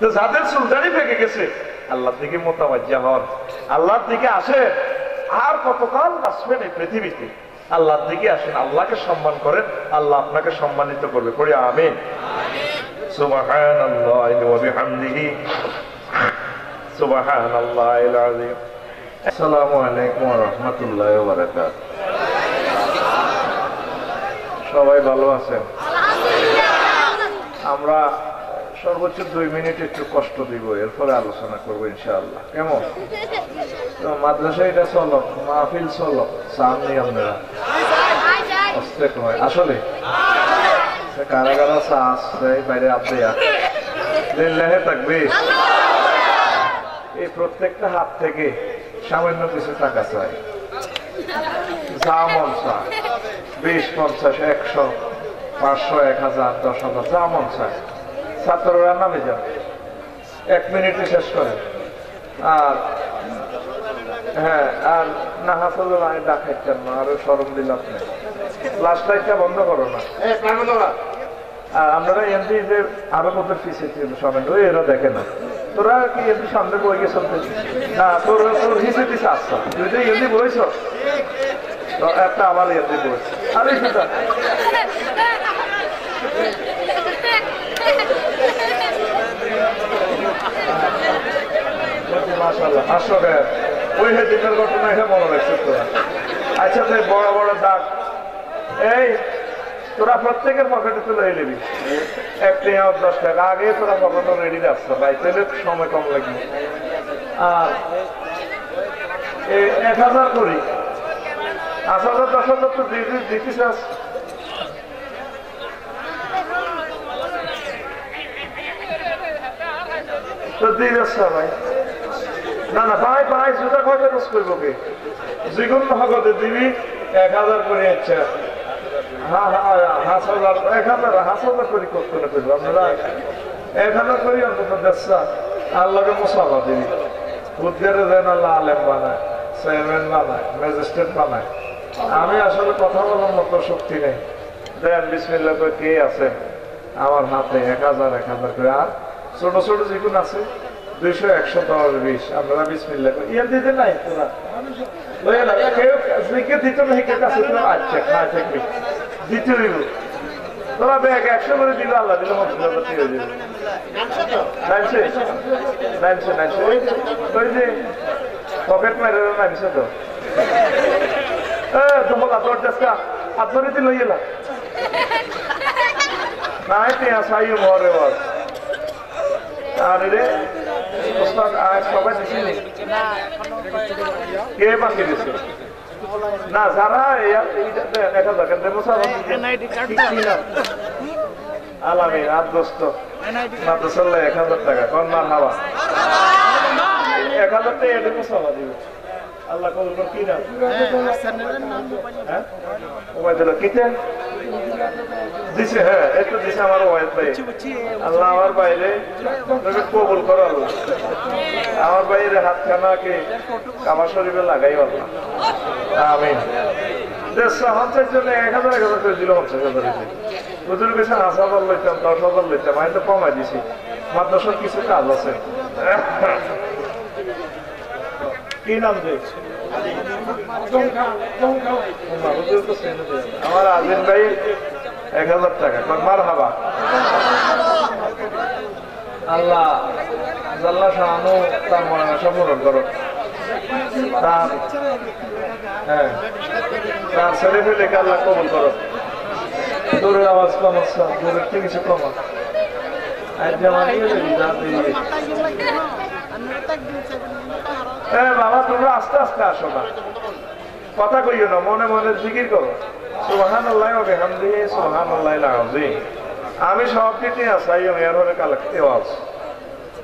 তো যাদের চুলদারি পেকে গেছে আল্লাহর দিকে মোতাবাজ্জা হন, আল্লাহর দিকে আসেন। আর কতকাল বাঁচবেন এই পৃথিবীতে? আল্লাহর দিকে আসেন, আল্লাহকে সম্মান করেন, আল্লাহ আপনাকে সম্মানিত করবে। পড়ি আমিন। সুবহানাল্লাহি ওয়া বিহামদিহি সুবহানাল্লাহিল আযীম। আসসালামু আলাইকুম ওয়া রাহমাতুল্লাহি ওয়া বারাকাতুহু। সবাই ভালো আছেন? আমরা সর্বোচ্চ 2 মিনিট একটু কষ্ট দিব, এরপরে আলোচনা করবো ইনশাআল্লাহ। কেমন? তো মাদ্রাসা এটা চলো, মাহফিল চলো, সামনে আপনারা আসলে কারা কারা চা আসছে বাইরে আপনি লিল্লাহে তাকবীর। এই প্রত্যেকটা হাত থেকে সামান্য কিছু টাকা চাই, যা মন চায়, 20, 50, 100, 500, 1000, 10,000, যা মন চায়। ছাত্ররা নামে যান, 1 মিনিটে শেষ করে। আর হ্যাঁ, আর না হাসল ডাকাইতেন না, আরো সরম দিল আপনি। ফ্লাশ লাইটটা বন্ধ করো না। আর আপনারা এমনি যে আরো কত পিছিয়ে ছিল সবাই, ওই এরা দেখে না। তোরা কি এমনি সামনে বই গেছ না? তোর হিসেবে পিছিয়ে আসছ, তুই তো এমনি বইছ, একটা আমার এমনি বই। আরে সেটা মাশাআল্লাহ, 500 টাকা। ওই দিনের ঘটনা এটা মনে রাখছে তোরা। আচ্ছা, তুই বড় বড় দাগ, এই তোরা প্রত্যেকের পকেটে তুলে নিবি 1 টাকা 10 টাকা। আগে তোরা পকেটে রেডি রাখছ ভাই, তাহলে সময় কম লাগবে। আর 1000 করি, 5000, 10,000 তো দিতে চাস। তো দিয়ে যাচ্ছে ভাই। না না ভাই ভাই, জুতা কয়টা খরচ করবো কে? যেগুলো নগদে দিবি 1000 করে। ইচ্ছা হ্যাঁ হ্যাঁ, 1000 করে করতে করবো আপনারা। 1000 করি অন্তত দেশা আল্লাহকে মশালা দিবি। বুদ্ধের যেন আল্লাহ আলেম বানায়, চেয়ারম্যান বানায়, ম্যাজিস্ট্রেট বানায়। আমি আসলে কথা বলার মতো শক্তি নেই। দেন বিসমিল্লাহ করে কে আছে আমার হাতে? 1000 করে। আর ছোট ছোট যেগুলো আছে 200, 100, 10, 20, আপনারা বিসমিল্লাহ করে ইয়ার দিতে নাই। তোরা কেউ দিত না, কাছে আচ্ছা না থাকবি দিতে হইব। তোরা ব্যাগ 100 করে দিল, আল্লাহ দিল মন্ত্রী হয়ে যাবে। 900 ওই যে পকেট মারে নামছে তো। তোমার তোর দেশকা হাত ধরে দিল ইয়েলা না, সাই মরে বল। আর রে সবাই দিছিনি কে বাকি দিছে না? যারা আলামী আদস্ত মাদ্রাসাল্লাহ 1000 টাকা কন্যার হাওয়া 1000 টাকা এটা মশলা দিবে। আল্লাহ কবুল কর। কি না ওবায়দুল্লাহ কিতে দিছে? হ্যাঁ, একটু দিছে আমার ওয়াইফ ভাই। আল্লাহ আমার বাইরে কবুল করো। আল্লাহ আমার বাইরে হাতখানাকে কামার শরীফে লাগাই আল্লাহ। আমিন। 50 জন্য 1000 করে দিল। 50,000 হুজুর কাছে 5,000 লইতাম, 10,000 লইতাম। আমি তো কমাই দিছি, মাদ্রাসার কিছু কাজ আছে। কি নাম যে আমার আজিম ভাই 1000 টাকা। মার হাবা আল্লাহ জাল্লা শাহানু তার মনে আশা পূরণ করো। তার হ্যাঁ, তার ছেলে ফেলেকে আল্লাহ কবুল করো। দূরের আওয়াজ কমাচ্ছ, দূরের থেকে কিছু কমা। বাবা তোমরা আস্তে আস্তে আসো না, কথা কইও না, মনে মনে জিকির করো সুবহানাল্লাহি ওয়া বিহামদিহি সুবহানাল্লাহিল আযীম। আমি সবকিছু আসাই এর হলে কালেক্টে আওয়াজ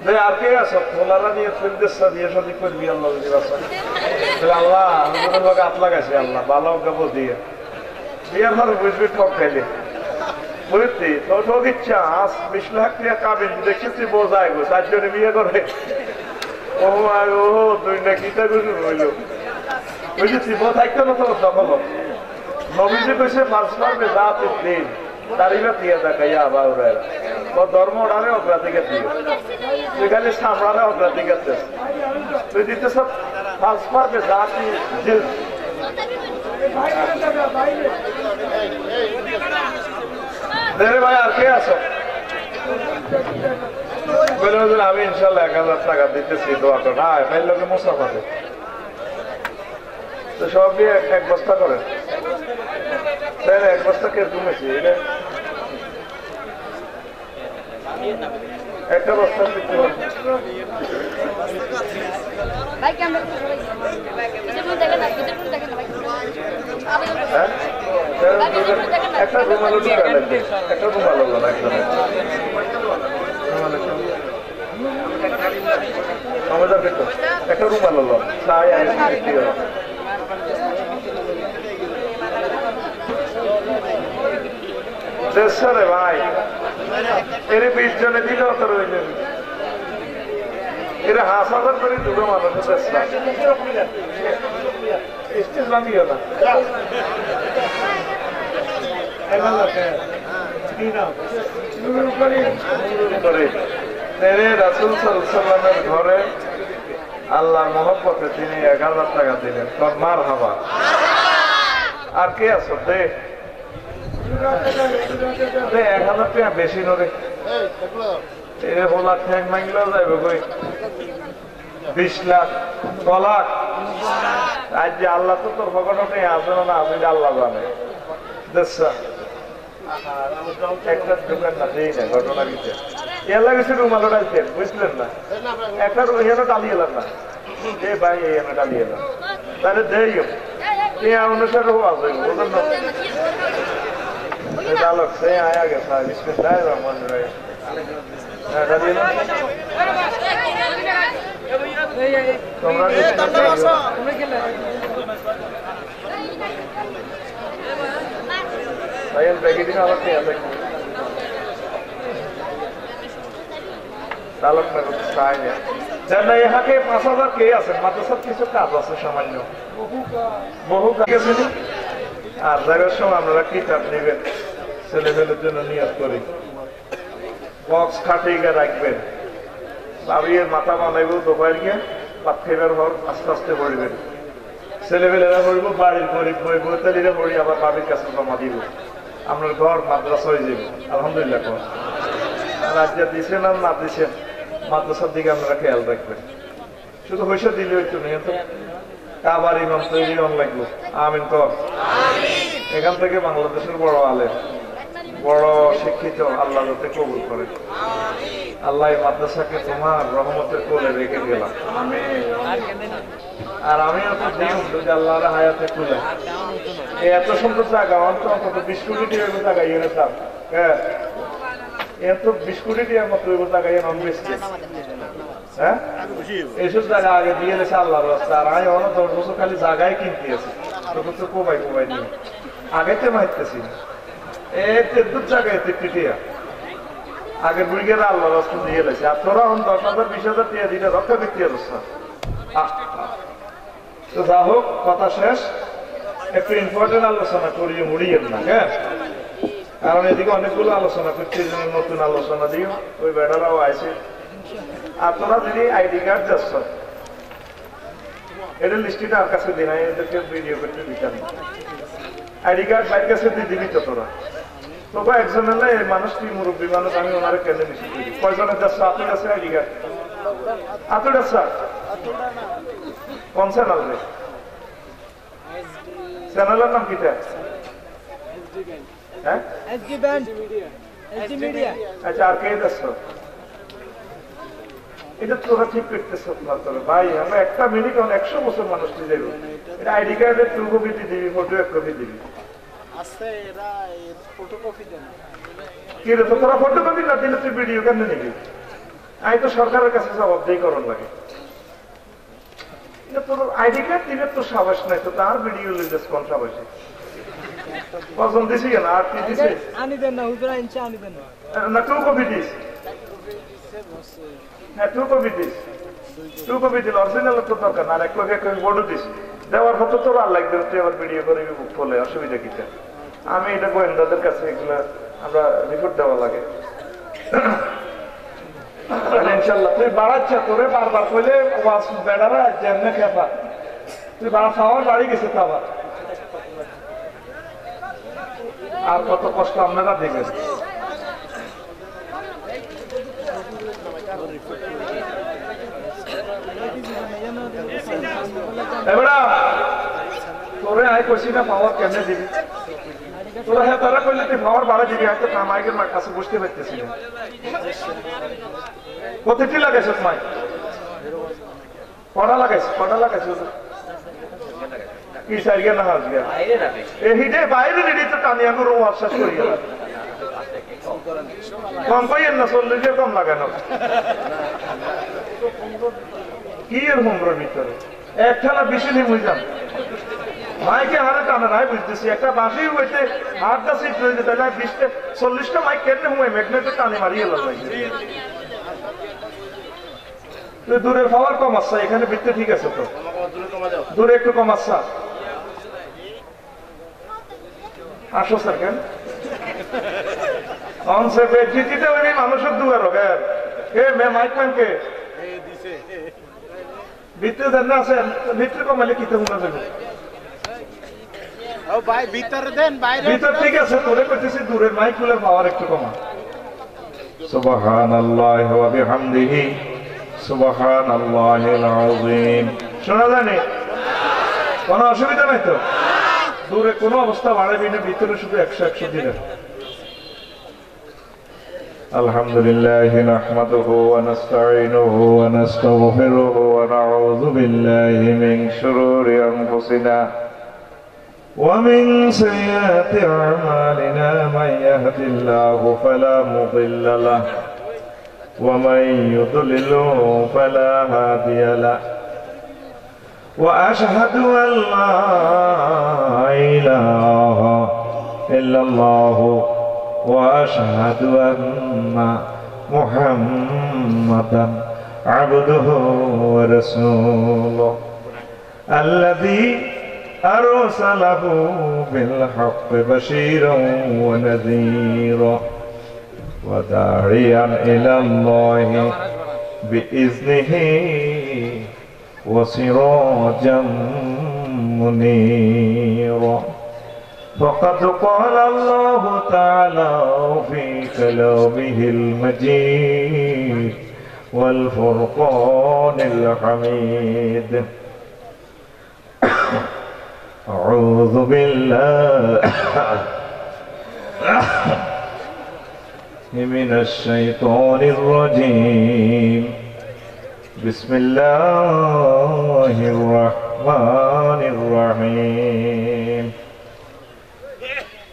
যে আর কে আছো তোলারা দিয়ে ফিরদেশা দিয়ে সদি করবি আল্লাহ যদি বাসা তাহলে আল্লাহ হুজুরের লগে হাত লাগাইছে আল্লাহ ভালো গাবো দিয়ে বিয়ার হলে বুঝবি ঠক খাইলে বুঝতি তো ঠক ইচ্ছা 20 লাখ টাকা কাবিন দেখেছি বোঝায় গো 4 জনে বিয়ে করে। ও আর ও তুই না কিতা গুলো হইলো বুঝেছি বো থাকতো না তো তখন নবীজি কইছে ফার্স্ট পারবে রাতে দিন তারিবা দিয়ে দেখাইয়া আবার ওরা ধর্ম ওড়ারে অগ্রাধিকার দিও খালি সামরানে অগ্রাধিকার দিস তুই দিতে সব ফালস পারবে যা তুই ভাই আর কে আছো আমি ইনশাল্লাহ 1000 টাকা দিতেছি দোয়া করে না ভাই লোকে মুসাফাতে তো সব দিয়ে এক বস্তা করেন এক বস্তা কে কমেছি একটা বস্তা দিতে একটা রুমালো একটা রুমালো একটা রুমাল হলো তাই রে ভাই এর 20 জনে দিলে অত রইল এর 1000 করে দুটো মানুষের চেষ্টা স্টেজ বানিও না রাসূল সাল্লাল্লাহু আলাইহি ওয়াসাল্লামের ঘরে আল্লাহর মহব্বতে তিনি 1000 টাকা দিলেন মারহাবা আর কে আছো দে 1000 টাকা বেশি নরে এর হোলা ঠ্যাং মাইংলা যাইবে কই 20 লাখ লাখ আজ যে আল্লাহ তো তোর ভগবানে আছে না আছে আল্লাহ জানে দেখছা একটা দোকান না দেই না ঘটনা কিছু এলা কিছু রুমাল ডালতেন বুঝলেন না একটা এখানে ডালিয়ে এলাম না এ ভাই এখানে ডালিয়ে এলাম তাহলে দেইও এই অনুসারে হওয়া যাবে ওদের না ডালক সে আয়া গেছে বিসমিল্লাহির রহমানির রহিম ডালিয়ে না তোমরা ভাই প্যাকেটিং আবার কে আছে চালক না করতে চাই না যেন ইহাকে 5000 কে আছেন মাদ্রাসার কিছু কাজ আছে সামান্য বহু কাজ আছে আর জায়গার সময় আপনারা কিতাব নেবেন ছেলেমেয়েদের জন্য নিয়ত করি বক্স খাটিয়ে রাখবেন বাবির মাথা বানাইব দোকান গিয়ে পাথেবের হল আস্তে আস্তে পড়বেন ছেলেমেয়েরা পড়ব বাড়ির গরিব বইব তালিরা পড়ি আবার বাবির কাছে জমা দিব আপনার ঘর মাদ্রাসা হয়ে যাবে আলহামদুলিল্লাহ রাজ্যে দিচ্ছেন আর না দিচ্ছেন মাদ্রাসার দিকে আপনারা খেয়াল রাখবেন শুধু পয়সা দিলে একটু নিয়ে তো কাবার ইমাম তৈরি হন লাগলো আমিন কর এখান থেকে বাংলাদেশের বড় আলেম বড় শিক্ষিত আল্লাহ যাতে কবুল করে আল্লাহ মাদ্রাসাকে তোমার রহমতের কোলে রেখে গেলাম আর আমি অত আল্লাহর হায়াতে খুলে এত সুন্দর জায়গা অন্তত 20 কোটি টাকা জায়গা ইয়ে নিতাম হ্যাঁ এত 20 কোটি টাকা মতো জায়গা ইয়ে নন বেশি হ্যাঁ এইসব জায়গা আগে দিয়ে গেছে আল্লাহর রাস্তা আর আমি অনেক 10 বছর খালি জায়গায় কিনতে আছি তখন তো কোবাই নিয়ে আগেতে মারতেছি দূর জায়গায় টিটিয়া আগে বুড়িগের আল্লাহ রাস্তা দিয়ে গেছে আর তোরা 10,000 20,000 টাকা দিলে রক্ষা ব্যক্তি অবস্থা তো যা হোক কথা শেষ একটু ইম্পর্টেন্ট আলোচনা করিয়ে মুড়িয়েন না হ্যাঁ কারণ এদিকে অনেকগুলো আলোচনা করছে নতুন আলোচনা দিও ওই বেটারাও আছে আপনারা যদি আইডি কার্ড যাচ্ছ এদের লিস্টিটা আর কাছে দিন এদেরকে ভিডিও করতে দিতাম আইডি কার্ড বাইর কাছে দিয়ে দিবি তো তোরা তোবা একজন হলে এই মানুষটি মুরব্বী মানুষ আমি ওনারা কেন নিশ্চিত করি কয়জনের যাচ্ছ আপনার কাছে আইডি কার্ড আপনার স্যার কোন চ্যানেল রে চ্যানেলের নাম কিটা হ্যাঁ আচ্ছা আর কে যাচ্ছ এটা তোরা ঠিক করতেছ না তোরা ভাই আমরা একটা মিনিট 100 বছর মানুষটি যাইব এটা আইডি কার্ডের 2 কপি দিবি ফটো 1 কপি দিবি আচ্ছা এরা ফটোকপি দেন কি রে তোরা ফটোকপি না দিলে তুই ভিডিও কেন নিবি আই তো সরকারের কাছে জবাবদিহি করন লাগে এটা তোর আইডি কার্ড দিলে তো সাবাস নাই তো তার ভিডিও লিজেস কোন সাবাস পছন্দ দিছি না আর কি দিছি আনি দেন না হুজুর আনছে আনি দেন না 2 কপি দিস হ্যাঁ 2 কপি দিস 2 কপি দিল অরিজিনাল তো দরকার না 1 কপি বড় দিস দেওয়ার ফটো তোর আর লাগবে তুই আবার ভিডিও করে বুক বলে অসুবিধা কি আমি এটা গোয়েন্দাদের কাছে এগুলো আমরা রিপোর্ট দেওয়া লাগে ইনশাল্লাহ তুই বাড়াচ্ছা তোরে বারবার কইলে ওয়াজ বেড়ারা যেমনে খেপা তুই বাড়া খাওয়ার বাড়ি গেছে তো আবার আর কত কষ্ট আপনারা দেখেন এবারা তোরে আয় কইছি না পাওয়ার কেমনে দিবি তোরা হ্যাঁ তারা কইলে তুই পাওয়ার বাড়া দিবি হয়তো মাইকের কাছে বুঝতে পারতেছি না কতটি লাগাইছ মাইক কটা লাগাইছ কি সাইগে না হাস গিয়া এই হিডে বাইরে রেডি তো টানি এখন ওয়াজ শেষ করি গেল কম কইেন না 40 এর কম লাগানো কি এর হোমর ভিতরে একখানা বেশি নেই বুঝলাম মাইকে হারে টানা নাই বুঝতেছি একটা বাসি হইতে 8টা সিট রয়েছে তাহলে 40টা মাইক কেন হুয়ে ম্যাগনেটে টানে মারিয়ে গেল তুই দূরের পাওয়ার কম আসছে এখানে বৃত্তে ঠিক আছে তো দূরে একটু কম আসছে আসো স্যার কেন অনসে বেজিতে ওই মানুষের দুয়ার হবে এ মে মাইক ম্যানকে ভিতরে দেন না আছে ভিতরে কমাইলে কিতে হুনা যাবে ও ভাই ভিতরে দেন বাইরে ভিতর ঠিক আছে তোরে কইতেছি দূরের মাইক খুলে পাওয়ার একটু কমা সুবহানাল্লাহি ওয়া বিহামদিহি সুবহানাল্লাহিল আযীম শোনা জানে কোনো অসুবিধা নাই তো দূরে কোনো অবস্থা বাড়াবি না ভিতরে শুধু 100 দিবেন আলহামদুলিল্লাহি নাহমাদুহু ওয়া নাস্তাঈনুহু ওয়া নাস্তাগফিরুহু ওয়া নাউযু বিল্লাহি মিন শুরুরি আনফুসিনা ওয়া মিন সাইয়্যাতি আ'মালিনা মান ইয়াহদিল্লাহু ফালা মুদিল্লা লাহু ওয়া মান ইউদ্লিলহু ফালা হাদিয়া লাহু ওয়া আশহাদু আল লা ইলাহা ইল্লাল্লাহু وأشهد أن محمدا عبده ورسوله الذي أرسله بالحق بشيرا ونذيرا وداعيا إلى الله بإذنه وسراجا منيرا فقد قال الله تعالى في كلامه المجيد والفرقان الحميد أعوذ بالله من الشيطان الرجيم بسم الله الرحمن الرحيم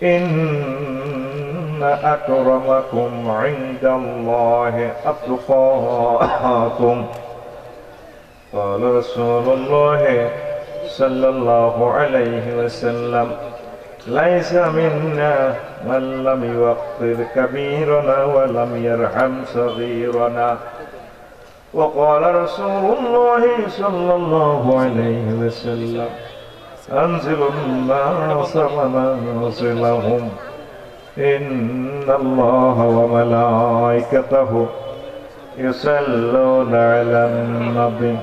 إن أكرمكم عند الله أتقاكم قال رسول الله صلى الله عليه وسلم ليس منا من لم يوقر كبيرنا ولم يرحم صغيرنا وقال رسول الله صلى الله عليه وسلم أنزل الناس منازلهم إن الله وملائكته يصلون على النبي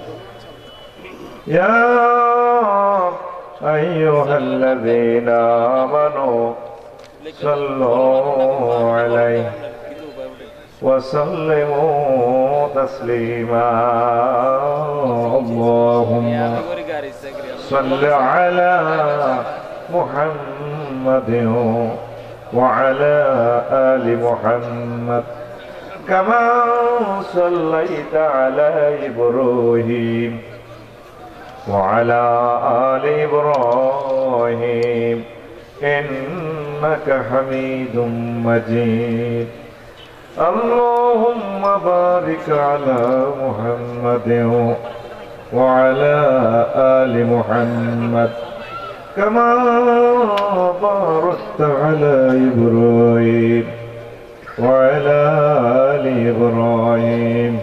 يا أيها الذين آمنوا صلوا عليه وسلموا تسليما اللهم صل على محمد وعلى آل محمد كما صليت على إبراهيم وعلى آل إبراهيم إنك حميد مجيد اللهم بارك على محمد وعلى آل محمد كما باركت على إبراهيم وعلى آل إبراهيم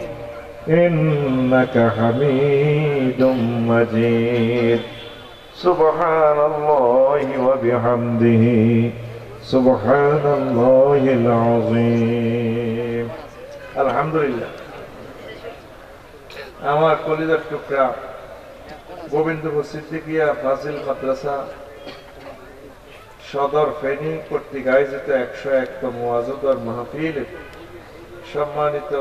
إنك حميد مجيد سبحان الله وبحمده سبحان الله العظيم الحمد لله আমার কলিজার টুকরা গোবিন্দপুর সিদ্দিকিয়া ফাজিল মাদ্রাসা সদর ফেনী কর্তৃক আয়োজিত 101তম ওয়াজদার মাহফিল সম্মানিত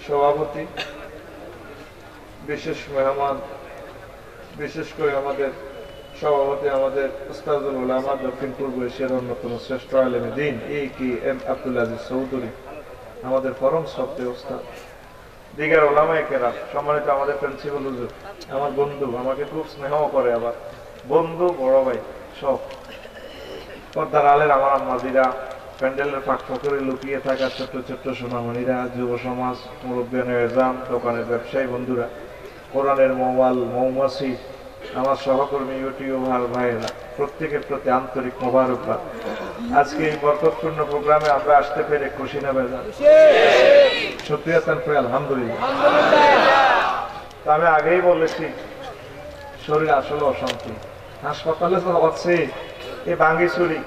সভাপতি, বিশেষ মেহমান, বিশেষ করে আমাদের সভাপতি আমাদের উস্তাদুল উলামা দক্ষিণ পূর্ব এশিয়ার অন্যতম শ্রেষ্ঠ আলেমে দ্বীন AKM আব্দুল আজিজ চৌধুরী, আমাদের পরম শ্রদ্ধেয় উস্তাদ, দিগার উলামায়ে কেরাম, সম্মানিত আমাদের প্রিন্সিপাল হুজুর, আমার বন্ধু, আমাকে খুব স্নেহ করে, আবার বন্ধু বড় ভাই সব, পর্দার আলের আমার আম্মাজিরা, প্যান্ডেলের ফাঁক ফকরে লুকিয়ে থাকা ছোট্ট ছোট্ট সোনামণিরা, যুব সমাজ, মুরব্বিয়ানে এজাম, দোকানের ব্যবসায়ী বন্ধুরা, কোরআনের মওয়াল মৌমাছি, আমার সহকর্মী ইউটিউবার ভাইয়েরা, প্রত্যেকের প্রতি আন্তরিক মোবারকবাদ। আজকে এই বরকতপূর্ণ প্রোগ্রামে আমরা আসতে পেরে খুশি না বেজার? শুকরিয়া তার পরে আলহামদুলিল্লাহ। আমি আগেই বলেছি শরীর আসলে অশান্তি, হাসপাতালে তো হচ্ছে এই বাঙ্গিছড়ি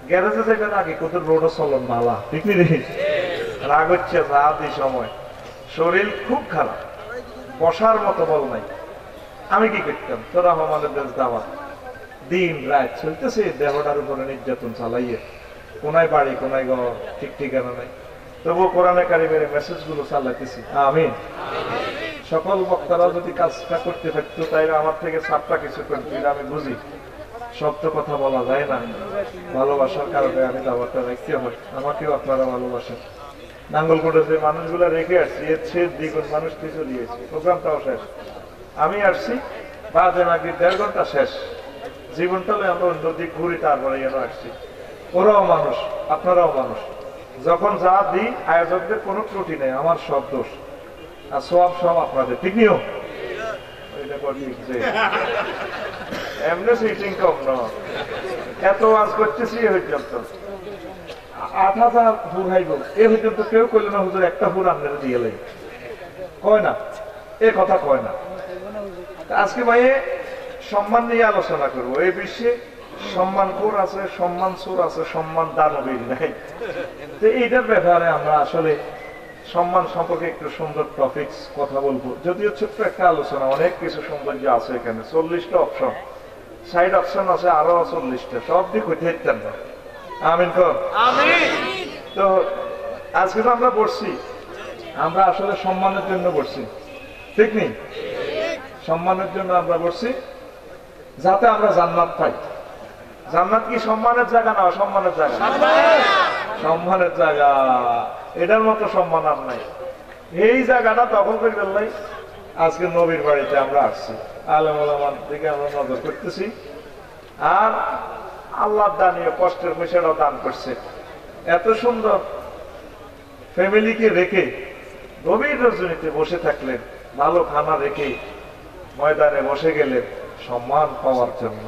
গ্যারেজে যেটা আগে কত রোডও চলন মালা, ঠিক নি রে? রাগ হচ্ছে রাত এই সময়, শরীর খুব খারাপ, বসার মতো বল নাই। আমি কি করতাম, তোরা আমাদের দেশ দাওয়াত দিন রাত চলতেছে, দেহটার উপরে নির্যাতন চালাইয়ে, কোনায় বাড়ি কোনায় ঘর, ঠিক ঠিকানা নাই, তবুও কোরআনে কারিমের মেসেজ গুলো চালাইতেছি। আমিন। সকল বক্তারা যদি কাজটা করতে থাকতো, তাই আমার থেকে সাতটা কিছু করতে, আমি বুঝি সব তো কথা বলা যায় না, ভালোবাসার কারণে আমি দাওয়াতটা রাখতে হয়, আমাকেও আপনারা ভালোবাসেন। নাঙ্গলকোটে যে মানুষগুলো রেখে আসছি, এর চেয়ে দ্বিগুণ মানুষ কিছু দিয়েছি, প্রোগ্রামটাও শেষ, আমি আসছি বাজে নাকি 1.5 ঘন্টা শেষ, জীবনটা আমরা অন্য দিক ঘুরি, তারপরে যেন আসছি। ওরাও মানুষ, আপনারাও মানুষ, যখন যা দিই আয়োজকদের কোনো ত্রুটি নেই, আমার সব দোষ, আর সব আপনাদের, ঠিক নিও এমনি সিটিং কম ন, এত ওয়াজ করতেছি পর্যন্ত 8,000 হুর হাইব, এ পর্যন্ত কেউ করলো না হুজুর একটা হুর আপনারা দিয়ে লাগে, কয় না, এ কথা কয় না। আজকে ভাই সম্মান নিয়ে আলোচনা করবো। এই বিশ্বে সম্মান কোর আছে, সম্মান চোর আছে, সম্মান দানবীর নাই। তো এইটার ব্যাপারে আমরা আসলে সম্মান সম্পর্কে একটু সুন্দর টপিকস কথা বলবো, যদিও ছোট্ট একটা আলোচনা, অনেক কিছু সৌন্দর্য আছে এখানে, 40টা অপশন, সাইড অপশন আছে আরো 40টা, সব দিক হইতে হইতেন না। আমিন কর। তো আজকে তো আমরা বসছি, আমরা আসলে সম্মানের জন্য বসছি, ঠিক নেই? সম্মানের জন্য আমরা বসছি যাতে আমরা জান্নাত পাই। জান্নাত কি সম্মানের জায়গা না অসম্মানের জায়গা? সম্মানের জায়গা, এটার মতো সম্মান আর নাই। এই জায়গাটা দখল করে ফেললাই আজকে নবীর বাড়িতে আমরা আসছি, আলেম ওলামার দিকে আমরা নজর করতেছি, আর আল্লাহ দানীয় কষ্টের পয়সাটাও দান করছে। এত সুন্দর ফ্যামিলিকে রেখে গভীর রজনীতে বসে থাকলেন, ভালো খানা রেখে ময়দানে বসে গেলেন সম্মান পাওয়ার জন্য।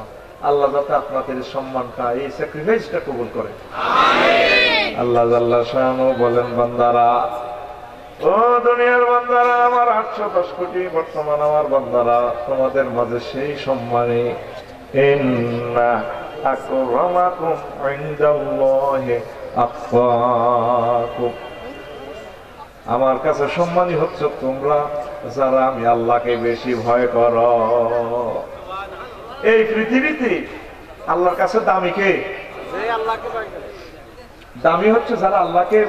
আল্লাহ যাতে আপনাদের সম্মানটা, এই স্যাক্রিফাইসটা কবুল করে। আল্লাহ জাল্লা শানু বলেন, বান্দারা, ও দুনিয়ার বান্দারা, আমার 810 কোটি বর্তমান আমার বান্দারা, তোমাদের মাঝে সেই সম্মানী, ইন্না আকরামাকুম ইনদাল্লাহি আতকাকুম, আমার কাছে সম্মানী হচ্ছে তোমরা যারা আমি আল্লাহকে বেশি ভয় করো। এই পৃথিবীতে আল্লাহর কাছে দামি কে? দামি হচ্ছে যারা আল্লাহকে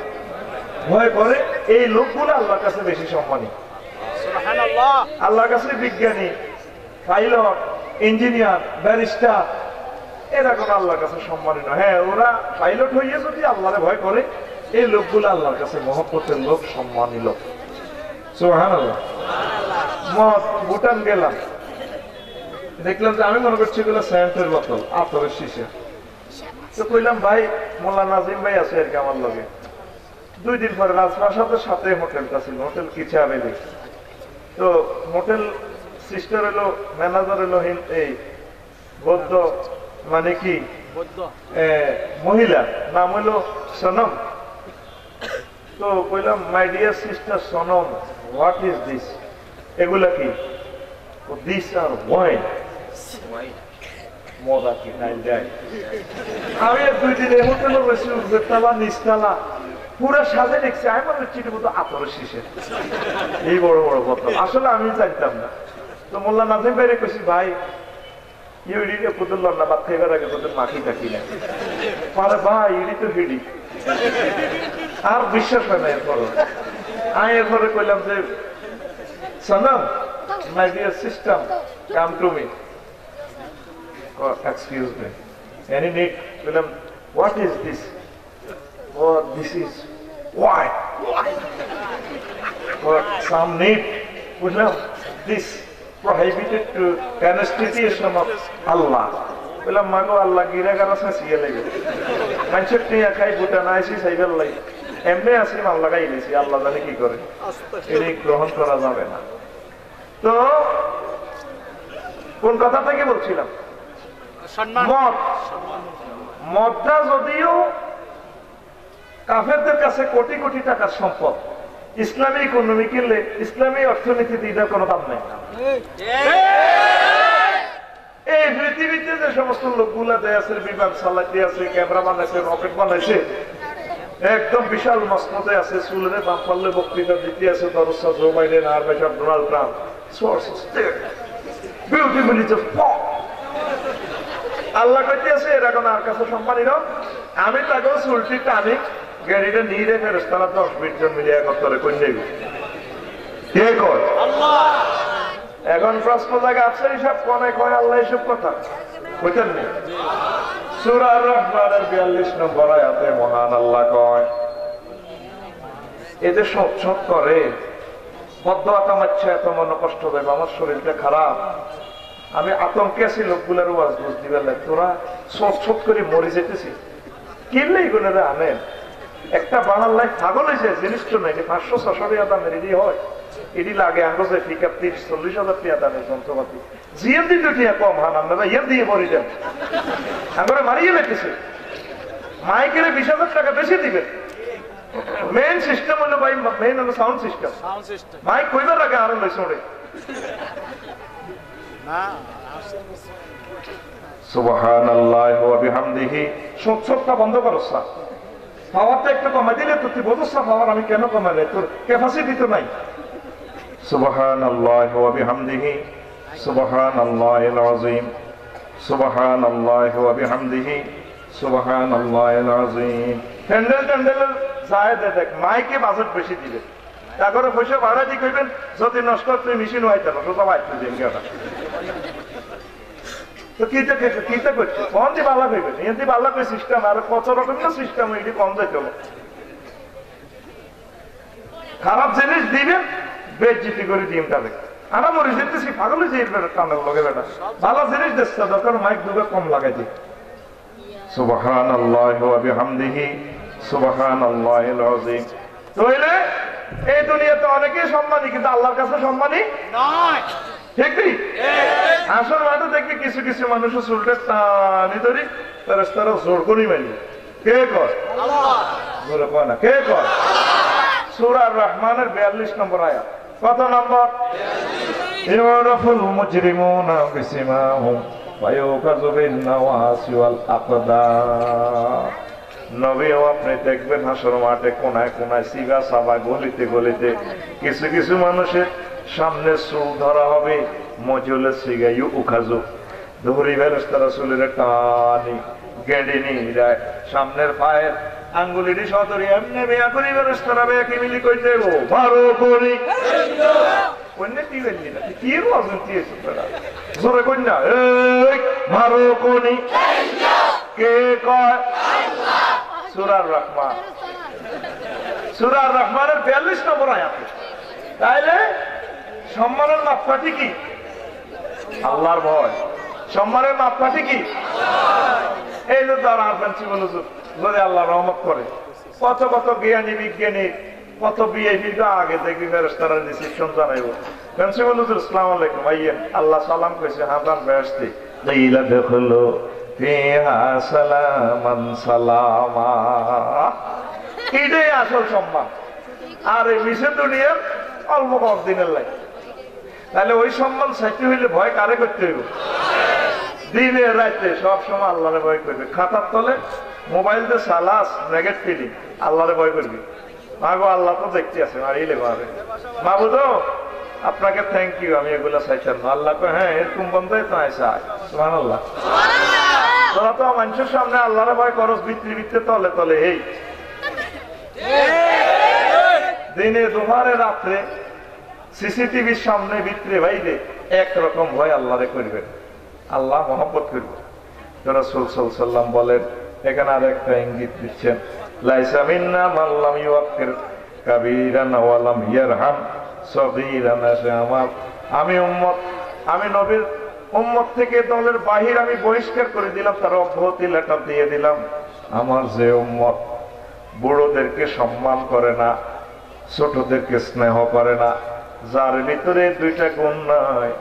ভয় করে, এই লোকগুলো আল্লাহর কাছে বেশি সম্মানী। আল্লাহর কাছে বিজ্ঞানী, পাইলট, ইঞ্জিনিয়ার, ব্যারিস্টার, এরা কোনো আল্লাহর কাছে সম্মানী নয়। হ্যাঁ, ওরা পাইলট হইয়া যদি আল্লাহরে ভয় করে, এই লোকগুলো আল্লাহর কাছে মহব্বতের লোক, সম্মানী লোক। সুবহানাল্লাহ। ভুটান গেলাম, দেখলাম যে আমি মনে করছি এগুলো সেন্টের বোতল, আতরের শিশে। তো কইলাম ভাই, মোল্লা নাজিম ভাই আছে আর কি আমার লগে। 2 দিন পরে রাজপ্রাসাদের সাথে হোটেলটা ছিল, হোটেল কিচা ভ্যালি। তো হোটেল সিস্টার হলো, ম্যানেজার হলো এই বৌদ্ধ, মানে কি মহিলা, নাম হলো সনম। তো কইলাম, my dear sister Sonam, what is this? এগুলা কি? দিস আর ওয়াইন। মজা কি নাই যায়। আমি 2 দিন এই হোটেলে বসে, উপরতলা নিচতলা পুরা সাজে দেখছি আমি মনে হচ্ছে এটা বোধহয় আতরের শীষে, এই বড় বড় বোতল। আসলে আমি জানতাম না। তো মোল্লা নাজিম ভাইরে কইছি, ভাই ইউডি কুতুল লন্না বাদ খাইবার আগে তোদের মাখি থাকি না পারে ভাই ইডি তো হিডি। আর বিশ্বাস হয় না। এরপরে আমি এরপরে কইলাম যে Sanam, my dear system, come to me. Oh, excuse me. Any need? William, what is this? Oh, this is why? Oh, some need. William, this prohibited to constitution of Allah. William, mago Allah gira gara sa siya lege. Manchek niya khai Bhutan aisi saibel lai. এমনি আসি নাম লাগাই নিয়েছি, আল্লাহ জানে কি করে, এটি গ্রহণ করা যাবে না। তো কোন কথা থেকে বলছিলাম? মদ। মদটা যদিও কাফেরদের কাছে কোটি কোটি টাকার সম্পদ, ইসলামী ইকোনমি কিনলে, ইসলামী অর্থনীতিতে এটার কোনো দাম নেই। এই পৃথিবীতে যে সমস্ত লোকগুলা দেয় আছে, বিমান চালাইতে আছে, ক্যামেরা বানাইছে, রকেট বানাইছে, একদম বিশাল মসনদে আছে, চুলের বাম পাল্লে বক্তৃতা দিতে আছে, দরজা জো বাইডেন আর বেশাব ডোনাল্ড ট্রাম্প, আল্লাহ কইতে আছে এরা কোন আর কাছে সম্মানী নয়। আমি তাকেও চুলটি টানি গাড়িটা নিয়ে রেখে ফেরেশতারা 10-20 জন মিলে একত্রে কই নেব, কে কয়? এখন প্রশ্ন জায়গা আছে, এইসব কোনে কয় আল্লাহ এইসব কথা কইতেন না? সূরা আর-রহমানের 42 নম্বর আয়াতে মহান আল্লাহ কয়, এই যে সৎ করে বদদোয়া কামাচ্ছে, এত মনে কষ্ট দেবে, আমার শরীরটা খারাপ, আমি আতঙ্কে আছি লোকগুলার ওয়াজ বুঝ দিবেন, তোরা সৎ করে মরে যেতেছি, কিনলে এগুলো আনেন। একটা বানার লাইফ পাগল হয়েছে, জিনিসটা নাই 500-600 দামের এটি হয়, এটি লাগে আঙ্গজে ফিকা 30-40 হাজার টাকা দামের যন্ত্রপাতি, জিএম দিতে টিয়া কম হান, আপনারা ইয়ে দিয়ে মরি যান, আমরা মারিয়ে লেগেছে। মাইকের 20,000 টাকা বেশি দিবেন। মেইন সিস্টেম হলো ভাই, মেইন হলো সাউন্ড সিস্টেম। মাইক কইবার আগে আরো লই শুনে সুবহানাল্লাহি ওয়া বিহামদিহি। সত্যটা বন্ধ করো স্যার, পাওয়ারটা একটু কমাই দিলে তো তুই বোঝস না পাওয়ার আমি কেন কমালে, তোর ক্যাপাসিটি তো নাই। সুবহানাল্লাহি ওয়া বিহামদিহি, সুবহানাল্লাহিল আযীম, সুবহানাল্লাহি ওয়া বিহামদিহি, সুবহানাল্লাহিল আযীম। হ্যান্ডেল যায় দেখ, মাইকে বাজেট বেশি দিবে, তারপরে পয়সা ভাড়া দিয়ে কইবেন যদি নষ্ট তুই মেশিন হইতে না, তো বাইতে দিন কেনা। তো কিটা করছে কোন দিয়ে বাল্লা কইবেন, এতে বাল্লা কই সিস্টেম আর কত রকমের সিস্টেম, এটি কম যাইতে হবে। খারাপ জিনিস দিবেন, বেজ্জিতি করে দিন তাহলে আমরা মরে যেতেছি, পাগল হয়ে যাই কানের লগে বেটা, ভালো জিনিস দেখছে দরকার মাইক দুটো কম লাগাই দিই। সুবহানাল্লাহি ওয়া বিহামদিহি, সুবহানাল্লাহিল আযীম। তাহলে এই দুনিয়াতে অনেকেই সম্মানী, কিন্তু আল্লাহর কাছে সম্মানী নয়, ঠিক কি? আসল মাঠে দেখবি কিছু কিছু মানুষ চুলটা টানি ধরি ফেরেশতারা জোর করেই মারবে, কে কয়? আল্লাহ। জোরে কয় না, কে কয়? সূরা আর-রহমানের 42 নম্বর আয়াত। কত নম্বর? ইউরাফুল মুজরিমুনা বিসিমাহুম ওয়া ইউকাযু বিন নাওয়াসি ওয়াল আকদাম। নবীও আপনি দেখবেন হাসর মাঠে কোনায় কোনায়, সিগা সাবা, গলিতে গলিতে কিছু কিছু মানুষের সামনে চুল ধরা হবে, মজুলে সিগা ইউকাযু, ধরি ফেরেশতারা চুলের টানি গেঁড়ে নিয়ে সামনের পায়ের আঙ্গুলিটি সতরি এমনি বেয়া করি ফেরেশতারা বেয়া কি মিলি কই দেব ভালো করি কন্যা কি বললি না কি রোজন দিয়েছে তোরা জোরে কন্যা এই ভালো কোনি কে কয়? আল্লাহ। সূরা আর-রহমান, সূরা আর-রহমানের 42 নম্বর আয়াত। তাইলে সম্মানের মাপকাঠি কি? আল্লাহর ভয়। সম্মানের মাপকাঠি কি? এই যে তারা আনছি বলে যদি আল্লাহ রহমত করে, কত কত জ্ঞানী বিজ্ঞানী, কত বিআইপি আগে দেখবি ফেরেশতারা রিসিপশন জানাইব, প্রিন্সিপাল হুজুর আসসালামু আলাইকুম, আইয়েন, আল্লাহ সালাম কইছে, হাজার বেহেশতে লাইলা দেখলো ফিহা সালামান সালামা। এটাই আসল সম্মান। আর এই মিশন দুনিয়ার অল্প কম দিনের লাগে। তাহলে ওই সম্মান চাইতে হইলে ভয় কারে করতে হইব? দিনে রাইতে সব সময় আল্লাহরে ভয় করবে। খাতার তলে মোবাইল দিয়ে সালাস নেগেট ফিলিং, আল্লাহরে ভয় করবি। মা গো আল্লাহ তো দেখতে আছে, মারিলে মারে। মা বুঝো আপনাকে থ্যাংক ইউ, আমি এগুলা চাইতাম না। আল্লাহ কয় হ্যাঁ এরকম বন্ধই তো চায়। সুবহানাল্লাহ। তোরা তো মানুষের সামনে আল্লাহরে ভয় করস, ভিতরে ভিতরে তলে তলে এই দিনে দুপুরে রাত্রে সিসিটিভির সামনে ভিতরে বাইরে একরকম ভয় আল্লাহরে করবেন, আল্লাহ মহব্বত করবেন। রাসূল সাল্লাল্লাহু আলাইহি ওয়াসাল্লাম বলেন, এখানে আর একটা ইঙ্গিত দিচ্ছেন, লাইসা মিন্না মান লাম ইউক্কির কাবীরান ওয়া লাম ইয়ারহাম সগীরান। আমি উম্মত, আমি নবীর উম্মত থেকে দলের বাহির আমি বহিষ্কার করে দিলাম, তার অব্যাহতি লেটার দিয়ে দিলাম। আমার যে উম্মত বুড়োদেরকে সম্মান করে না, ছোটদেরকে স্নেহ করে না, যার ভিতরে দুইটা গুণ নাই,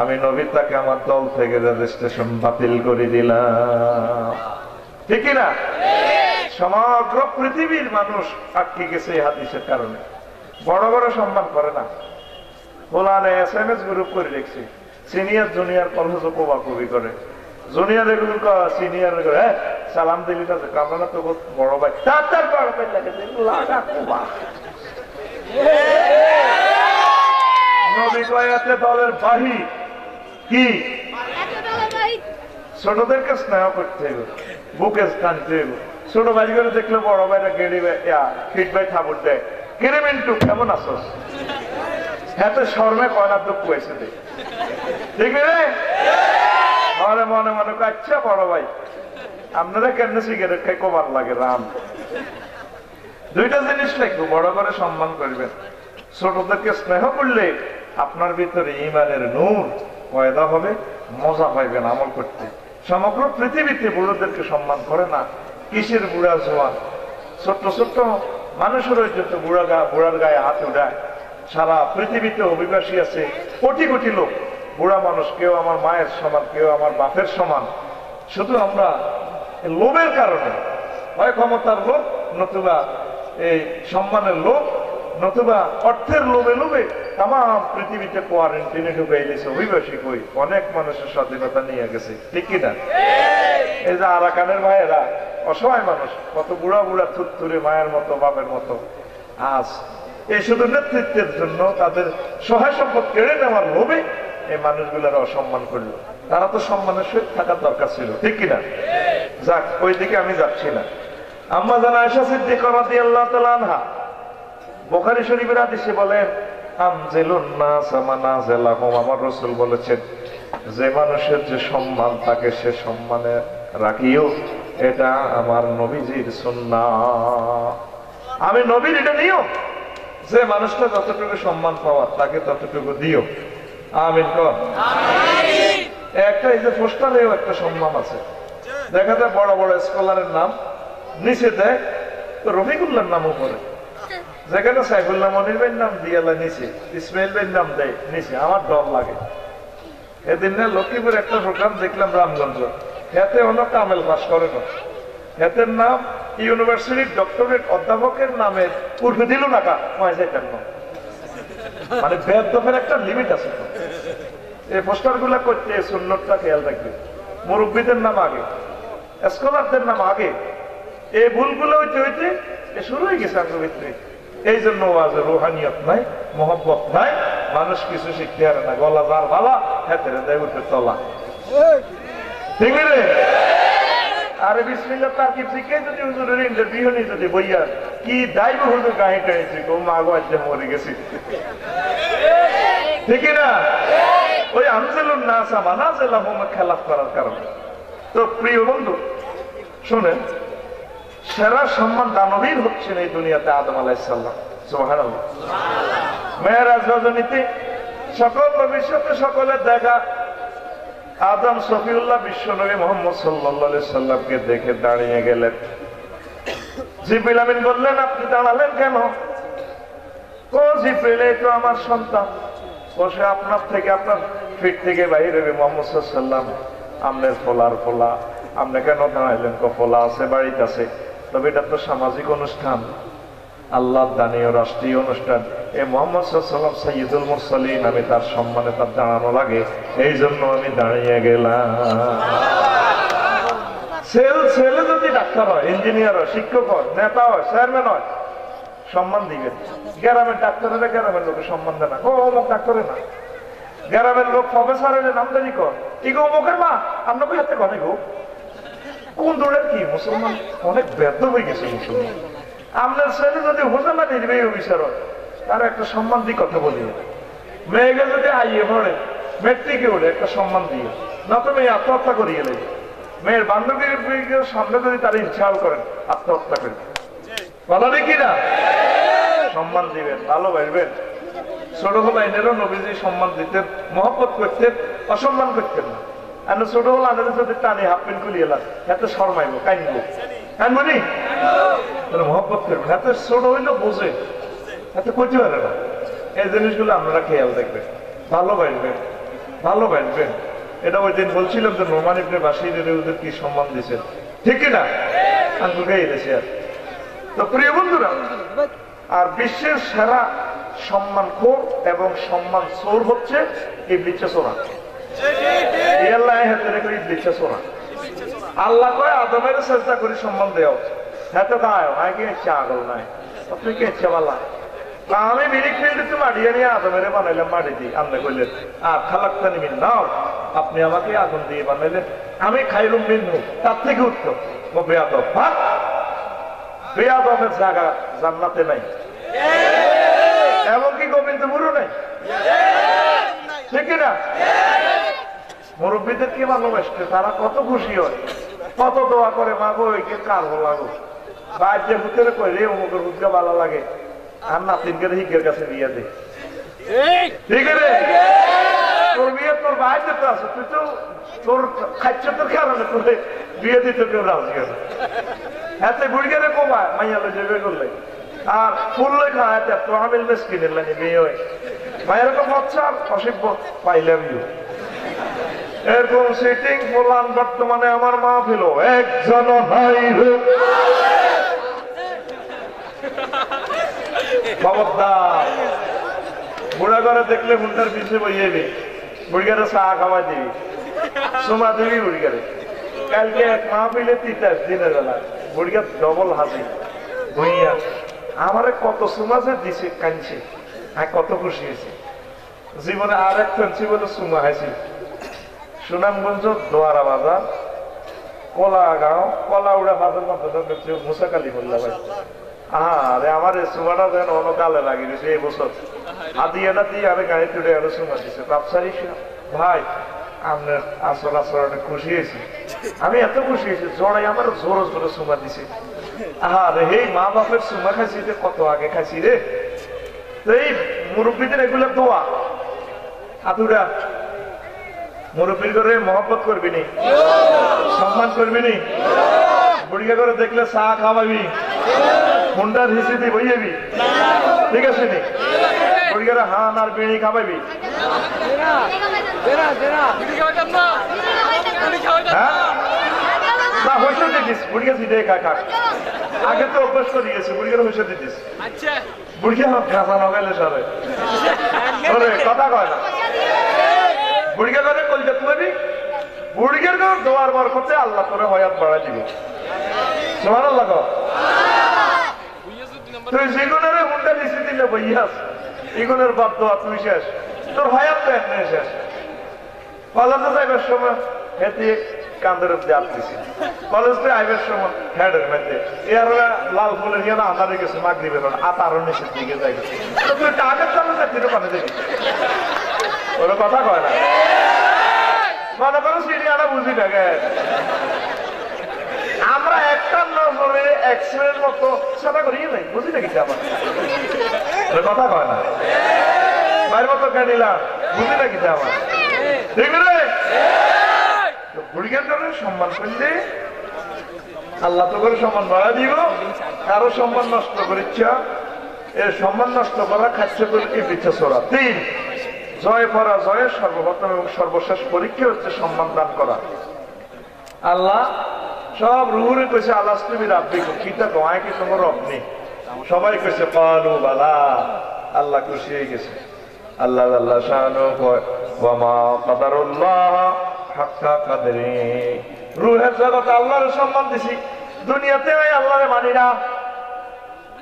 আমি নবী তাকে আমার দল থেকে রেজিস্ট্রেশন বাতিল করে দিলাম। ঠিক না? সমগ্র পৃথিবীর মানুষ আটকে গেছে এই হাদিসের কারণে। বড় বড় সম্মান করে না। কোরআনে SMS গ্রুপ করে রেখেছি, সিনিয়র জুনিয়র কলেজ কোবাকুবি করে। জুনিয়র এগুলো সিনিয়র হ্যাঁ সালাম দিলি না, কামনা তো বড় ভাই, তার বড় ভাই লাগে লাগা কোবা। নবী কয়াতে দলের বাহির কি ছোটদেরকে স্নেহ করতে হবে, বুকে টানতে হবে। ছোট ভাই করে দেখলে বড় ভাইরা গেড়ি ফিট ভাই থাবুর দেয়, কেড়ে মিন্টু কেমন আসস, হ্যাঁ তো শর্মে কয়না দুঃখ হয়েছে দেখ, ঠিক রে? মনে মনে মনে আচ্ছা বড় ভাই আপনারা কেন সিগারেট খাই কবার লাগে রাম। দুইটা জিনিস লাগবে, বড় করে সম্মান করবেন, ছোটদেরকে স্নেহ করলে আপনার ভিতরে ঈমানের নূর পয়দা হবে, মজা পাইবেন আমল করতে। সমগ্র পৃথিবীতে বুড়োদেরকে সম্মান করে না, কিসের বুড়া জোয়ান, ছোট্ট ছোট্ট মানুষের যত বুড়ার গায়ে হাত উঠায়। সারা পৃথিবীতে অভিবাসী আছে কোটি কোটি লোক, বুড়া মানুষ, কেউ আমার মায়ের সমান, কেউ আমার বাপের সমান। শুধু আমরা লোভের কারণে, হয় ক্ষমতার লোভ, নতুবা এই সম্মানের লোভ, নতুবা অর্থের লোভে লোভে তাম পৃথিবীতে কোয়ারেন্টিনে ঢুকাই দিয়েছে অভিবাসী। কই অনেক মানুষের স্বাধীনতা নিয়ে গেছে, ঠিক কিনা? এই যে আরাকানের ভাইয়েরা অসহায় মানুষ, কত বুড়া বুড়া থুরথুরে মায়ের মতো বাপের মতো, আজ এই শুধু নেতৃত্বের জন্য তাদের সহায় সম্পদ কেড়ে নেওয়ার লোভে এই মানুষগুলোর অসম্মান করলো। তারা তো সম্মানের সহিত থাকার দরকার ছিল, ঠিক কিনা? যাক, ওই দিকে আমি যাচ্ছি না। আম্মা জান আয়েশা সিদ্দিকা রাদিয়াল্লাহু তাআলা আনহা বুখারী শরীফের হাদিসে বলেন, আমজিলুন নাস মানাজিলাহুম, আমার রাসূল বলেছেন, যে মানুষের যে সম্মান তাকে সে সম্মানে রাখিও, এটা আমার নবীজির সুন্নাহ। আমি নবীর এটা নিও, যে মানুষটা যতটুকু সম্মান পাওয়ার তাকে ততটুকু দিও। আমিন কর। একটা এই যে পোস্টারেও একটা সম্মান আছে, দেখা যায় বড় বড় স্কলারের নাম নিচে দেয়, তো রফিকুল্লাহর নাম উপরে, যেখানে সাইফুল্লাহ মনির ভাইয়ের নাম দিয়ে নিচে, ইসমাইল ভাইয়ের নাম দেয় নিচে। আমার ডর লাগে। এদিন লক্ষ্মীপুর একটা প্রোগ্রাম দেখলাম রামগঞ্জ, এতে অনেক কামেল পাস করে না, এদের নাম ইউনিভার্সিটির ডক্টরেট অধ্যাপকের নামের পূর্বে দিল না কা পয়সাটার নাম, মানে বেদফের একটা লিমিট আছে। এই পোস্টার গুলা করতে সুন্নতটা খেয়াল রাখবে, মুরব্বীদের নাম আগে, স্কলারদের নাম আগে। এই ভুলগুলো হইতে হইতে শুরু হয়ে গেছে আমার ভিতরে। এই জন্য রুহানিয়ত নাই, মোহব্বত নাই, মানুষ কিছু শিখতে পারে না। গলা যার ভালা হাতে দেয় উঠে চলা, ঠিক রে? আরে বিসমিল্লাহ তাকিব শিখে যদি হুজুরের ইন্টারভিউ নি যদি বইয়া কি দাইব হুজুর গায়ে টাইছে গো মাগো আজ মরে গেছি, ঠিক না? ওই আমজিলুন নাস মানাজিলাহুম খেলাফ করার কারণে। তো প্রিয় বন্ধু শুনেন, সেরা সম্মান দানবীর হচ্ছেন এই দুনিয়াতে আদম আলাইহিস সালাম। সুবহানাল্লাহ। মেরাজ রজনীতে সকল নবীর সাথে সকলের দেখা, আদম শফিউল্লাহ বিশ্বনবী মুহাম্মদ সাল্লাল্লাহু আলাইহি সাল্লামকে দেখে দাঁড়িয়ে গেলেন। জিবরিল আমিন বললেন, আপনি দাঁড়ালেন কেন? ও জিবরিল, এই তো আমার সন্তান বসে আপনার থেকে, আপনার ফিট থেকে বাইরে হবে মুহাম্মদ সাল্লাল্লাহু আলাইহি সাল্লাম, আমনের ফোলার ফোলা, আপনি কেন দাঁড়াইলেন? ফোলা আছে, বাড়িতে আছে। তবে এটা তো সামাজিক অনুষ্ঠান, আল্লাহ দানীয় রাষ্ট্রীয় অনুষ্ঠান। এই মুহাম্মদ সাল্লাল্লাহু আলাইহি ওয়াসাল্লাম সাইয়্যিদুল মুরসালিন, আমি তার সম্মানে তার দাঁড়ানো লাগে, এই জন্য আমি দাঁড়িয়ে গেলাম। ছেলে যদি ডাক্তার হয়, ইঞ্জিনিয়ার হয়, শিক্ষক হয়, নেতা হয়, চেয়ারম্যান হয়, সম্মান দিবেন। গ্রামের ডাক্তারেরা গ্রামের লোকের সম্মান দেয় না, ও অমুক ডাক্তারে না। গ্রামের লোক প্রফেসরের নামদারি কর, ইগো অমুকের মা আপনাকে হাতে ঘনে গো। কোন দূরের কি মুসলমান অনেক ব্যর্থ হয়ে গেছে মুসলমান। আপনার ছেলে যদি হোসেনা নির্বাহী অফিসার হয়, তার একটা সম্মান দিয়ে কথা বলি। মেয়েকে যদি আইয়ে পড়ে, মেট্রিকে ওঠে, একটা সম্মান দিয়ে, না তো মেয়ে আত্মহত্যা করিয়ে নেবে। মেয়ের বান্ধবীর সামনে যদি তার ইনসাল করেন, আত্মহত্যা করেন, বলা দেখি না। সম্মান দিবেন, ভালোবাসবেন। ছোট ভাইনেরও নবীজি সম্মান দিতেন, মহব্বত করতেন, অসম্মান করতেন না। আর ছোট হল আদের যদি টানি হাফ প্যান্ট খুলিয়ে এলাম, এত শর্মাইব, কাইনবো, কাইনবো নি, মহব্বত করবেন। এত ছোট হইলেও বোঝে, এত করতে পারে না। এই জিনিসগুলো আপনারা খেয়াল দেখবেন, ভালোবাসবেন, ভালোবাসবেন। এটা ওই দিন বলছিলাম যে নোমান ইবনে বাশীরের ওদের কি সম্মান দিয়েছেন, ঠিক কিনা? আঙ্গুকে এসেছে। আর তো প্রিয় বন্ধুরা, আর বিশ্বের সেরা সম্মান খোর এবং সম্মান চোর হচ্ছে ইবলিসে চোরা। আল্লাহ কয় আদমের চেষ্টা করি সম্মান দেও, হ্যাঁ তো গায় কি ইচ্ছা আগল নাই, আপনি কি ইচ্ছা বলা। আমি মিরিক ফিল্ডে তো মাটিয়ে নিয়ে আদমের বানাইলাম, মাটি দিয়ে আপনি কইলেন আর খালাক্তা নিমিন নাও, আপনি আমাকে আগুন দিয়ে বানাইলেন, আমি খাইলুম মিন্নু, তার থেকে উত্তম। ও বেয়াদব, ভাগ বেয়াদবের জায়গা জান্নাতে নাই, এমনকি গোবিন্দপুরও নাই, ঠিক না? মুরব্বীদেরকে ভালোবাসতে তারা কত খুশি হয়, কত দোয়া করে, মা গো একে কার লাগো, বাইরে ভূতের কই রে অমুকের ভূতকে ভালো লাগে, আর নাতিনকে হিকের কাছে বিয়ে দে, ঠিক রে? তোর বিয়ে তোর বাইরে তো আছে, তুই তো তোর খাচ্ছতের কারণে তোর বিয়ে দিতে কেউ রাজি হবে। হাতে বুড়িয়ে কমায় মাইয়ালে জেবে করলে, আর ফুললে খায় তো আমিল বেশ কিনে লাগে বিয়ে হয়। মায়ের তো বাচ্চা অসভ্য পাইলাম ইউ। এরকম সিটিং বললাম বর্তমানে আমার মা ফেল একজন নাই রে। খবরদার, বুড়া ঘরে দেখলে মুন্ডার পিছিয়ে বইয়েবি, বুড়িগারে চা খাওয়াই দিবি, সোমা দিবি বুড়িগারে। কালকে এক মা ফেলে তিতাস দিনের বেলা, বুড়িগার ডবল হাসি বইয়া আমারে কত সুমাজে দিছে, কাঁদছে, আর কত খুশি হয়েছে। জীবনে আর এক ফেলছি বলে সুমা হাসি। সুনামগঞ্জ দোয়ারা বাজার, কলাগাঁও, কলা উড়া বাজার মধ্যে মুসাকালি বললা ভাই। আরে আমার এই সুমাটা যেন অন্য কালে লাগিয়ে দিয়েছে এই বছর। আদিয়াটা দিয়ে আমি গাড়ি তুলে আরো সুমা দিচ্ছে। ব্যবসায়ী ভাই আপনার আসল আসল অনেক খুশি হয়েছি, আমি এত খুশি হয়েছি, জড়াই আমার জোর জোরে সুমা দিছে। আরে এই মা বাপের সুমা খাইছি কত আগে খাইছি রে। এই মুরব্বীদের এগুলো দোয়া, হাতুরা মুরব্বীর করে মহব্বত করবি নি, সম্মান করবি নি, বুড়িয়া করে দেখলে চা খাওয়াবি, মুন্ডার হিসি দিয়ে বই যাবি, ঠিক আছে নি? বুড়িয়ারে হান আর বিড়ি খাওয়াবি, না হইসে দিতিস, বুড়িয়া সিটে খাক, আগে তো অভ্যাস করে গেছে, বুড়িয়ার হইসে দিতিস, বুড়িয়া খাসা লাগাইলে সবে কথা কয় না। বুড়িয়া করে কলজা তুলবি, বুড়িয়ার দোয়ার বার করতে আল্লাহ করে হয়াত বাড়াই দিবি। সুবহানাল্লাহ। তুই যেগুনের হুন্ডা নিচে দিলে বইয়াস, এগুলোর বাদ দোয়া তুই শেষ, তোর হয়াত তো এমনি শেষ। কলেজে যাইবার সময় হেঁটে কান্দের জাপ দিছি, কলেজে আইবার সময় হেডের মধ্যে এর লাল ফুলের গিয়ে আন্ধারে গেছে, মাগরিবের আতারও নিচের দিকে যাই গেছে। তুই টাকের চালে যাচ্ছি পানি দেখি, ওরা কথা কয় না, মনে করো সিরিয়ানা বুঝি না। আমরা একটা নজরে এক্সরের মতো সেটা করি নাই, বুঝি না কিছু আমার কথা কয় না, বাইর মতো কাটিলাম, বুঝি না কিছু আমার, ঠিক রে? বুড়িগার করে সম্মান করলে আল্লাহ তো করে সম্মান বাড়া দিব। কারো সম্মান নষ্ট করিচ্ছা, এর সম্মান নষ্ট করা খাচ্ছে তো ইবলিসে চোরা। 3 জয় পরাজয়ের সর্বপ্রথম এবং সর্বশেষ পরীক্ষা হচ্ছে সম্মান দান করা। আল্লাহ সব রুহুরে কইছে আল্লাহ তুমি রাব্বি, কিতা কয় কি তোমার রব নেই? সবাই কইছে কালু বালা। আল্লাহ খুশি হয়ে গেছে। আল্লাহ আল্লাহ শানু কয় ওয়া মা কাদারুল্লাহ হাক্কা কাদরে। রূহের জগতে আল্লাহর সম্মান দিছি, দুনিয়াতে আমি আল্লাহরে মানি না।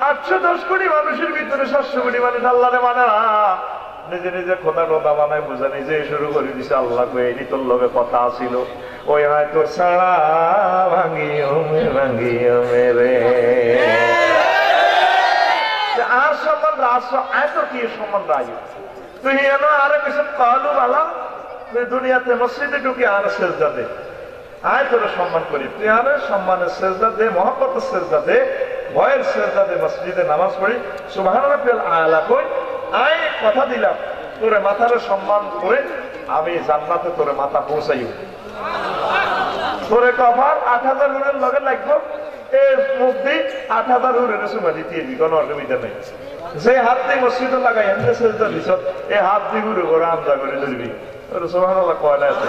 810 কোটি মানুষের ভিতরে 700 কোটি মানুষ আল্লাহরে মানে না। নিজে নিজে খোদা টোদা বানায় বুঝা নিজে শুরু করে দিছে। আল্লাহ এই তোর লগে কথা ছিল, ওই হয় তোর সারা ভাঙিও মেরে। আর সম্মান রাষ্ট্র এত কি সম্মান রায় তুই এনো আরে কিছু কালু বালা দুনিয়াতে মসজিদে ঢুকে আর সেজদা দে, আয় তোর সম্মান করি। তুই আরে সম্মানের সেজদা দে, মহব্বতের সেজদা দে, ভয়ের সেজদা দে, মসজিদে নামাজ পড়ি, সুবহান রাব্বিয়াল আলা কই। আয় কথা দিলাম তোরে মাথার সম্মান করে আমি জান্নাতে তোরে মাথা পৌঁছাইও। তোরে কভার 8000 হুরের লগে লাগবো, এই মুখ দিয়ে 8000 হুরের সুমা দিতে কোনো অসুবিধা নেই। যে হাত দিয়ে মসজিদে লাগাই এমনি সেজদা দিছ, এই হাত দিয়ে হুরে করে আমজা করে ধরবি। সুবহানাল্লাহ কয়টা আছে?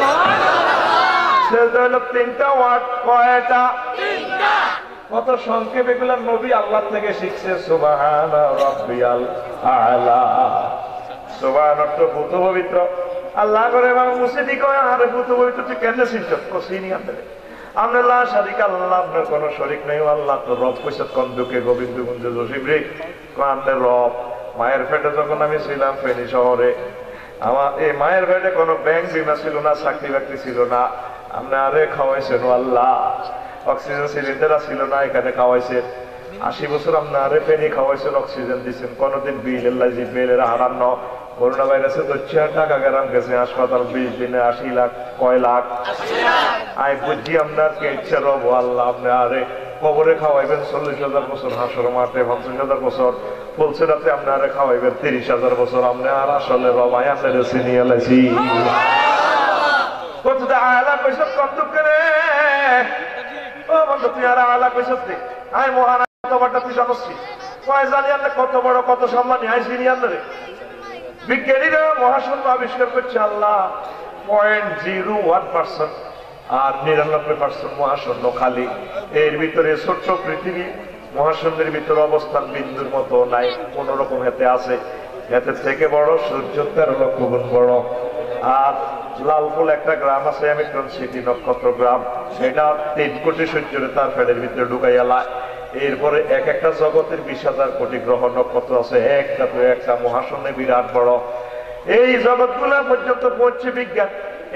সেজদা হলো 3টা ওয়ার্ড। কয়টা? 3টা। কত সংক্ষেপ এগুলো নবী আল্লাহ থেকে শিখছে। সুবহান রাব্বিয়াল আলা। সুবহান অর্থ পুত পবিত্র। আল্লাহ করে এবং মুসিদি কয় আরে পুত পবিত্র তুই কেন শিখছ? কসিনি আনতে আমরা লা শারিকা আল্লাহ, আপনার কোন শরীক নেই। আল্লাহ তো রব কইছে কন্দুকে গোবিন্দ গুঞ্জ জসিবরে কোয়ান্তে রব। মায়ের পেটে যখন আমি ছিলাম ফেনী শহরে, আমার এই মায়ের পেটে কোনো ব্যাংক বিমা ছিল না, চাকরি বাকরি ছিল না। আপনি আরে খাওয়াইছেন আল্লাহ, অক্সিজেন সিলিন্ডার ছিল না, এখানে খাওয়াইছেন। 80 বছর আপনার ফেনি খাওয়াইছেন, অক্সিজেন দিচ্ছেন, কোনদিন বিল এল্লাজি বিলের হারান্ন। করোনা ভাইরাসে তো 4 টাকা গেলাম গেছে হাসপাতাল, 20 দিনে 80 লাখ। কয় লাখ? আই বুঝি আপনার কে ইচ্ছা রব আল্লাহ। আপনি আরে কবরে খাওয়াইবেন 40,000 বছর, হাসর মাঠে 50,000 বছর, বলছে রাতে আপনারে খাওয়াইবেন 30,000 বছর। আপনি আর আসলে রব আয় আপনার চিনিয়ে লাইছি। কতটা আলা কইছ কত করে ও বন্ধু, তুই আর আলা কইছ দে আয় মহান তোমারটা তুই জানছি। কয় জানি আমরা কত বড় কত সম্মানী আই সিনিয়র রে। বিজ্ঞানীরা মহাশূন্য আবিষ্কার করছে আল্লাহ 0.01%, আর 99% মহাশূন্য খালি। এর ভিতরে ছোট্ট পৃথিবী, মহাশূন্যের ভিতরে অবস্থান বিন্দুর মতো নাই, কোন রকম হেতে আছে। এতে থেকে বড় সূর্য 13 লক্ষ গুণ বড়। আর লালপুল একটা গ্রাম আছে, অ্যামিক্রন সিটি নক্ষত্র গ্রাম, সেটা 3 কোটি সূর্যের তার ফেডের ভিতরে ঢুকাইয়ালা। এরপরে এক একটা জগতের 20,000 কোটি গ্রহ নক্ষত্র আছে, একটা তো একটা মহাশূন্যে বিরাট বড়। এই জগৎগুলা পর্যন্ত পৌঁছে বিজ্ঞান।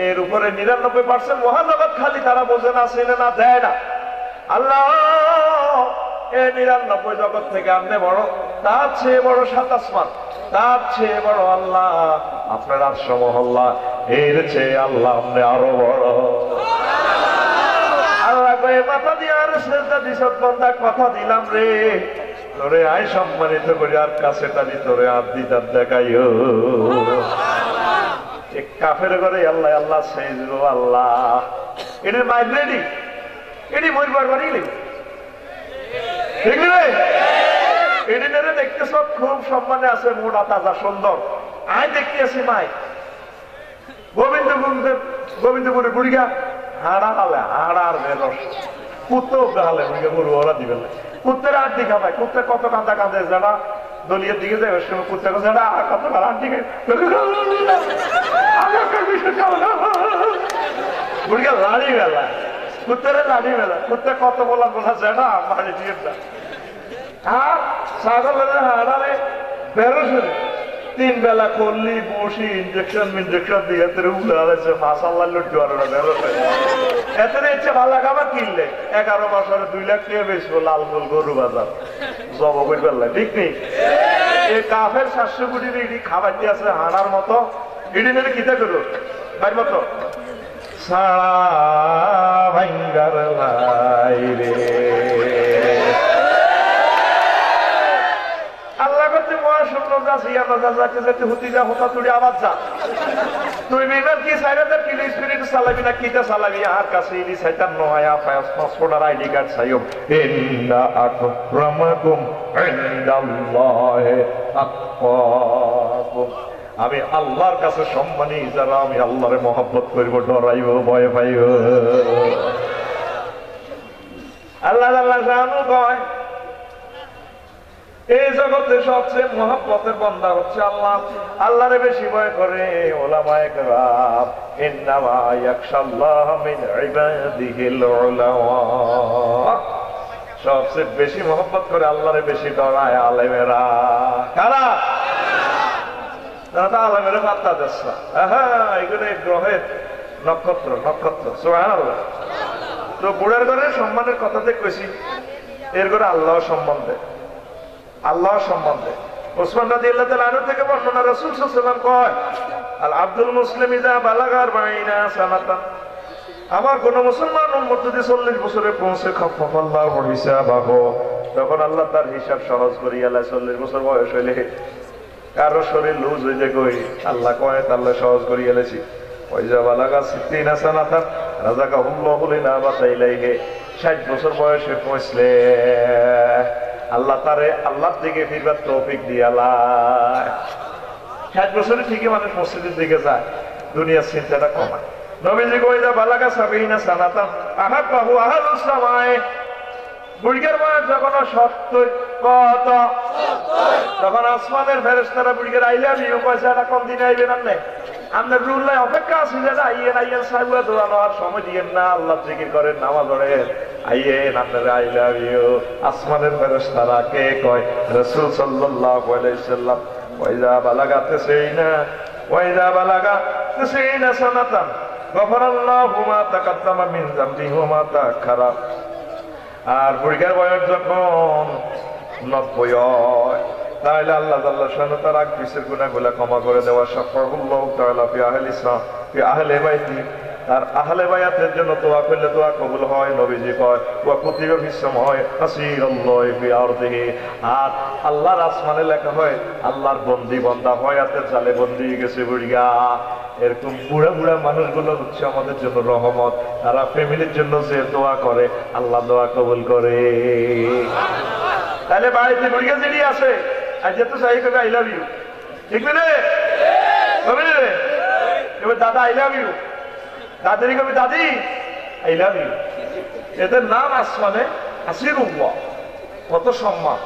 এর উপরে 99% মহাজগৎ খালি, তারা বোঝে না, চেনে না, দেয় না। আল্লাহ এই 99 জগৎ থেকে আপনি বড়, তার চেয়ে বড় 7 আসমান, তার চেয়ে বড় আল্লাহ আপনার আরশ মহল্লা, এর চেয়ে আল্লাহ আপনি আরো বড়। আল্লাহ কয়ে মাথা দিয়ে আর সেজদা দিছ বান্দা, কথা দিলাম রে তোরে আয় সম্মানিত করে, আর কাছে টানি তোরে আর দিদার দেখাইও। কাফের ঘরে আল্লাহ আল্লাহ সেজরো আল্লাহ, এটি মাইগ্রেডি, এটি মরবার বাড়ি ঠিক রে। এটি দেখতেছ খুব সম্মানে আছে, মোটা তাজা সুন্দর। আয় দেখতে আসি মাই গোবিন্দপুরে বুড়িগা হাড়া হালে হাড়ার বেরস কুত্তে হালে গরু ওরা দিবেন না। কুত্তের আট দিঘা ভাই, কুত্তে কত কাঁদা কাঁদে যারা দলীয় দিকে যায় ওর সময় কুত্তে যারা কত আট দিকে বুড়িগা লাড়ি বেলা, কুত্তের লাড়ি বেলা, কুত্তে কত বলা বলা যায় না বাড়ি দিয়ে না। আর ছাগলের হাড়ারে বেরস 3 বেলা করলি বসি ইঞ্জেকশন দিয়ে উড়ে আলাইছে মাসাল্লাহ লুটু আর এত ইচ্ছে ভালো খাবার কিনলে 11 বছরে 2 লাখ টাকা বেচবো লালফুল গরু বাজার জব করে ফেললে। ঠিক নেই? এই কাফের 700 কোটির ইডি খাবার দিয়ে আছে হানার মতো, ইডি নিলে কিতা করো ভাই মতো সারা ভাঙ্গার লাই রে। আল্লাহ করতে মহাশূন্য যাচ্ছি আমরা যাচ্ছে যেতে হুতি যা হতা তুড়ি আবার যা। তুই বিমান কি সাইরাদের কিলো স্পিরিট চালাবি না কিটা চালাবি, আর কাছে ইলি সাইতার নয় পাসপোর্ট আর আইডি কার্ড চাইও। ইন্না আকরামাকুম ইনদাল্লাহি আতকাকুম, আমি আল্লাহর কাছে সম্মানী যারা আমি আল্লাহরে মহব্বত করব, ডরাইব, ভয় পাইব। আল্লাহ আল্লাহ জানু কয় এই জগতে সবচেয়ে মহব্বতের বান্দা হচ্ছে আল্লাহ। আল্লাহরে বেশি ভয় করে উলামায়ে কেরাম, ইন্নামা ইয়াখশাল্লাহ মিন ইবাদিহিল উলামা। সবচেয়ে বেশি মহব্বত করে আল্লাহরে বেশি ডরায় আলেমেরা। কারা? তারা আলেমেরা পাত্তা দিচ্ছে না। এগুলো গ্রহের নক্ষত্র, নক্ষত্র। সুবহানাল্লাহ। তো বুড়ার ঘরের সম্মানের কথাতে কইছি, এর ঘরে আল্লাহ সম্বন্ধে, আল্লাহ সম্বন্ধে ওসমান রাদিয়াল্লাহু তাআলা আনহু থেকে বর্ণনা, রাসূল সাল্লাল্লাহু আলাইহি ওয়াসাল্লাম কয়, আল আব্দুল মুসলিম ইযা বালাগা 40 সানাতান, আমার কোন মুসলমান উম্মত যদি 40 বছরে পৌঁছে, খাফফাল্লাহু হিসাবাহু, তখন আল্লাহ তার হিসাব সহজ করিয়া দেয়। 40 বছর বয়স হইলে কারো শরীর লুজ হয়ে যায়, কই আল্লাহ কয় আল্লাহ সহজ করিয়া লেছি। ওইজা বালাগা 60 সানাতান রাযাকাহুল্লাহু লিনাবাতা ইলাইহি, 60 বছর বয়সে পৌঁছলে আল্লাহ তারে আল্লাহর দিকে ফিরবার তৌফিক দিয়া লাই। 60 বছরে ঠিকই মানুষ মসজিদের দিকে যায়, দুনিয়ার চিন্তাটা কমায়। নবীজি কইরা বালাগা 70 সানাতান আহাব্বাহু আহলুস সামায়ে, বুড়ির বয়স যখন 70 কত, তখন আসমানের ফেরেশতারা বুড়ির আইলা বিও কইছে এটা কোন দিন আইবেন আপনি? আমরা রুল্লাহ অপেক্ষা আছি যে আইয়েন আইয়েন সাইবা দোয়া নেওয়ার সময় দিয়েন না, আল্লাহ জিকির করেন, নামাজ পড়েন, আইয়েন আপনারা আই লাভ ইউ। আসমানের ফেরেশতারা কে কয়? রাসূল সাল্লাল্লাহু আলাইহি সাল্লাম। ওয়াইজা বালাগা 90 সানাতান গফরাল্লাহু মা তাকাদ্দামা মিন যামবিহি ওয়া মা তাআখারা। আর বুড়ির বয়স যখন 90 হয়, তাহলে আল্লাহ তাআলা শান তার আগ পিছের গুনাহগুলো ক্ষমা করে দেওয়া। শাফাহুল্লাহু তাআলা ফি আহলি ইসলাম ফি আহলি বাইতি, তার আহলে বায়াতের জন্য দোয়া করলে দোয়া কবুল হয়। নবীজি কয় ওয়া কুতিবা ফিস সামাই আসিরুল্লাহি ফি আরদিহি, আর আল্লাহর আসমানে লেখা হয় আল্লাহর বন্দী বান্দা হয়াতের জালে বন্দী গেছে বুড়িয়া। এরকম বুড়া বুড়া মানুষগুলো হচ্ছে আমাদের জন্য রহমত। তারা ফ্যামিলির জন্য যে দোয়া করে আল্লাহ দোয়া কবুল করে। তাহলে বাড়িতে বুড়িয়া যিনি আছে আজ তো চাই কবে আই লাভ ইউ, ঠিক না? কবে রে এবার দাদা আই লাভ ইউ, দাদারি কবি দাদি আই লাভ ইউ। এদের নাম আসমানে আসিরুল্লাহ, কত সম্মান।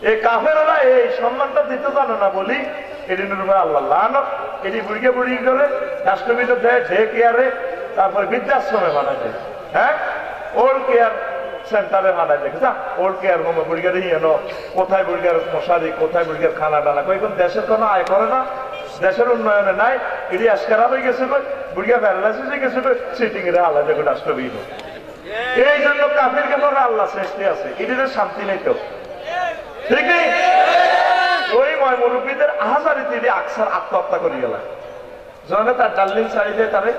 এই কাফেররা এই সম্মানটা দিতে জানে না বলি এদিনের উপরে আল্লাহ লানত। এটি বুড়িকে বুড়ি করে রাষ্ট্রবিদ দেয়, ঢে কেয়ারে, তারপরে বৃদ্ধাশ্রমে বানায় দেয়, হ্যাঁ ওল্ড কেয়ার সেন্টারে বানায় দেখে যা ওল্ড কেয়ার হোমে বুড়িকে দিয়ে এনো। কোথায় বুড়িকার মশারি, কোথায় বুড়িকার খানা টানা, কয়েকজন দেশের কোনো আয় করে না, দেশের উন্নয়নে নাই। এটি আজকারা হয়ে গেছে, বুড়িয়া প্যারালাইসিস হয়ে গেছে, সিটিং এর আল্লাহ দেখো রাষ্ট্রবিদ। এই জন্য কাফির কেন আল্লাহ সৃষ্টি আছে, এটিতে শান্তি নেই তো, ঠিক নেই? ওই মুরব্বীদের আহাজারি তিনি আকসার আত্মহত্যা করে গেলেন। যখন তার ডাল্লিন ছাড়ি দিয়ে তারে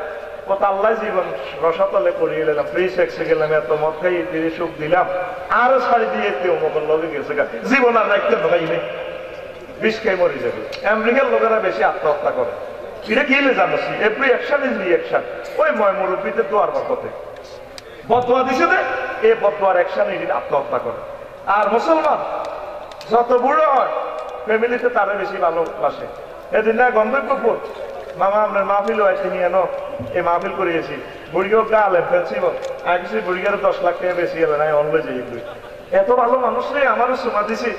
কত আল্লাহ জীবন রসাতলে করিয়ে গেলাম, প্লিজ এক্সে গেলাম, এত মত খাই তিনি সুখ দিলাম, আরো ছাড়ি দিয়ে কেউ মকল লগে গেছে, জীবন আর রাখতে ভাই নেই, বিষ খেয়ে মরে যাবে। আমেরিকার লোকেরা বেশি আত্মহত্যা করে, এটা কি জানোস? Every action is reaction. ওই মুরব্বীদের দোয়ার বরকতে বদোয়া দিছে না, এই বদোয়ার অ্যাকশন এদিন আত্মহত্যা করে। আর মুসলমান যত বুড়ো হয় ফ্যামিলিতে তারা বেশি ভালোবাসে। এদিন না গন্তব্যপুর মামা আপনার মাহফিল হয়েছে নিয়ে এনো, এই মাহফিল করিয়েছি, বুড়িও গালেন ফেলছিল আগে বুড়িগার 10 লাখ টাকা বেশি গেলে না অন্য যে এত ভালো মানুষ রে, আমারও সুমা দিছি,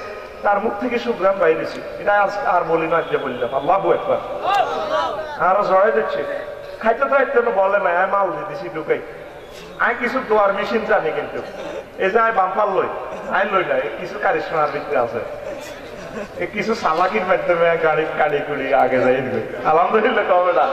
তার মুখ থেকে সুগ্রাম বাইরেছি। এটা আজকে আর বলি না, যে বললাম আল্লাহু আকবার, আরো জড়াই দিচ্ছে। খাইতে তো একটু বলে না, আমি মাল দিয়ে দিছি ঢুকাই, আমি কিছু দোয়ার মেশিন জানি, কিন্তু এই যে আমি বাম্পার লই, আমি লই না, কিছু কারিশমার ভিতরে আছে, কিছু সালাকির মাধ্যমে গাড়ি কাড়ি কুড়ি আগে যাই দিবে। আলহামদুলিল্লাহ কবে না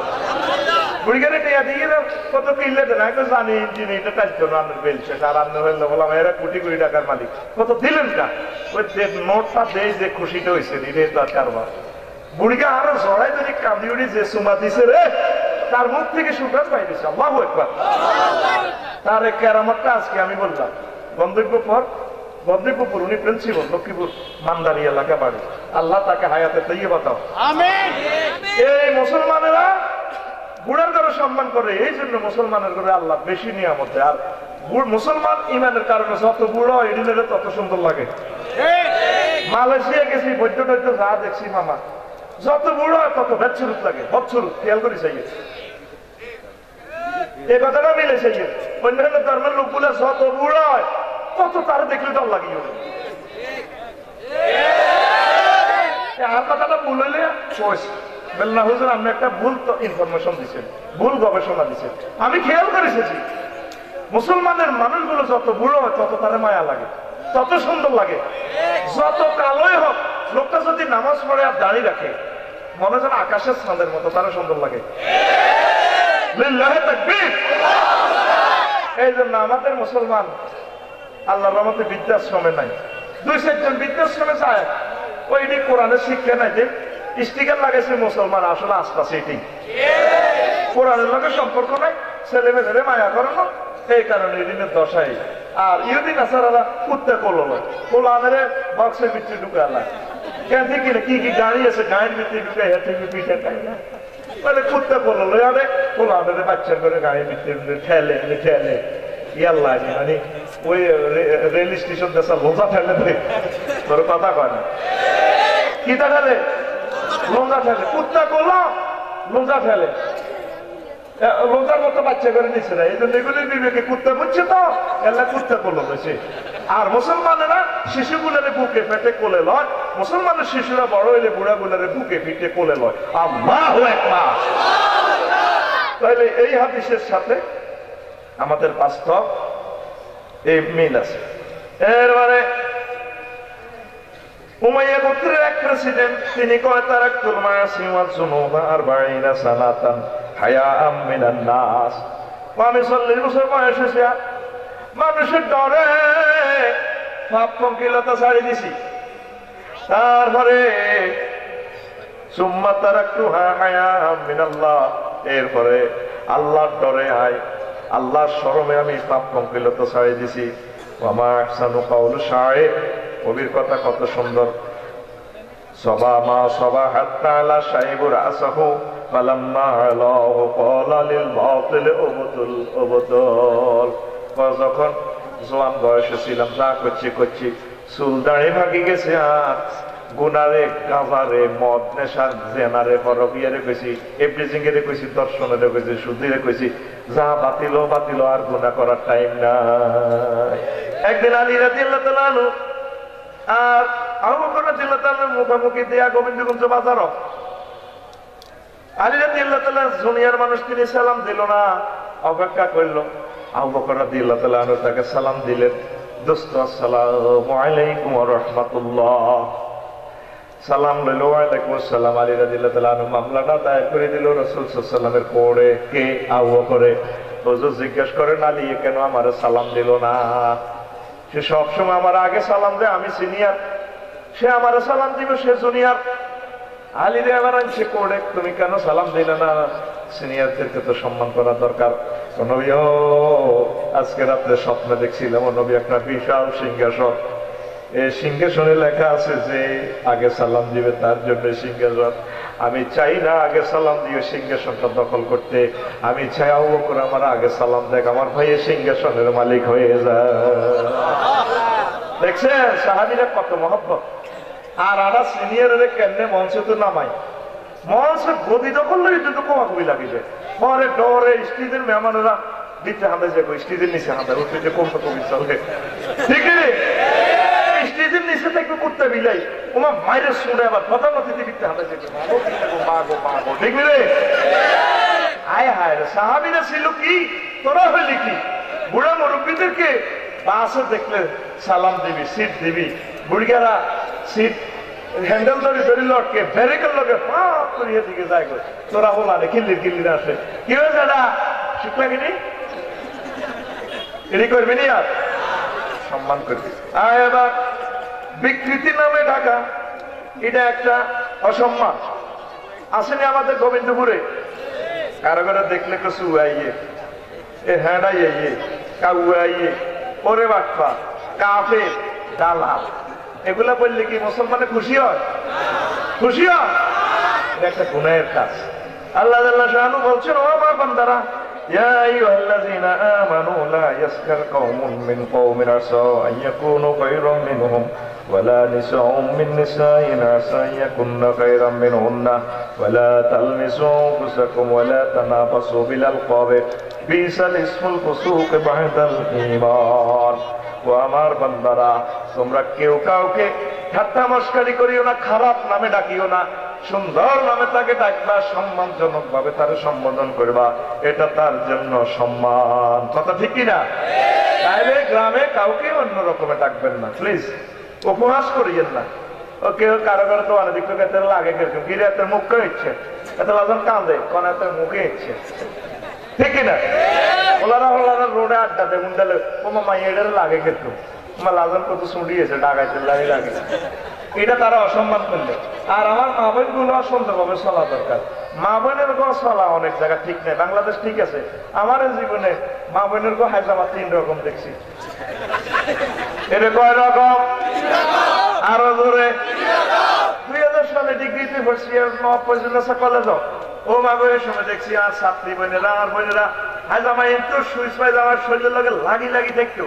বুড়িগারে টিয়া দিয়ে কত কিনলে দেন, আমি তো জানি ইঞ্জিন এটা টাইতো না বেলছে, আর রান্না হইলে বললাম এরা কোটি কোটি টাকার মালিক, কত দিলেন না? ওই নোটটা দেয় যে খুশিটা হয়েছে, এটা তার কারবার। বুড়িকে আরো জড়াই যদি কাঁদি উড়ি যে সুমা দিছে রে, তার মুখ থেকে সুগার পাইছে। আল্লাহু আকবার। তার এক কেরামতটা আজকে আমি বললাম। বন্দিপুর উনি প্রিন্সিপাল, লক্ষ্মীপুর মান্দারি এলাকা বাড়ি, আল্লাহ তাকে হায়াতে তৈয়বা দাও। আমিন। এই মুসলমানেরা বুড়ার ঘরে সম্মান করে, এই জন্য মুসলমানের ঘরে আল্লাহ বেশি নিয়ামত দেয়। আর মুসলমান ইমানের কারণে যত বুড়ো এডিনের তত সুন্দর লাগে। মালয়েশিয়া গেছি, বৈদ্য টৈদ্য যা দেখছি মামা, যত বুড়ো হয় তত বেচ্ছরুত লাগে, বচ্ছরুত খেয়াল করি চাইয়ে এই কথাটা মিলে চাইয়ে। অন্যান্য ধর্মের লোকগুলো যত বুড়ো হয় তত তারা দেখলে দল লাগিয়ে আর কথাটা ভুল হইলে বেল্লা হুজুর আপনি একটা ভুল ইনফরমেশন দিচ্ছেন, ভুল গবেষণা দিচ্ছেন। আমি খেয়াল করে এসেছি মুসলমানের মানুষগুলো যত বুড়ো হয় তত তার মায়া লাগে, তত সুন্দর লাগে। যত কালোই হোক লোকটা যদি নামাজ পড়ে আর দাঁড়িয়ে রাখে মনে যেন আকাশের চাঁদের মতো, তারা সুন্দর লাগে। এই জন্য আমাদের মুসলমান আল্লাহর রহমতে বৃদ্ধাশ্রমে নাই, 2-4 জন বৃদ্ধাশ্রমে যায়, ওইটি কোরআনের শিক্ষা নাই যে স্টিকার লাগাইছে মুসলমান, আসলে আশপাশে এটি কোরআনের লগে সম্পর্ক নাই, ছেলে মেয়েদের মায়া করে না, এই কারণে এই দিনের দশাই। আর ইহুদিন আসারা কুত্তে কোলো কোরআনের বক্সের ভিতরে ঢুকে আল্লাহ কেন ঠিক কিনা কি কি গাড়ি আছে গাড়ির ভিতরে ঢুকে হেঁটে পিঠে খাই না, মানে কুত্তে কোলো আরে কোরআনের বাচ্চা করে গাড়ির ভিতরে ঠেলে ঠেলে ইয়াল্লা মানে ওই রেল স্টেশন দেশা লোজা ঠেলে দেয়, তোর কথা কয় না কি ঠেলে লোজা ঠেলে, কুত্তা কোলো লোজা ঠেলে, লোজার মতো বাচ্চা করে নিচ্ছে না। এই জন্য এগুলির বিবেকে কুত্তা বুঝছে তো এলা কুত্তা কোলো হয়েছে। আর মুসলমানেরা শিশুগুলোর বুকে পেটে কোলে লয়, মুসলমানের শিশুরা বড় হইলে বুড়া গুলারে বুকে পিঠে কোলে লয়। আল্লাহু আকবার। তাহলে এই হাদিসের সাথে আমাদের বাস্তব এই মিল আছে। এরবারে উমাইয়া গোত্রের এক প্রেসিডেন্ট, তিনি কয় তারাকতুল মাআসি ওয়াজ যুনুবা 40 সানাতান হায়াআম মিনান নাস। আমি 40 বছর বয়স হয়েছে, মানুষের ডরে পাপ পঙ্কিলতা ছাড়ি দিছি। তারপরে সুম্মা তারাকতুহা হায়াআম মিনাল্লাহ, এরপরে আল্লাহর ডরে আল্লাহর শরমে আমি পাপ পঙ্কিলতা ছাড়ি দিছি। ওয়া মা আহসানু কাউলু শাইর, কবির কথা কত সুন্দর। সবা মা সবা হাত্তা আলা শাইবুর আসাহু ফালাম্মা আলাহু ক্বালা লিল বাতিল উবতুল উবতুল। যখন জোয়ান বয়সে ছিলাম যা করছি চুল দাড়ি ভাগি গেছে, আর গুনারে গাজারে মদ নেশা জেনারে পরবিয়ারে কইছি, এভরিথিং এর কইছি, দর্শনের কইছি, সুদিরে কইছি, যা বাতিল আর গুনাহ করার টাইম নাই। একদিন আলী রাদিয়াল্লাহু তাআলা আনহু আর আবু বকর রাদিয়াল্লাহু তাআলার মুখোমুখি দিয়া গোবিন্দগঞ্জ বাজার, আলী রাদিয়াল্লাহু তাআলা জুনিয়র মানুষ, তিনি সালাম দিল না, অপেক্ষা করলো। আবু বকর রাদিয়াল্লাহু তাআলা আনহু তাকে সালাম দিলেন, দোস্ত আসসালামু আলাইকুম ওয়া রাহমাতুল্লাহ। সালাম লইল, ওয়ালাইকুম আসসালাম। আলী রাদিয়াল্লাহু তাআলা আনহু মামলাটা দায়ের করে দিল রাসূল সাল্লাল্লাহু আলাইহি ওয়াসাল্লামের পরে। কে? আবু বকর। হুজুর জিজ্ঞেস করেন আলী কেন আমারে সালাম দিল না? সে সবসময় আমার আগে সালাম দেয়, আমি সিনিয়র, সে আমারে সালাম দিব, সে জুনিয়র। আলী রে আমার সে কোড়ে, তুমি কেন সালাম দিলে না? সিনিয়রদেরকে তো সম্মান করা দরকার। নবী, আজকে রাত্রে স্বপ্নে দেখছিলাম নবী একটা বিশাল সিংহাসন, এই সিংহাসনে লেখা আছে যে আগে সালাম দিবে তার জন্য সিংহাসন। আমি চাই না আগে সালাম দিয়ে সিংহাসনটা দখল করতে, আমি চাই আবু বকর আমার আগে সালাম দেখ, আমার ভাই সিংহাসনের মালিক হয়ে যায়। দেখছেন সাহাবীরা কত মহব্বত। আর আরা সিনিয়রের কেমনে মঞ্চে তো নামাই, মঞ্চে গদি দখল লাগে কিন্তু কমাকমি লাগিছে, পরে ডরে স্ত্রীদের মেহমানেরা দিতে হাতে যাবো, স্ত্রীদের নিচে হাতে উঠে যে কমতে কবি চলে, ঠিক আছে? স্টেজের নিচে থাকবে কুত্তা বিলাই, ওমা মায়ের শুনে আবার প্রধানমন্ত্রী দিতে হাতে যাবে, ঠিক রে? আয় হায় রে, সাহাবীরা ছিল কি, তোরা হইলি কি? বুড়া মুরব্বীদেরকে বাসে দেখলে সালাম দিবি, সিট দিবি, বুড়িয়ারা সিট হ্যান্ডেল ধরে ধরে লটকে ব্যারিকেড লগে পাপ করিয়ে দিকে যায়, তোরা হল আরে কিল্লির আসে, কি হয়ে দাদা শিখ লাগেনি? এটি করবি নি, আর সম্মান করবি। আর এবার বিকৃতি নামে ঢাকা, এটা একটা অসম্মান। আসেনি আমাদের গোবিন্দপুরে, কারো কারো দেখলে কিছু আইয়ে, এ হ্যাঁ আইয়ে, কাউ আইয়ে, ওরে বাটপা, কাফে, দালাল, এগুলা বললে কি মুসলমানে খুশি হয়? খুশি হয়? এটা একটা গুনাহের কাজ। আল্লাহ শানু বলছেন, ও আমার বান্দারা, ইয়া আইয়ুহাল্লাযীনা আমানু লা ইয়াসখার কওমুন মিন কওমিন আসা আন ইয়াকুনু খায়রাম মিনহুম ওয়ালা নিসাউম মিন নিসাইন আসা আন ইয়াকুননা খায়রাম মিনহুন্না ওয়ালা তালমিসু আনফুসাকুম ওয়ালা তানাফাসু বিল আলকাব বিসাল ইসমুল ফুসুক বা'দাল ঈমান। ও আমার বান্দারা, তোমরা কেউ কাউকে ঠাট্টা মস্কারি করিও না, খারাপ নামে ডাকিও না, সুন্দর নামে তাকে ডাকবা, সম্মানজনক ভাবে তার সম্বোধন করবা, এটা তার জন্য সম্মান। কথা ঠিক কিনা? তাইলে গ্রামে কাউকে অন্য রকমে ডাকবেন না প্লিজ, উপহাস করিয়েন না। ওকে কারো কারো তো অনেক ক্ষেত্রে লাগে কিরকম গিরে এত মুখে ইচ্ছে, এত বাজন কাঁদে কোন এত মুখে ইচ্ছে, ঠিক কিনা? ওলারা ওলারা রোডে আড্ডা দেয় মুন্ডালে ওমা মাই এটার লাগে কিরকম, আমার লাজন কত শুনিয়েছে ডাকাইতে লাগে লাগে, এটা তারা অসম্মান করলে। আর আমার মা বোন গুলো সুন্দরভাবে চলা দরকার। মা বোনের গো চলা অনেক জায়গা ঠিক নেই, বাংলাদেশ ঠিক আছে, আমার জীবনে মা বোনের গো হাইজামা 3 রকম দেখছি। এটা কয় রকম? আরো জোরে। 2000 সালে ডিগ্রিতে পড়ছি, 90 কলেজ। ও মা বোনের সময় দেখছি আর ছাত্রী বোনেরা আর বোনেরা হাইজামা একটু সুইচ পায়জামা শরীরের লগে লাগি লাগি দেখতো,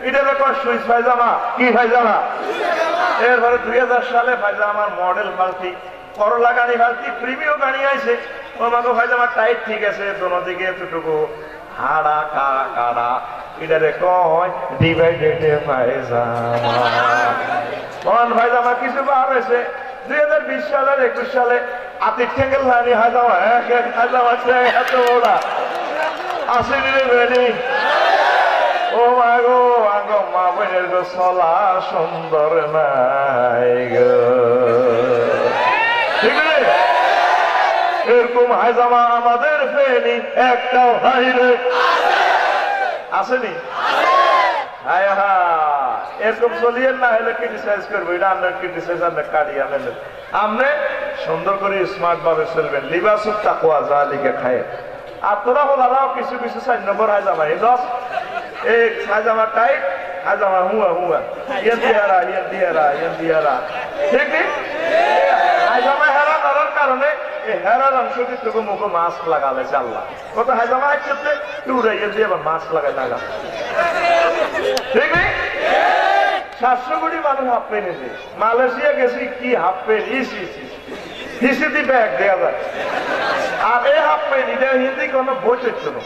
এটা কয় সুইচ পায়জামা। কি পায়জামা? এরপরে 2000 সালে পায়জামার মডেল পাল্টি, করলা গাড়ি পাল্টি, প্রিমিও গাড়ি আইছে। ও মাগো পায়জামা টাইট ঠিক আছে, দোনো দিকে এতটুকু হাড়া কাড়া কাড়া, এটারে কয় ডিভাইডেড পায়জামা। পায়জামা কিছু বার হয়েছে 2020 সালের 21 সালে আতির ঠেঙ্গেল লাইনি হায়জামা, এক এক হায়জামা এত ওরা আসেনি রে বেনি। ও মাগো আগো মা বোনের গো চলা সুন্দর নাই গো, ঠিক রে? এরকম হায়জামা আমাদের ফেনি একটাও নাই রে, আসেনি? হায় হা, এরকম চলিয়ে না হলে ক্রিটিসাইজ করবো, এটা আপনার ক্রিটিসাইজ আপনার কাটিয়ে আনেন। আপনি সুন্দর করে স্মার্ট ভাবে চলবেন, লিবাসুত তাকওয়া যালিকা খায়। আর তোরা হলারাও কিছু কিছু 4 নম্বর হায়জামা, এই 10 এক হায়জামা টাইট, হায়জামা হুয়া হুয়া, ইয়ে দিয়ারা ইয়ে দিয়ারা ইয়ে দিয়ারা, ঠিক নেই? হায়জামা হেরা করার কারণে এই হেরার অংশ কিন্তু মুখে মাস্ক লাগালেছে আল্লাহ। কত হায়জামা আসছে টুরে ইয়ে দিয়ে আবার মাস্ক লাগাই লাগা, ঠিক নেই? 700 কোটি মানুষ হাফ পেন এসে মালয়েশিয়া গেছি, কি হাফ পেন হিসিদি ব্যাগ দেওয়া যায়। আর এই হাফ পেন এটা হিন্দি কোনো বই চলছে না,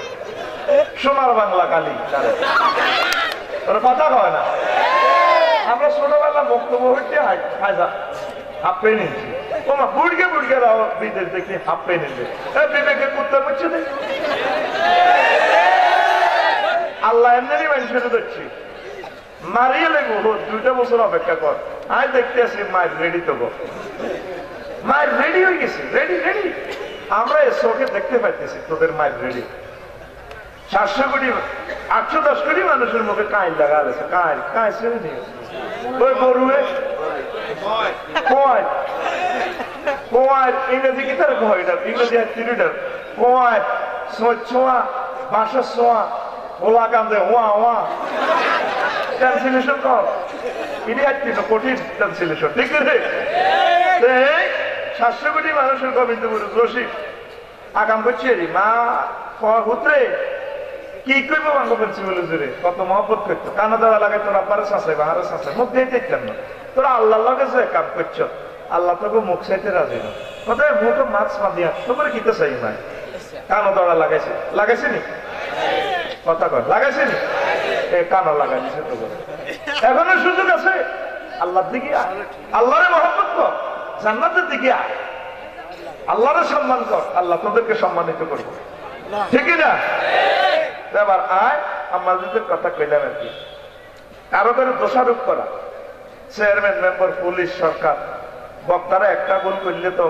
সোনার বাংলা কালি কথা কয় না। আমরা ছোটবেলা বক্তব্য হইতে হাফ পেন নিচ্ছি, তোমার বুড়কে বুড়কে দাও বিদেশ দেখি হাফ পেন নিচ্ছে, বিবেকে করতে পারছে না। আল্লাহ এমনি মানুষের দেখছি মারিয়ে লেগো 2টা বছর অপেক্ষা কর, আয় দেখতে আসি মায়ের রেডি তো গো, মায়ের রেডি হয়ে গেছে, রেডি রেডি। আমরা চোখে দেখতে পাইতেছি তোদের মায়ের রেডি। 700 কোটি 810 কোটি মানুষের মুখে কাঁইল লাগা আছে, কাঁইল কাঁই ছেড়ে নিয়ে ওই গরুয়ে কোয়ায় ইংরেজি কি তার কয়, এটা ইংরেজি 3 কোয়ায় ছোঁয়া বাঁশের ছোঁয়া ওলা কান্দে ওয়া ওয়া, ট্রান্সলেশন কর, ইনি আসছিল কঠিন ট্রান্সলেশন, ঠিক আছে? 700 কোটি মানুষের গোবিন্দপুর রশিদ আগাম করছে মা হুতরে কি করবো বাংলা প্রিন্সিপাল হুজুরে, কত মহব্বত করতো, কানা দেওয়া লাগে তোর আব্বারে শাসাই বাহারে শাসাই, মুখ দিয়ে দেখতেন না, তোরা আল্লাহ লাগে যে কাম করছ, আল্লাহ তোকে মুখ চাইতে রাজি না, কোথায় মুখে মাছ বাঁধিয়া তোমার কিতে চাই নাই, কানো দড়া লাগাইছে, লাগাইছে নি? কথা কর লাগাইছে নি? কানো লাগাই দিছে তো, এখনো সুযোগ আছে। আল্লাহর দিকে আল্লাহরে মহব্বত কর, জান্নাতের দিকে আয়, আল্লাহরে সম্মান কর, আল্লাহ তোদেরকে সম্মানিত করবো, ঠিক না? এবার আয় আমাদের কথা কইলাম আর কি, কারো কারো দোষারোপ করা, চেয়ারম্যান মেম্বার পুলিশ সরকার বক্তারা একটা ভুল করলে তো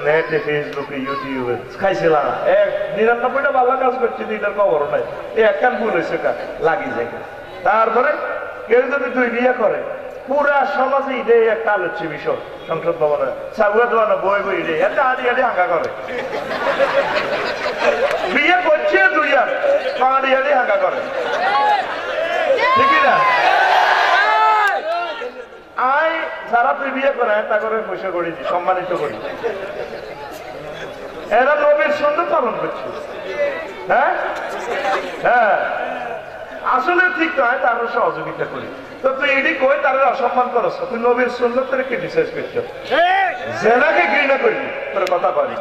নেটে ফেসবুকে ইউটিউবে খাইছিল না, 99টা ভালো কাজ করছে, 2টার খবর নাই, একখান ভুল হয়েছে লাগি যায়। তারপরে কেউ যদি 2 বিয়ে করে পুরা সমাজে ইডে একটা আলোচ্য বিষয়, সংসদ ভবনে সাগুয়া দোয়ানো বই বই ইডে একটা আড়ি আড়ি হাঙ্গা করে, বিয়ে করছে 2 আর আড়ি আড়ি হাঙ্গা করে, ঠিক না? আয় যারা 2 বিয়ে করে তা করে পয়সা করি সম্মানিত করি, এরা নবীর সুন্নাত পালন করছে। হ্যাঁ হ্যাঁ, আসলে ঠিক নয়, তার সহযোগিতা করি। তো তুই এটি কই তার অসম্মান করছ, তুই নবীর সুন্নতের ক্রিটিসাইজ করছ, জেনাকে ঘৃণা করবি, তোর কথা পারি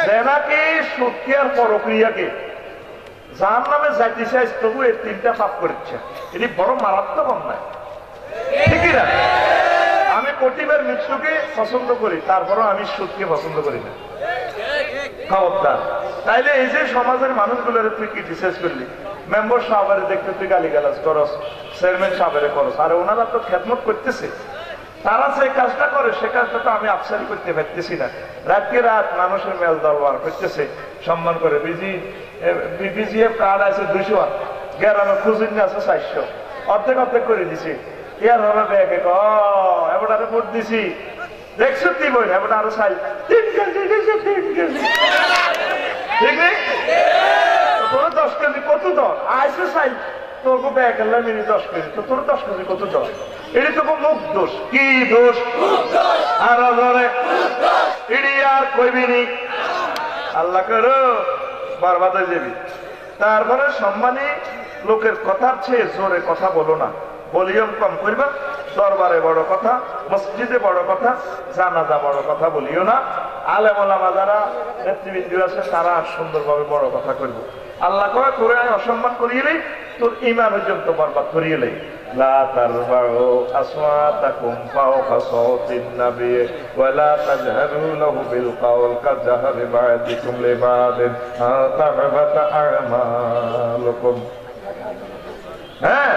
জেনাকে, সুখী আর পরক্রিয়াকে যার নামে যাইতে চাইছ, তবু এই 3টা পাপ করেছে, এটি বড় মারাত্মক অন্যায়, ঠিক না? কতিবার মৃত্যুকে পছন্দ করি, তারপরও আমি সুদকে পছন্দ করি না। খবরদার। তাইলে এই যে সমাজের মানুষগুলোর তুই ক্রিটিসাইজ করলি, মেম্বার সাহেবের দেখতে তুই গালিগালাজ করস, চেয়ারম্যান সাহেবের করস, আর ওনারা তো খেদমত করতেছে, তারা যে কাজটা করে সে কাজটা তো আমি আফসারি করতে পারতেছি না। রাতকে রাত মানুষের মেল দরবার করতেছে, সম্মান করে। বিজিএফ কার্ড আছে 200, গ্রামে খুঁজিন আছে 400, অর্ধেক অর্ধেক করে দিছি। ইয়ার হবে ব্যাগে এবার আরো ভোট দিছি, দেখছো কি বই এবার আরো 3 কেজি দিছে, 3 কেজি, ঠিক নেই? তোর 10 কেজি কত দর আইসে চাই, তোর ব্যাগ এলাম 10 কেজি, তো তোর 10 কেজি কত দর? এটি তো মুখ দোষ। কি দোষ? আর এটি আর কইবিনি, আল্লাহ করো বরবাদ হয়ে যাবি। তারপরে সম্মানী লোকের কথার চেয়ে জোরে কথা বলো না, ভলিউম কম করবা। দরবারে বড় কথা, মসজিদে বড় কথা, জানাজা বড় কথা বলিও না। আলেম ওলামা যারা নেতৃবৃন্দ আছে তারা সুন্দরভাবে বড় কথা করবো। আল্লাহ কয় তোরে আমি অসম্মান করিয়েলেই তোর ইমান পর্যন্ত বরবাদ করিয়েলেই। লা তারফাউ আসওয়াতাকুম ফাওকা সাওতিন নাবী ওয়া লা তাজহারু লাহু বিল কাওল কাজহারি বা'দিকুম লিবা'দিন তাহবাতা আমালুকুম। হ্যাঁ,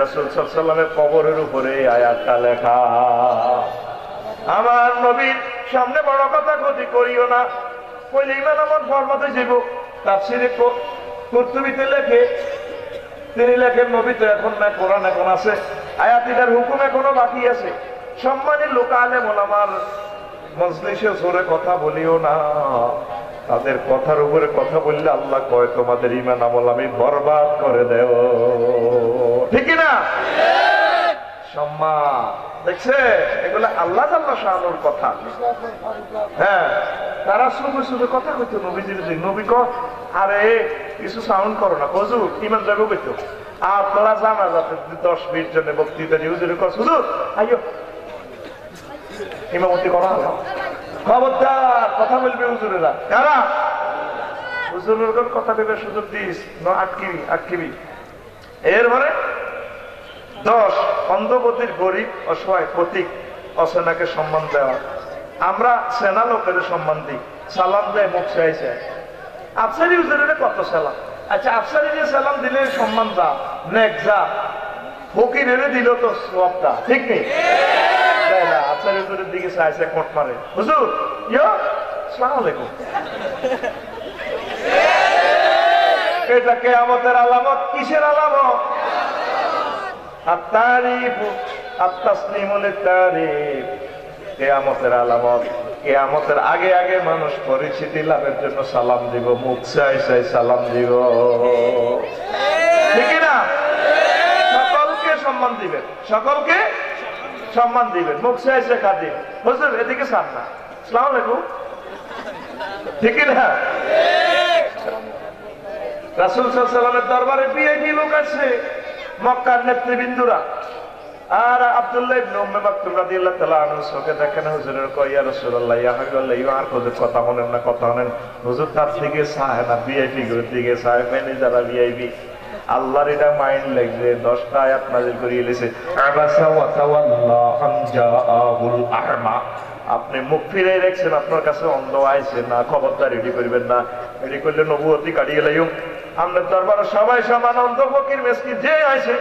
রাসূল সাল্লাল্লাহু আলাইহি ওয়াসাল্লামের কবরের উপরে আয়াতটা লেখা, আমার নবীর সামনে বড় কথা ক্ষতি করিও না, কইলে ইমান আমার বরবাদ হয়ে যাইব। তাফসীরে কুরতুবীতে লেখে, তিনি লেখেন নবী তো এখন না, কোরআন এখন আছে, আয়াতিটার হুকুম এখনো বাকি আছে। সম্মানী লোক আলেম ওলামার মজলিসে জোরে কথা বলিও না, তাদের কথার উপরে কথা বললে আল্লাহ কয় তোমাদের ঈমান আমল আমি বরবাদ করে দেব, ঠিক না? সম্মান দেখছে, এগুলো আল্লাহ আল্লাহ শানুর কথা। হ্যাঁ, তারা শুধু শুধু কথা কইতো নবীজির, নবী ক আরে কিছু সাউন্ড করো না, হুজুর ইমান যাবে কইতো। আর তোরা জানা যাতে 10-20 জনের বক্তৃতা দিয়ে হুজুর কর, হুজুর আইয়ো ইমামতি করা হলো, খবরদার কথা বলবে হুজুরেরা। কারা? হুজুরের কথা দেবে সুযোগ দিস, আটকিবি। এরপরে 10 অন্ধপতির গরিব অসহায় প্রতীক অসেনাকে সম্মান দেওয়া। আমরা সেনা লোকের সম্মান দিই, সালাম দেয়, মুখ চাইছে। আফসারি হুজুরের কত সালাম? আচ্ছা, আফসারি যে সালাম দিলে সম্মান যা, নেক যা, ফকিরের দিল তো সবটা, ঠিক নেই? আফসারি হুজুরের দিকে চাইছে, কোট মারে, হুজুর ইয়ো আসসালামু আলাইকুম। এটা কিয়ামতের আলামত। কিসের আলামত? কিয়ামতের আলামত। কিয়ামতের আগে আগে মানুষ পরিচিতি লাভের জন্য সালাম দিব, মুখ চাই চাই সালাম দিব, ঠিক না? সকলকে সম্মান দিবেন, সকলকে সম্মান দিবেন, মুখ চাই চাই খাদিম, হুজুর এদিকে সান না, আসসালামু আলাইকুম, ঠিক না? রাসূল সাল্লাল্লাহু আলাইহি ওয়াসাল্লামের দরবারে ভিআইপি লোক আছে, মক্কার নেতৃবৃন্দরা। আর আব্দুল্লাহ ইবনে উম্মে মাকতুম রাদিয়াল্লাহু তাআলা আনহু চোখে দেখেন হুজুরের কয়, ইয়া রাসূলুল্লাহ, ইয়া হাবিবাল্লাহ, ইমার হুজুর কথা বলেন না, কথা বলেন। হুজুর তার দিকে চায় না, ভিআইপি গুলোর দিকে চায়, ম্যানেজাররা ভিআইপি। আল্লাহর এটা মাইন্ড লাগবে, 10টা আয়াত নাযিল করিয়ে দিয়েছে, আবাসা ওয়া তাওয়াল্লা আন জাআহুল আ'মা। আপনি মুখ ফিরে রাখছেন, আপনার কাছে অন্ধ আইছে না, খবরদার রেডি করবেন না, রেডি করলে নবুয়তি কাটিয়ে লাইও। আপনার দরবারে সবাই সমান, অন্ধ ফকির মিসকিন যে আইছে,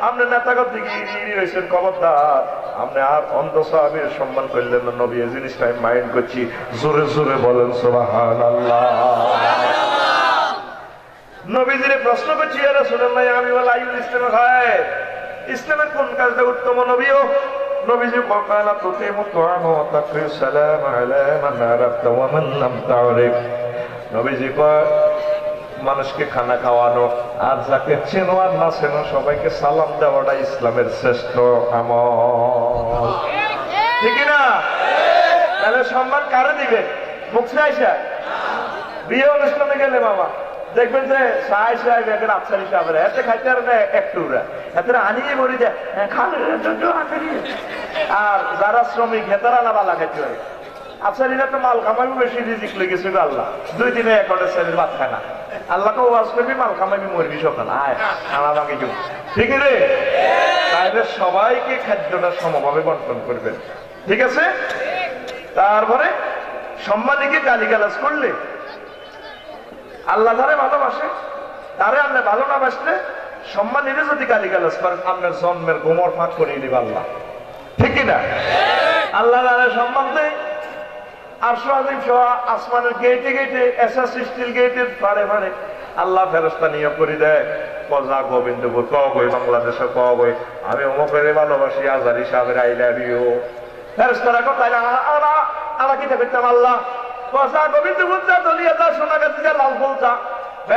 আপনি নেতাগত দিকে হয়েছেন, খবরদার আপনি আর অন্ধ সাহাবীর সম্মান করলেন না। নবী এই জিনিসটা আমি মাইন্ড করছি, জোরে জোরে বলেন সুবহানাল্লাহ। নবীজিরে প্রশ্ন করছি, ইয়া রাসূলুল্লাহ, আমি বলা আইউল ইসলাম হয়, ইসলামের কোন কাজটা উত্তম? নবীও নবীজি বললেন, তুতিমু তুআমু ওয়া তাকরি সালাম আলা মান আরাফতা ওয়া মান লাম তা'রিফ। নবীজি কয়, মানুষকে খানা খাওয়ানো, আর যাকে চেনো আর না চেনো সবাইকে সালাম দেওয়াটা ইসলামের শ্রেষ্ঠ আমল, ঠিক না? তাহলে সম্মান কারে দিবে? মুখ চাইছে। বিয়ে অনুষ্ঠানে গেলে মামা দেখবেন যে সাই সাহেব এদের আফসারি সাহেবের এতে খাইতে আর একটু এতে আনিয়ে মরি যায়, আর যারা শ্রমিক হেতারা না বালা খাইতে হয়। আফসারিরা তো মাল কামাইবি বেশি, রিজিক লেগেছে আল্লাহ, 2 দিনে 1 শ্রেণীর ভাত খায় না। আল্লাহকে ওয়াজ করবি, মাল কামাইবি, মরবি সকাল, আয় আমাকে কেউ, ঠিক রে? তাহলে সবাইকে খাদ্যটা সমভাবে বন্টন করবেন। ঠিক আছে? তারপরে সম্মানীকে গালিগালাজ করলে আল্লাহ তারে ভালোবাসে, তারে আপনি ভালো না বাসলে সম্মানীরে যদি গালিগালাজ করেন আপনার জন্মের গোমর ফাঁক করিয়ে দিবে আল্লাহ, ঠিক কিনা? আল্লাহ তারে সম্মান দেয় আসমানের গেটে গেটে, এসএস স্টিল গেটের পাড়ে পাড়ে আল্লাহ ফেরেশতা নিয়োগ করে দেয়। কজা গোবিন্দপুর কই বাংলাদেশে কই আমি অমুকের ভালোবাসি, আজারি সাহেবের আই লাভ ইউ। ফেরেশতারা কোথায় আমরা কি করতাম? আল্লাহ কজা গোবিন্দপুর যা দলিয়া যা সোনাগাছি যা লালপুর যা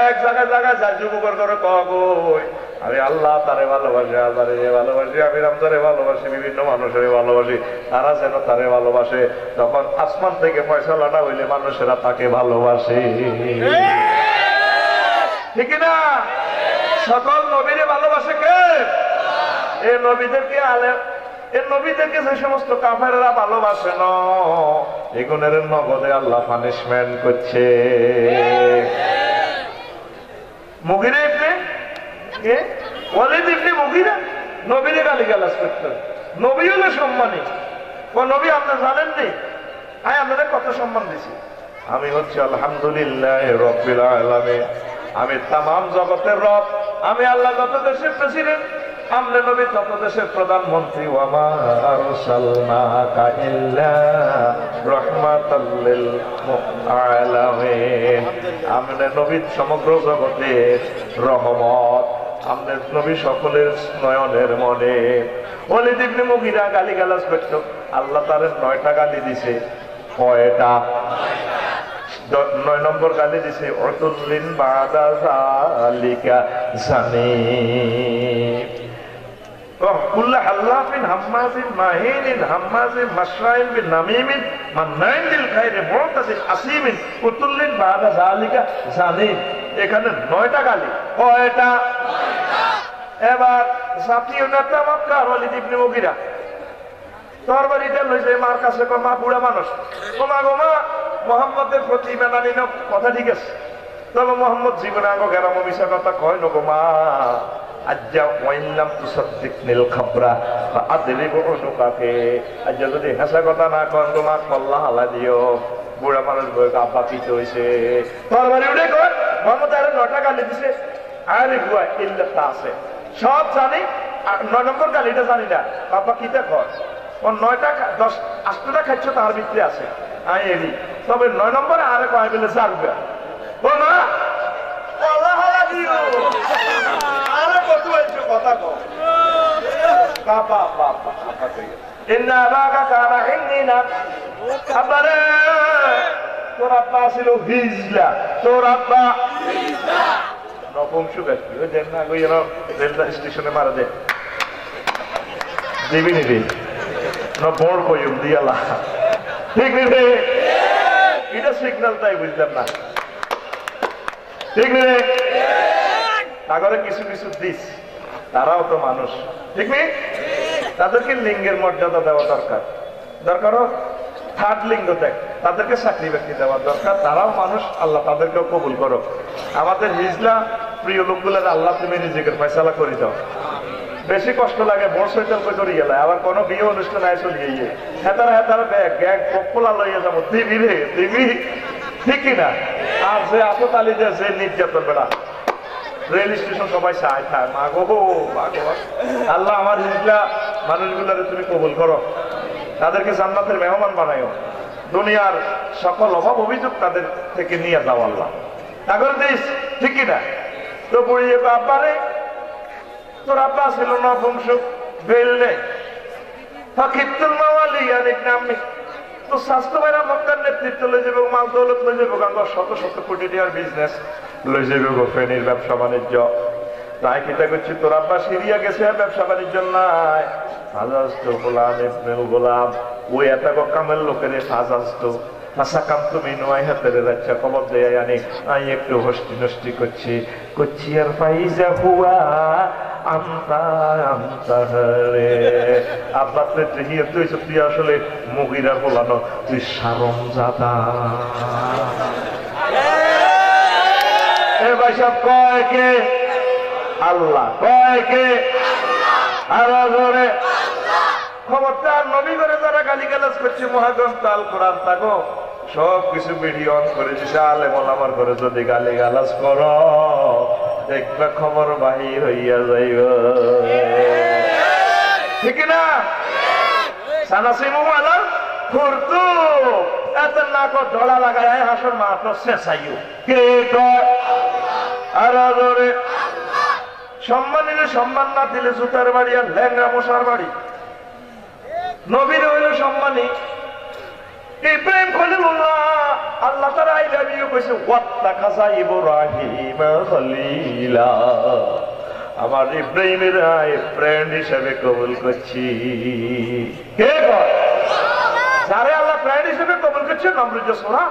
এক জায়গায় জায়গায় যায় যুবকর করে কই আমি আল্লাহ তারে ভালোবাসি, আজারে ভালোবাসি, আমি রামজারে ভালোবাসি, বিভিন্ন মানুষের ভালোবাসি, তারা যেন তারে ভালোবাসে। তখন আসমান থেকে ফয়সালা না হইলে মানুষেরা তাকে ভালোবাসে, ঠিক না? সকল নবীরে ভালোবাসে কে? এই নবীদেরকে এই নবীদেরকে যে সমস্ত কাফেররা ভালোবাসে না, এগুনের নগদে আল্লাহ পানিশমেন্ট করছে। মুগিরা ইবনে ওয়ালিদ ইবনে মুগিরা নবীরে গালিগালাজ করতেন। নবী হলো সম্মানী। ও নবী আপনারা জানেননি আমি আপনাদের কত সম্মান দিছি? আমি হচ্ছে আলহামদুলিল্লাহ রাব্বিল আলামিন, আমি তামাম জগতের রব, আমি আল্লাহ যত দেশের প্রেসিডেন্ট, আমনে নবী তত দেশের প্রধানমন্ত্রী। ওয়া মা আরসালনাকা ইল্লা রাহমাতাল লিল আলামিন, আমনে নবী সমগ্র জগতের রহমত, আমনে নবী সকলের নয়নের মনে। ওয়ালিদ ইবনে মুগিরা গালিগালাজ করত, আল্লাহ তারে 9টা গালি দিছে। কয়টা? 9 নম্বর গালি দিছে উতুল্লিন বাদা যালিকা জানিব কুল্লু হাল্লাফিন হাম্মাজিন মাহিনিন হাম্মাজিন মাশরাইন বিনামিমিন মান্নাইন লিল খাইরি মুতাসিল আসিমিন উতুল্লিন বাদা যালিকা জানিব। এখানে 9টা গালি। কয়টা? 9টা। এবার জাতীয় নেতা মক্কা ওয়ালিদ ইবনে মুগিরা তরবারিটা লইছে মার কাছে, মা বুড়া মানুষ, মা গো মা মোহাম্মদের প্রতি মেনানি কথা ঠিক আছে, তবে মোহাম্মদ জীবনে আগে গেরাম মিশা কথা কয় নগো মা। আজ্জা ওয়াইল্লাম তুসাদ্দিকনিল খাবরা আদরিবু উনুকাকে, আজ্জা যদি হাসা কথা না কন তো মা কল্লা হালা দিও। বুড়া মানুষ বই আব্বা পিতে হইছে, তরবারি উঠে কয় মোহাম্মদ আরে 9টা গালি দিছে। আরে বুয়া ইল্লাতা আছে সব জানি, 9 নম্বর গালিটা জানি না। বাবা কিতা কয়? ও 9টা 8টা খাচ্ছ তার ভিতরে আছে আমি এলি, তবে 9 নম্বরে আরে কয় বলে জানবে ও না আল্লাহ দিও আরে কত হইছে কথা কও বাবা বাবা আপা কই ইন্না বাকা কানা ইন্নিনা আবারে তোর আব্বা ছিল হিজলা, তোর আব্বা হিজলা নবংশ ব্যক্তি। ওই দেন না কই যেন রেল স্টেশনে মারা দেয় দেবী নিবি না বড় কইম দিয়ালা, ঠিক রে? এটা সিগন্যাল তাই বুঝলাম না, ঠিক রে? তাগরে কিছু কিছু দিস, তারাও তো মানুষ, ঠিক নেই? তাদেরকে লিঙ্গের মর্যাদা দেওয়া দরকার, দরকারও থার্ড লিঙ্গ দেখ, তাদেরকে চাকরি বাকরি দেওয়ার দরকার, তারাও মানুষ, আল্লাহ তাদেরকেও কবুল করো। আমাদের হিজলা প্রিয় লোকগুলোর আল্লাহ তুমি নিজেকে ফয়সালা করে দাও। বেশি কষ্ট লাগে বড় সৈতাল কই ধরে গেলে, আবার কোনো বিয়ে অনুষ্ঠান আয় চলিয়ে গিয়ে হেতারা হেতারা ব্যাগ গ্যাং পোলা লইয়া যাবো দিবি রে দিবি, ঠিক কিনা? আর যে আততালি যে নির্যাতন বেড়া রেল স্টেশন সবাই চায় খায় মা গো মা গো। আল্লাহ আমার হিজলা মানুষগুলারে তুমি কবুল করো, তাদেরকে জান্নাতের মেহমান বানাইও, দুনিয়ার সকল অভাব অভিযোগ তাদের থেকে নিয়ে যাও আল্লাহ, তাগর দিস, ঠিক কিনা? তো বুড়িয়ে আব্বারে তোর আব্বা ছিল নবংশ বেল নেই ফাকিতুল মাওয়ালিয়া নামে তো স্বাস্থ্য ভাইরা মক্কার নেতৃত্ব লই যাবে, মাল দৌলত লই যাবে, গাঙ্গর শত শত কোটি টাকার বিজনেস লই যাবে, ফেনীর ব্যবসা বাণিজ্য। তাই কিতা করছি তোর আব্বা সিরিয়া গেছে ব্যবসা বাণিজ্য নাই, ফাজাজতো গোলাম ইবনুল গোলাম ওই এত কামের লোকের ফাজাজতো আশা কাম তুমি নয় হাতের রাচ্চা খবর দেয় আনি আমি একটু হস্তি নষ্টি করছি করছি আর পাইজা হুয়া আমতা আমতা রে আব্বা তুই তুই আসলে মুগিরা বলানো তুই সারম জাদা। এ ভাই সব কয় কে? আল্লাহ। কয় কে? আরো জোরে খবরদার নবী করে যারা গালিগালাজ করছে মহাগ্রন্থ আল কোরআন থাকো সব কিছু ভিডিও অন করে দিছে। আলেম ওলামার করে যদি গালিগালাজ করো দেখবে খবর বাহির হইয়া যাইব, ঠিক না? সানাসিমু আলা ফুরতু এত নাক ধরা লাগায় হাসর মাত্র শেষাইও কে কয় আর ধরে সম্মানের সম্মান না দিলে জুতার বাড়ি আর ল্যাংরা মশার বাড়ি। নবীর হইল সম্মানী ইব্রাহিম খলিলুল্লাহ, আল্লাহ তাআলা আই লাভ ইউ কইছে ওয়াত্তাখাযা ইব্রাহিম খলিলা, আমার ইব্রাহিমের ফ্রেন্ড হিসেবে কবুল করছি। কে কয়? যারে আল্লাহ ফ্রেন্ড হিসেবে কবুল করছে নমরুদ সোনা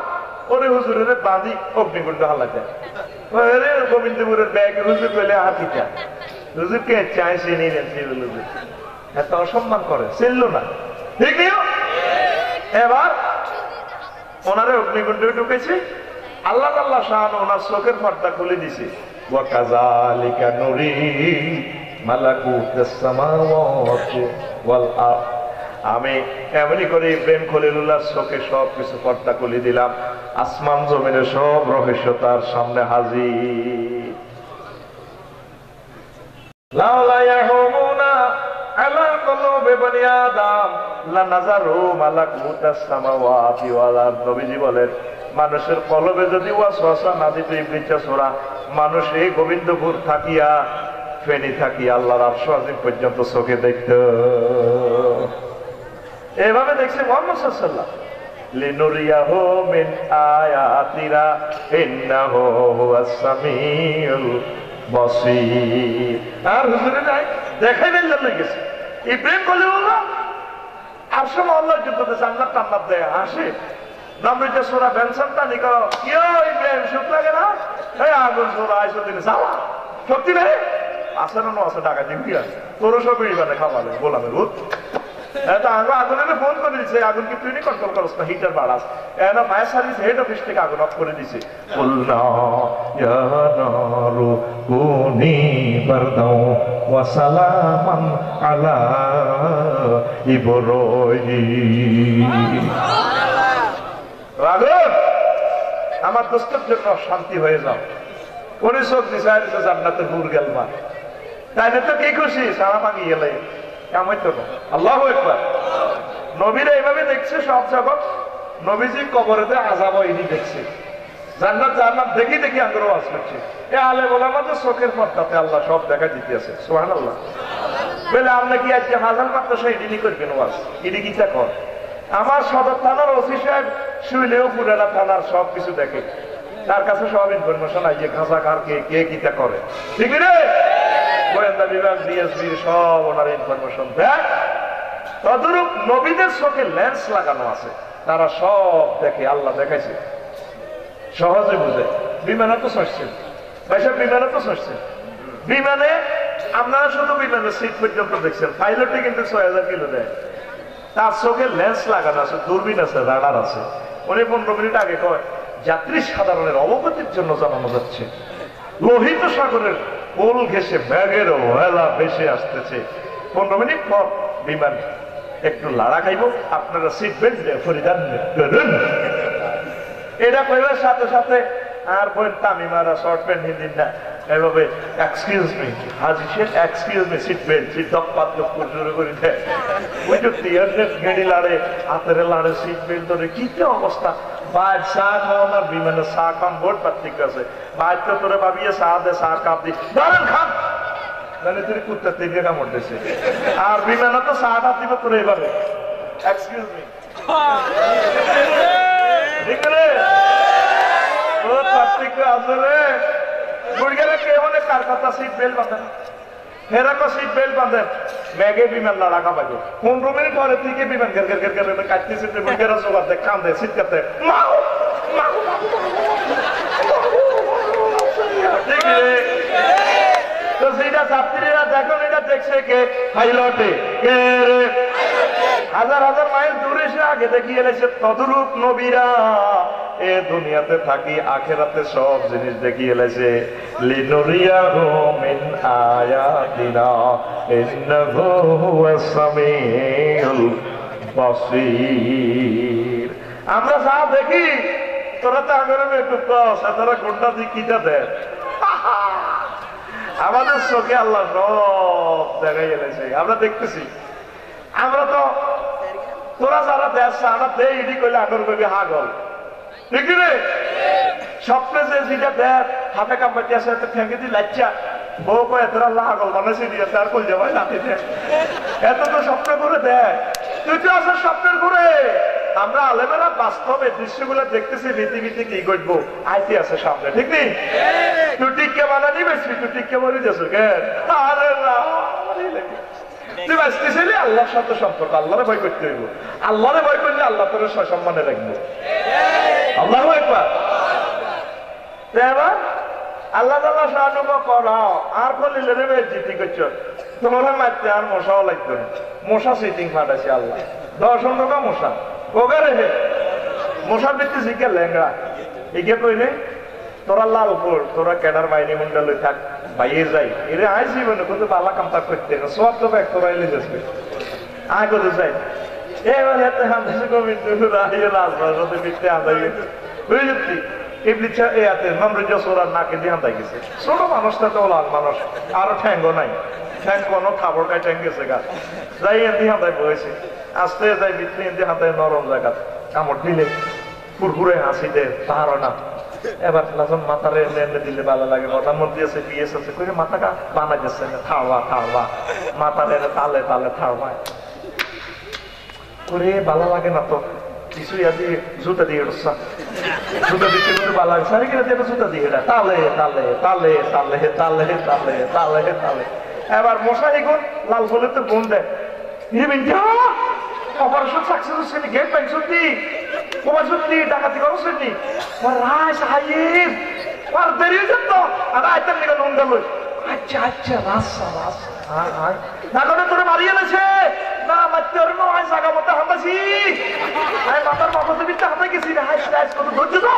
ওরে হুজুরের বাঁধি অগ্নিকুণ্ড হাল্লা দেয়। গোবিন্দপুরের ব্যাগ হুজুর পেলে হাতিটা হুজুরকে চাই চিনি হুজুর এত অসম্মান করে চিনল না, ঠিক নিও। এবার ওনারে অগ্নিকুণ্ডে ঢুকেছে, আল্লাহ আল্লাহ শাহ ওনার চোখের পর্দা খুলে দিছে। ওয়াকাযালিকা নুরি মালাকুতাস সামাওয়াতি ওয়াল আরদ, আমি এমনি করে ইব্রাহিম খলিলুল্লাহর চোখে সব কিছু পর্দা খুলে দিলাম, আসমান জমিনের সব রহস্য তার সামনে হাজির। লাউলা ইয়াহুমুনা আলা কুলুবি বনি আদম লানাযারু মালাকুতাস সামাওয়াতি ওয়াল আরদ, নবীজি বলেন মানুষের কলবে যদি ওয়াসওয়াসা না দিত ইবলিসের ছোড়া, মানুষ এই গোবিন্দপুর থাকিয়া ফেনী থাকিয়া আল্লাহর আরশ আজিম পর্যন্ত চোখে দেখত। এভাবে দেখছে মুহাম্মদ সাল্লাল্লাহু আলাইহি ওয়াসাল্লাম, লিনুরিয়াহু মিন আয়াতিনা ইন্নাহু হুয়াস সামিউল বাসীর। আর হুজুরে নাই দেখাইবেন জন্য গেছে ইব্রাহিম খলিলুল্লাহ আরশ আল্লাহর যুদ্ধতে জান্নাত টান্নাত দেয় আসে নমরুদ সূরা বেনসান টানি করো কিও ইব্রাহিম সুখ লাগে না? এই আগুন সূরা আইসো দিনে যাওয়া শক্তি নেই আছে না আছে টাকা দিবি আর তোর সব বিড়ি বানায় খাওয়ালে গোলামের ভূত। আগুনের ফোন করে দিচ্ছে, আগুন কি তুই কন্ট্রোল করছ না? হিটার বাড়াস ফায়ার সার্ভিস হেড অফিস থেকে আগুন অফ করে দিছে। আমার দোস্তের জন্য শান্তি হয়ে যাও, পরিশোধ দিছে জান্নাতের হুর গেলমা, তাই না? তো কি খুশি সারা ভাঙি গেলে আল্লাহু আকবার। নবীরা এভাবে দেখছে সব জগৎ, নবীজি কবরেতে আযাব হয়নি দেখছে, জান্নাত জান্নাত দেখি দেখি আগ্রহ আওয়াজ করছে। এ আলেম ওলামাদের চোখের পর্দাতে আল্লাহ সব দেখা দিতে আছে। সুবহানাল্লাহ। বলে আপনি কি আজকে হাজার মাত্র সেই দিনই করবেন ওয়াজ? ইডি গীতা কর। আমার সদর থানার ওসি সাহেব শুইলেও পুরানা থানার সব কিছু দেখে, তার কাছে সব ইনফরমেশন আছে খাঁচা কার কে কে গীতা করে, ঠিক রে? গোয়েন্দা বিভাগ ডিএসপি সব ওনার ইনফরমেশন দেয়। তদরূপ নবীদের চোখে লেন্স লাগানো আছে, তারা সব দেখে, আল্লাহ দেখাইছে সহজে বুঝে। বিমানে তো চড়ছেন ভাইসব, বিমানে তো চড়ছেন, বিমানে আপনারা শুধু বিমানের সিট পর্যন্ত দেখছেন, পাইলটে কিন্তু ৬০০০ কিলো দেয়, তার চোখে লেন্স লাগানো আছে, দূরবীন আছে, রাডার আছে। উনি 15 মিনিট আগে কয় যাত্রী সাধারণের অবগতির জন্য জানানো যাচ্ছে লোহিত সাগরের কোল ঘেঁষে ব্যাগের ওহেলা ভেসে আসতেছে, 15 মিনিট পর বিমান একটু লাড়া খাইব, আপনারা সিট বেল্ট পরিধান করুন। এটা কইবার সাথে সাথে আর বোন তামিমারা শর্ট প্যান্ট হিন্দিন না এভাবে excuse me Haji Sheikh, excuse me, seat belt, seat দপ্পাত শুরু করে দেয়। ওই যে টিয়ারনেট গেড়ি লাড়ে, হাতের লাড়ে, সিট বেল্ট ধরে কি কি অবস্থা। বাইর চা খাওয়ানোর বিমানে চা খান বোর্ড পার্থক্য আছে, বাইর তো তোরে ভাবিয়ে চা দে, চা কাপ দি ধরেন খান, নাহলে তুই কুত্তা 3 কামড় দিছে। আর বিমানে তো চা কাপ দিব তোরে এইভাবে এক্সকিউজ মি, ঠিক রে? বোর্ড পার্থক্য আছে রে। বুড়িগেরা কে বলে কার কথা সিট বেল্ট বাঁধেন, হেরাকো সিট বেল্ট বাঁধেন, ব্যাগে বিমান লড়া খাবাইব। 15 মিনিট পরে থেকে বিমান ঘের ঘের ঘের ঘের কাটতেছে, বুড়িগেরা জোগাড় দেয়, কান্দে, সিট কাটে, ঠিক রে? তো সেটা যাত্রীরা দেখুন, এটা দেখছে কে? পাইলটে। কে রে? হাজার হাজার মাইল দূরে সে আগে দেখিয়ে এলেছে। তদরূপ নবীরা এ দুনিয়াতে থাকি আখেরাতে সব জিনিস দেখিয়ে এলেছে লিনুরিয়াহু মিন আয়াতিনা ইন্নাহু হুয়াস সামিউল বাসীর। আমরা যা দেখি তোরা তো আগরে একটু কস তোরা কোনটা দিকিটা দেখ আমাদের চোখে আল্লাহ সব দেখাই এনেছে আমরা দেখতেছি। আমরা তো তোরা যারা দেশ আমরা দেই ইডি করলে আগর কবি হাগল ঠিক রে স্বপ্নে যে যেটা দেখ হাতে কামড়াতে আসে ঠেঙ্গে দিয়ে লাচ্চা বউ কয়ে তোরা আল্লাহ হাগল বানাইছে দিয়ে তার কই যাবাই নাতি দেখ এত তো স্বপ্ন করে দেখ তুই তো আসে স্বপ্নের করে। আমরা আলেমেরা বাস্তবে দৃশ্যগুলো দেখতেছি রীতিনীতি কি ঘটবো আইতে আছে সামনে ঠিক নেই। তুই টিকে বানানি বেশি তুই টিকে মরে যাচ্ছ কেন? আরে তুই বাঁচতেছিলি আল্লাহর সাথে সম্পর্ক আল্লাহরে ভয় করতে হইব। আল্লাহরে ভয় করলে আল্লাহ তোর সম্মানে রাখবো। আল্লাহ একবার এবার আল্লাহ তাআলা সাহায্য করো আর করলে রে জিতি করছ তোমার মারতে আর মশাও লাগতো না। মশা সিটিং ফাটাইছে আল্লাহ 10 টাকা মশা ওগারে হে মশার ভিত্তি শিখে লেঙ্গা এগিয়ে কইলে তোরা লাল উপর তোরা কেডার বাইনি মন্ডল থাক বাইয়ে যাই এরে আইসি মানে কিন্তু বালা কামতা করতে না সব তো ব্যাগ তোরা এলে যাচ্ছে আয় করতে যাই এবার হাতে হাতে গোবিন্দ রাহিয়ে রাজবাড়িতে বিতে আদায় বুঝলি ইবলিছা এ হাতে মামরুজা সোরার নাকে দিয়ে আদায় গেছে। ছোট মানুষটা তো লাল মানুষ আরো ঠ্যাঙ্গো নাই ঠ্যাং কোনো খাবার খাই ঠ্যাং গেছে গা যাই এদি হাতায় বয়েছে আস্তে যাই বিতে এদি হাতায় নরম জায়গা কামড় দিলে ফুরফুরে হাসি দে তাহারও না। এবার মাথারে এনে দিলে ভালো লাগে প্রধানমন্ত্রী আছে পিএস আছে কই মাথাটা বানা যাচ্ছে না থাওয়া থাওয়া মাথারে তালে তালে থাওয়ায় করে ভালো লাগে না তো কিছু আদি জুতা দিয়ে উঠছা জুতা দিতে কিন্তু ভালো লাগে সারি কিনা দিয়ে জুতা দিয়ে তালে তালে তালে তালে তালে তালে তালে তালে। এবার মশাই গুণ লাল ফলে তো বোন দেয় অপারেশন সাকসেস হচ্ছে গেট ব্যাংক সত্যি তোমার সত্যি ডাকাতি করো সত্যি রায় সাহেব আর দেরি যেত আর আইতাম নিকে নুন গেল আচ্ছা আচ্ছা রাস্তা রাস্তা না করে তোরে মারিয়ে এনেছে না মারতে ওর নয় জায়গা মতো হাঁটাছি আমি মাথার মাথাতে বিদ্যা হাঁটা গেছি না হাই স্টাইস কত ধৈর্য তো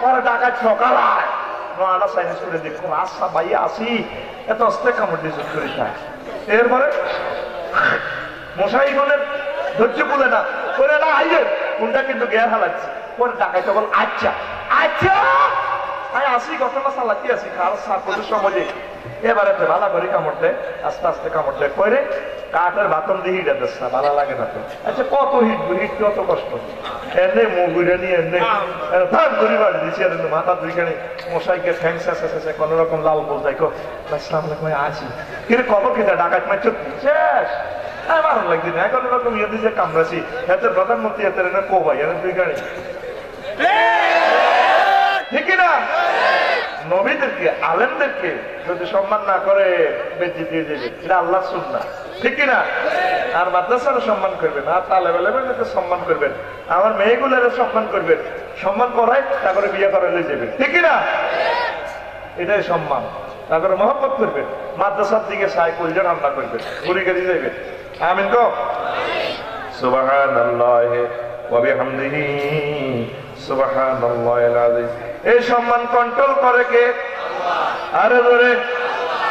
আর ডাকাত সকাল আয় নয়টা সাইন্স করে দেখো রাস্তা বাইয়ে আসি এত অস্তে কামড় দিয়ে চুপ করে খায়। এরপরে মশাই গুনের ধৈর্য বলে না করে না আইয়ে কোনটা কিন্তু গের হালাচ্ছে পরে ডাকাইতে বল আচ্ছা আচ্ছা আমি আসি ঘটনা চালাতে আসি কারো সার্পদের সমাজে এবারে ভালো করে কামড় দেয় আস্তে আস্তে কামড় দেয় করে কাঠের বাতন দিয়ে হিট আছে ভালো লাগে না তো। আচ্ছা কত হিট হিট কত কষ্ট এনে মুগুড়ে নিয়ে এনে ধান ঘুরি বাড়ি দিচ্ছি মাথা দুইখানে মশাইকে ঠ্যাং শেষে কোন রকম লাল বোঝাই আসসালাম আলাইকুম আসি কিন্তু খবর খেতে ডাকাত মার শেষ ভালো লাগছে না এখন রকম ইয়ে দিয়ে কামড়াছি এতে প্রধানমন্ত্রী এতে কো ভাই এনে দুইখানে ঠিক না। নবীদেরকে আলেমদেরকে যদি সম্মান না করে বেঁচে দিয়ে দেবে এটা আল্লাহ সুন্নাহ ঠিক না। আর মাদ্রাসারও সম্মান করবেন আর তালেবেলের সম্মান করবেন আমার মেয়েগুলোর সম্মান করবেন সম্মান করাই তারপরে বিয়ে করালে যাবেন ঠিক না এটাই সম্মান। তারপরে মহব্বত করবেন মাদ্রাসার দিকে সাই কলজা রান্না করবেন ঘুরি গাড়ি যাবেন আমিন গো সুবহানাল্লাহি ওয়া বিহামদিহি সুবহানাল্লাহিল আযীম। এই সম্মান কন্ট্রোল করে কে? আরে ধরে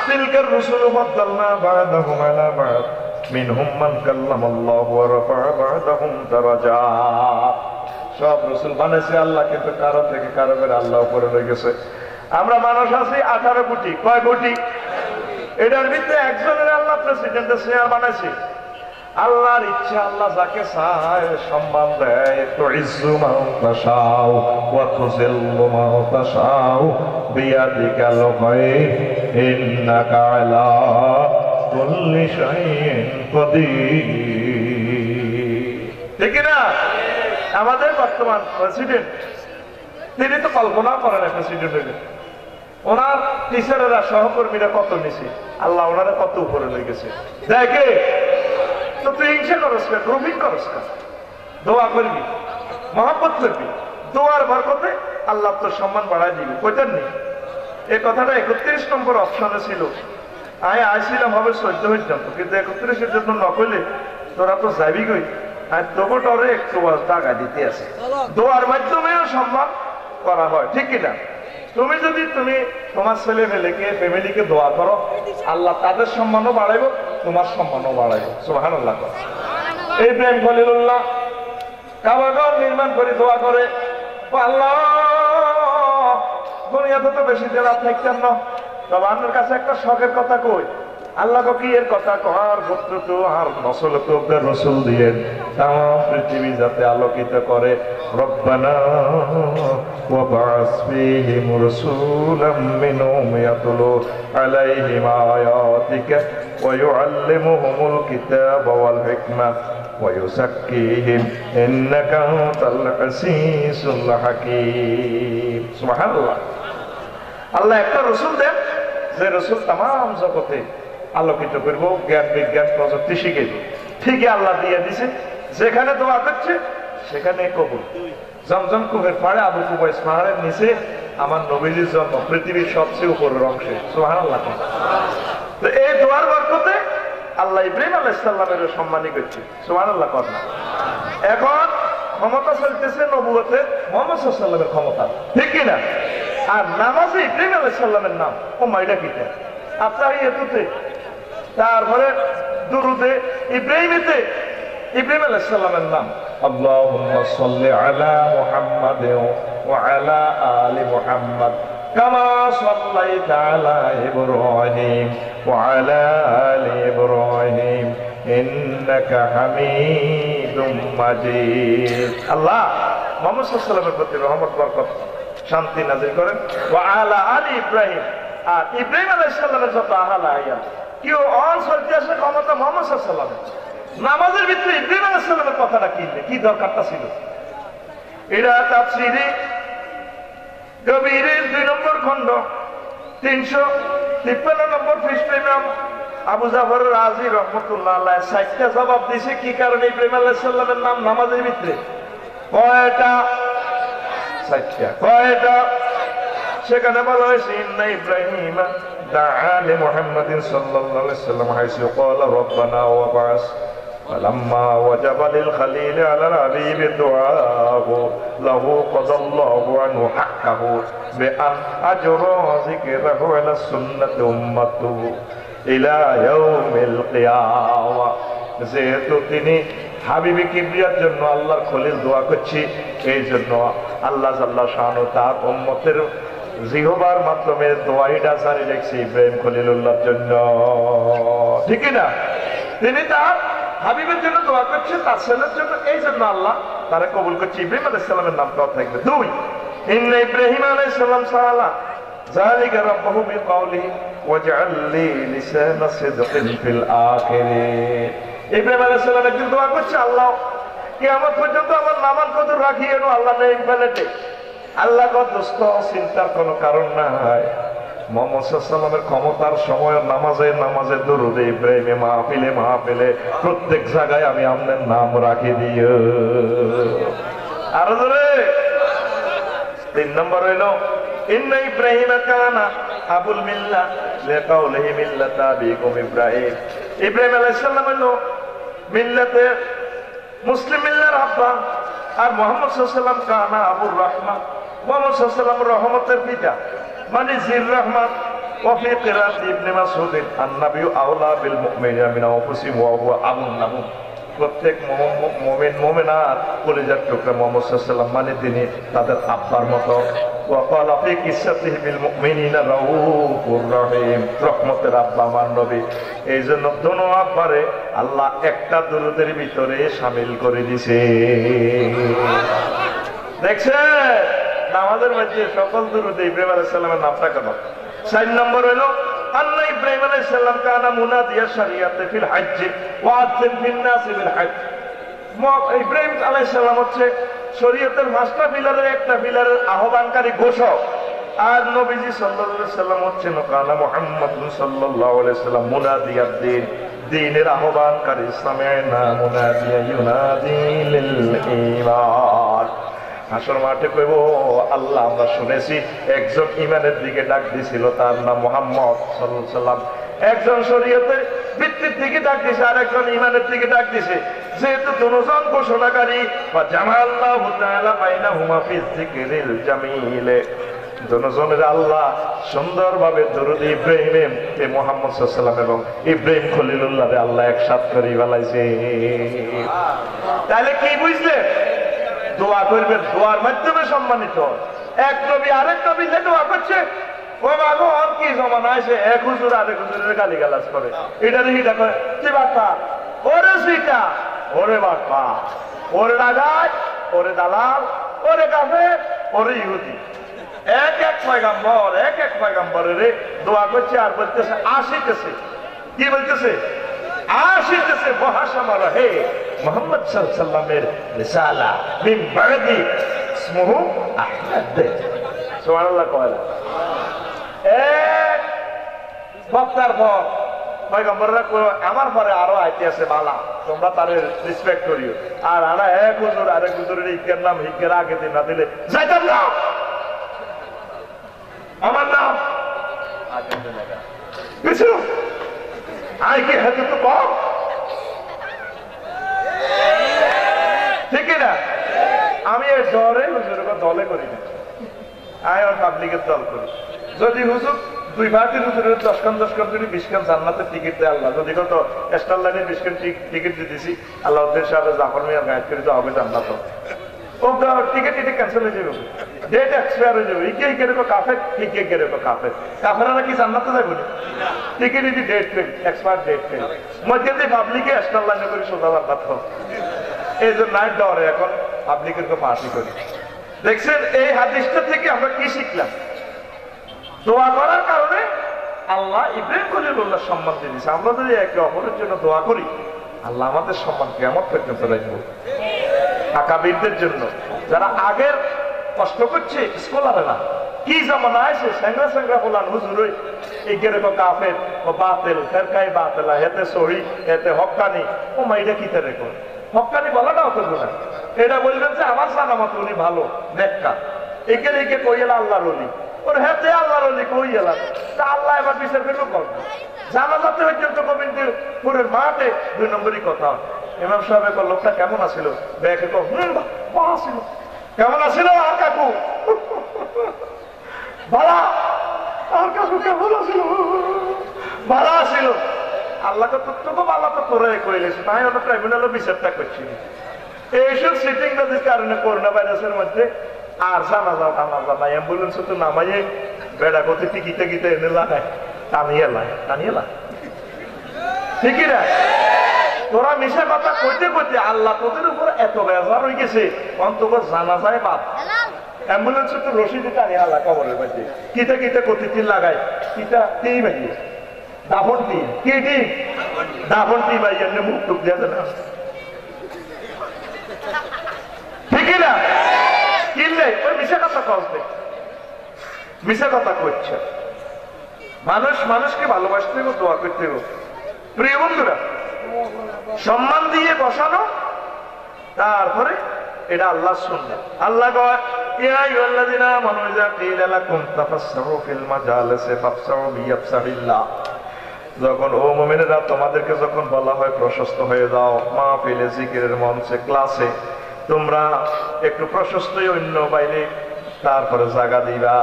তিলকার রুসুল ফাদদালনা বা'দাহুম আলা বা'দ মিনহুম মান কাল্লামাল্লাহু ওয়া রাফা'a বা'দাহুম দারাজাত। সব রাসূল বানাইছে আল্লাহ কিন্তু কারো থেকে কারো করে আল্লাহ উপরে রয়ে গেছে। আমরা মানুষ আছি 18 কোটি কয় কোটি এটার ভিতরে একজনের আল্লাহ প্রেসিডেন্টের চেয়ার বানাইছে। আল্লাহর ইচ্ছা আল্লাহ যাকে চায় সম্মান দেয় তো ইজ্জু মান তাশাউ ওয়া তুযিল্লু মান তাশাউ বিয়াদিকাল খায়র ইন্নাকা আলা কুল্লি শাইইন কাদির ঠিক না। আমাদের বর্তমান প্রেসিডেন্ট তিনি তো কল্পনা করেন প্রেসিডেন্ট হইলে ওনার টিচারেরা সহকর্মীরা কত নিছে আল্লাহ ওনারা কত উপরে লেগেছে দেখে তো তুই হিংসা করস না গ্রুপিং করস না দোয়া করবি মহব্বত করবি দোয়ার বরকতে আল্লাহ তোর সম্মান বাড়াই দিবি কইতেন নি এই কথাটা 31 নম্বর অপশনে ছিল। আমি আইছিলাম হবে 14 পর্যন্ত কিন্তু 31-এর জন্য নকলে তোরা তো যাবি কই আর তবুটরে একটু টাকা দিতে আছে, দোয়ার মাধ্যমেও সম্মান করা হয়, ঠিক কিনা? তুমি যদি তোমার ছেলে মেয়েকে ফ্যামিলিকে দোয়া করো, আল্লাহ তাদের সম্মানও বাড়াইব, তোমার সম্মানও বাড়াইব। সুবহানাল্লাহ। ইব্রাহিম খলিলুল্লাহ কাবাঘর নির্মাণ করে দোয়া করে, আল্লাহ দুনিয়াতে তো বেশি দিন আর থাকতেন না, তবে আপনার কাছে একটা শখের কথা কই। আল্লাহ কি এর কথা কর গোত্র তো আর নসল তো রসুল দিয়ে তাম পৃথিবী যাতে আলোকিত করে। রব্বানা ওয়া বা'স ফীহিম রাসূলাম মিনহুম ইয়াতলু আলাইহিম আয়াতিকা ওয়া ইউআল্লিমুহুমুল কিতাবা ওয়াল হিকমা ওয়া ইউযাক্কিহিম ইন্নাকা আনতাল আসীসুল হাকীম। সুবহানাল্লাহ। আল্লাহ একটা রসুল দেন যে রসুল তাম জগতে আলোকিত করবো, জ্ঞান বিজ্ঞান প্রযুক্তি শিখে। ঠিকই আল্লাহ দিয়ে দিছে, যেখানে দোয়া করছে সেখানে কবুল। জমজম কুফের পাড়ে আবু কুবাইস পাহাড়ের নিচে আমার নবীজির জন্ম, পৃথিবীর সবচেয়ে উপরের অংশে। সুবহানাল্লাহ। তো এই দোয়ার বরকতে আল্লাহ ইব্রাহিম আলাইহিস সালামের সম্মানী করছে। সুবহানাল্লাহ। কথা এখন ক্ষমতা চলতেছে নবুয়তে মুহাম্মদ সাল্লাল্লাহু আলাইহি ওয়াসাল্লামের ক্ষমতা, ঠিক কিনা? আর নামাজে ইব্রাহিম আলাইহিস সালামের নাম ও মাইডা কিটা আত্তাহিয়াতুতে, তারপরে দুরুদে ইব্রাহিমিতে ইব্রাহিম আলাইহিস সালামের নাম আল্লাহুম্মা সাল্লি আলা মুহাম্মাদ ওয়া আলা আলি মুহাম্মাদ কামা সাল্লাইতা আলা ইব্রাহিম ওয়া আলা আলি ইব্রাহিম ইন্নাকা হামিদুম মাজিদ। আল্লাহ মুহাম্মদ সাল্লাল্লাহু আলাইহি ওয়াসাল্লামের প্রতি রহমত বরকত শান্তি নাযিল করেন। ওয়া আলা আলি ইব্রাহিম, আর ইব্রাহিম আলাইহিস সালামের যত আহলে আয়াল কেউ অঞ্চলতে আসে ক্ষমতা মুহাম্মদ সাল্লাল্লাহু আলাইহি ওয়াসাল্লামের নামাজের ভিতরে ইব্রাহিম আলাইহিস সালামের কথাটা কি দরকারটা ছিল? এটা তাফসীরে কবীরের 2 নম্বর খণ্ড 353 নম্বর পৃষ্ঠায় ইমাম আবু জাফর রাজি রাহমাতুল্লাহ আলাইহি 60টা জবাব দিয়েছে কি কারণে ইব্রাহিম আলাইহিস সালামের নাম নামাজের ভিতরে। কয়টা? 60টা। কয়টা? সেখানে বলা হয়েছে ইন্না ইব্রাহিম দাআ লি মুহাম্মাদিন সাল্লাল্লাহু আলাইহি ওয়াসাল্লাম হাইসু ক্বালা রাব্বানা ওয়া বা'স ফালাম্মা ওয়াজাবা লিল খালিল আলা হাবিব দুআহু লাহু কাদাল্লাহু আনহু হাক্কাহু বিআন আজরা যিকরাহু আলা সুন্নাতি উম্মাতুহু ইলা ইয়াউমিল কিয়ামা। যেহেতু তিনি হাবিবে কিবরিয়ার জন্য আল্লাহর খলিল দোয়া করছি, এই জন্য আল্লাহ জাল্লা শানু তার উম্মতের জিহবার মাধ্যমে দোয়াইটা জারি রেখেছে ইব্রাহিম খলিলুল্লাহর জন্য, ঠিক না? তিনি তার হাবিবের জন্য দোয়া করছে, তার ছেলের জন্য, এই জন্য আল্লাহ তারা কবুল করছে। ইব্রাহিম আলাইহিস সালামের নামটাও থাকবে। 2 ইন্না ইব্রাহিম আলাইহিস সালাম সাআলা যালিকা রাব্বাহু বিকাউলিহি ওয়াজআল লি লিসানা সিদকিন ফিল আখিরিন। ইব্রাহিম আলাইহিস সালাম একদিন দোয়া করছে, আল্লাহ কিয়ামত পর্যন্ত আমার নামান কদর রাখিয়েন। আল্লাহ নেই ফেলেতে আল্লাহ দোস্ত চিন্তার কোনো কারণ নাই। মুহাম্মদ সাল্লাল্লাহু আলাইহি ওয়াসাল্লামের ক্ষমতার সময় নামাজে নামাজে দুরুদে ইব্রাহিমে মাহফিলে প্রত্যেক জায়গায় আমি আপনার নাম রাখি দিও। আর ধরে 3 নম্বর হইল ইন্না ইব্রাহিম কানা আবুল মিল্লাহ লিকাউলিহি মিল্লাতা আবিকুম ইব্রাহিম। ইব্রাহিম আলাইহিস সালাম হইল মিল্লাতে মুসলিম মিল্লার আব্বা, আর মুহাম্মদ সাল্লাল্লাহু আলাইহি ওয়াসাল্লাম কানা আবুর রাহমান, মুহাম্মদ সাল্লাল্লাহু আলাইহি ওয়াসাল্লাম রহমতের পিতা, মানে জির রহমান। ওয়াফি কিরাত ইবনে মাসউদ আন-নবী আওলা বিল মুমিনিনা মিন আনফুসিহিম ওয়া হুয়া আবুন নাবুন। প্রত্যেক মুমিন মুমিনাত কলিজার টুকরা মুহাম্মদ সাল্লাল্লাহু আলাইহি ওয়াসাল্লাম, মানে তিনি তাদের আব্বার মতো। ওয়া ক্বালা ফি কিসাতিহি বিল মুমিনিনা রাউফুর রহিম, রহমতের আব্বা আমার নবী। এই জন্য দোনো আব্বারে আল্লাহ একটা দুরুদের ভিতরে শামিল করে দিয়েছে। দেখছেন নামাজের মধ্যে সকল দুরুদে ইব্রাহিম আলাইহিস সালামের নামটা কেন? 4 নম্বর হলো আন্না ইব্রাহিম আলাইহিস সালাম কানা মুনাদিয়া শরিয়াতে ফিল হজ্জ ওয়া আযযান ফিন নাস বিল হজ্জ। ইব্রাহিম আলাইহিস সালাম হচ্ছে শরীয়তের 5টা পিলারের একটা পিলারের আহ্বানকারী ঘোষক, আর নবীজি সাল্লাল্লাহু আলাইহি ওয়াসাল্লাম হচ্ছেন কানা মুহাম্মাদুন সাল্লাল্লাহু আলাইহি ওয়াসাল্লাম মুনাদিয়াদ দ্বীন, দ্বীনের আহ্বানকারী। সামি'না মুনাদিয়া ইউনাদি লিল ঈমান। হাসর মাঠে কইব আল্লাহ আমরা শুনেছি একজন ঈমানের দিকে ডাক দিছিল, তার নাম মুহাম্মদ সাল্লাল্লাহু আলাইহি ওয়াসাল্লাম। একজন শরীয়তের ভিত্তির দিকে ডাক দিছে, আর একজন ঈমানের দিকে ডাক দিছে। যেহেতু দুজন ঘোষণাকারী জামাআল্লাহু তাআলা বাইনাহুমা ফিয-যিকরিল জামিলে, দুজনের আল্লাহ সুন্দরভাবে দরুদ ইব্রাহিম মুহাম্মদ সাল্লাল্লাহু আলাইহি ওয়াসাল্লাম এবং ইব্রাহিম খলিলুল্লাহরে আল্লাহ একসাথ করে ফেলাইছে। তাহলে কি বুঝলেন? দোয়া করবেন, দোয়ার মাধ্যমে সম্মানিত। এক নবী আরেক নবী দোয়া করছে, ও মাগো আর কি জমানা আছে, এক হুজুর আরেক হুজুরের গালিগালাজ করে, এটা দেখি দেখো কি বার্তা, ওরে সুইটা, ওরে বাপ্পা, ওরে রাজায়, ওরে দালাল, ওরে কাফের, ওরে ইহুদি। এক এক পয়গাম্বরের দোয়া করছে আর বলতেছে আসিতেছে। কি বলতেছে? আসিতেছে মহাসমর হে মুহাম্মদ সাল্লাল্লাহু আলাইহি ওয়াসাল্লামের রিসালা মিন বাদি ইসমুহু আহমদ। সুবহানাল্লাহ কয়লা এক বক্তার পর পয়গম্বররা আমার পরে আরো আইতে আছে বালা, তোমরা তারে রেসপেক্ট করিও। আর আমরা এক হুজুর আরেক হুজুরের ইকের নাম হিকের আগে দিন না দিলে যাইতাম না। আমার নাম আই কি হেতু তো কম, ঠিক না? আমি এই ডরে হুজুরের দলে করি না, আমি আর পাবলিকের দল করি। যদি হুজুর দুই পার্টির হুজুরের 10 খান 20 খান 20 খান জান্নাতের টিকিট দেয় আল্লাহ, যদি কত স্টার লাইনে 20 খান টিকিট দিয়ে দিছি আল্লাহ উদ্দেশ্য সাহেব জাফর মিয়ার গাইড করে হবে জান্নাত, ও টিকিট ক্যান্সেল হয়ে যাবে, ডেট এক্সপায়ার হয়ে যাবে। ইকে ইকে রেখো কাফের, ইকে ইকে রেখো কাফের। কাফেরা কি জান্নাতে যাবে না? টিকিট ইদি date fail, expire date fail, মধ্যে দিয়ে পাবলিকে স্টার লাইনে করে সোজা জান্নাত হোক। এই জন্য নাইট ডরে এখন পাবলিকের পার্টি করি। দেখছেন এই হাদিসটা থেকে আমরা কি শিখলাম? দোয়া করার কারণে আল্লাহ ইব্রাহিম খলিলুল্লাহ সম্মান দিয়েছে। আমরা যদি একে অপরের জন্য দোয়া করি আল্লাহ আমাদের সম্মান কিয়ামত পর্যন্ত রাখবো। আকাবিরদের জন্য যারা আগের কষ্ট করছে স্কলারেরা, কি জামানা আছে স্যাংরা স্যাংরা বলান হুজুর এই গেরেকো কাফের ও বাতিল ফেরকাই বাতিলা হেতে সহি হেতে হক্কানি, ও মাইটা কিতে রেখো হক্কানি বলাটাও করবো না। এটা বলবেন যে আমার সালামত উনি ভালো নেককা, একে একে কইলা আল্লাহর ওলি, ওর হেতে আল্লাহর ওলি কই এলাম, তা আল্লাহ এবার বিচার করবো করবো। জানাজাতে পর্যন্ত গোবিন্দপুরের মাঠে 2 নম্বরই কথা। ইমাম সাহেব লোকটা কেমন আছিল, দেখে তো ছিল কেমন আছিল, আর কাকু ভাড়া, আর কাকু কেমন আছিল, ভাড়া আছিল। আল্লাহকে তোকে ভালো তো তোরা কইলেছে, তাই ওটা ট্রাইব্যুনালও বিচারটা করছি। এইসব সিটিং বাজির কারণে করোনা ভাইরাসের মধ্যে আর জানাজা টানাজা নাই, অ্যাম্বুলেন্স তো নামাইয়ে বেড়া করতে টিকিতে গিতে এনে লাগায় টানিয়ে লাই, ঠিকই না? তোরা মিশা কথা কইতে কইতে আল্লাহ তোদের উপর এত বেজার হয়ে গেছে, অন্তত জানা যায় বাদ। অ্যাম্বুলেন্স তো রশিদে টানিয়ে আল্লাহ কবরের মধ্যে কিতা কিতা করতে তিল লাগায়, কিতা টিই ভাইয়ে দাফন টি, কি টি দাফন টি ভাই এমনি মুখ টুক দিয়ে না, ঠিকই না? কিনলে ওই মিশা কথা কসবে, মিশা কথা করছে। মানুষ মানুষকে ভালোবাসতে হবে, দোয়া করতে হবে। প্রিয় বন্ধুরা, সম্মান দিয়ে বসানো, তারপরে এটা আল্লাহ সুন্নাত। আল্লাহ কয় ইয়া আইয়ুহাল্লাযিনা আমানু ইযা কিলা লাকুম তাফাসসাহু ফিল মাজালিসি ফাফসাহু বিয়াফসাহিল্লাহ। যখন ও মুমিনেরা তোমাদেরকে যখন বলা হয় প্রশস্ত হয়ে যাও মাহফিলে, জিকিরের মঞ্চে, ক্লাসে, তোমরা একটু প্রশস্তই অন্য বাইরে তারপরে জায়গা দিবা।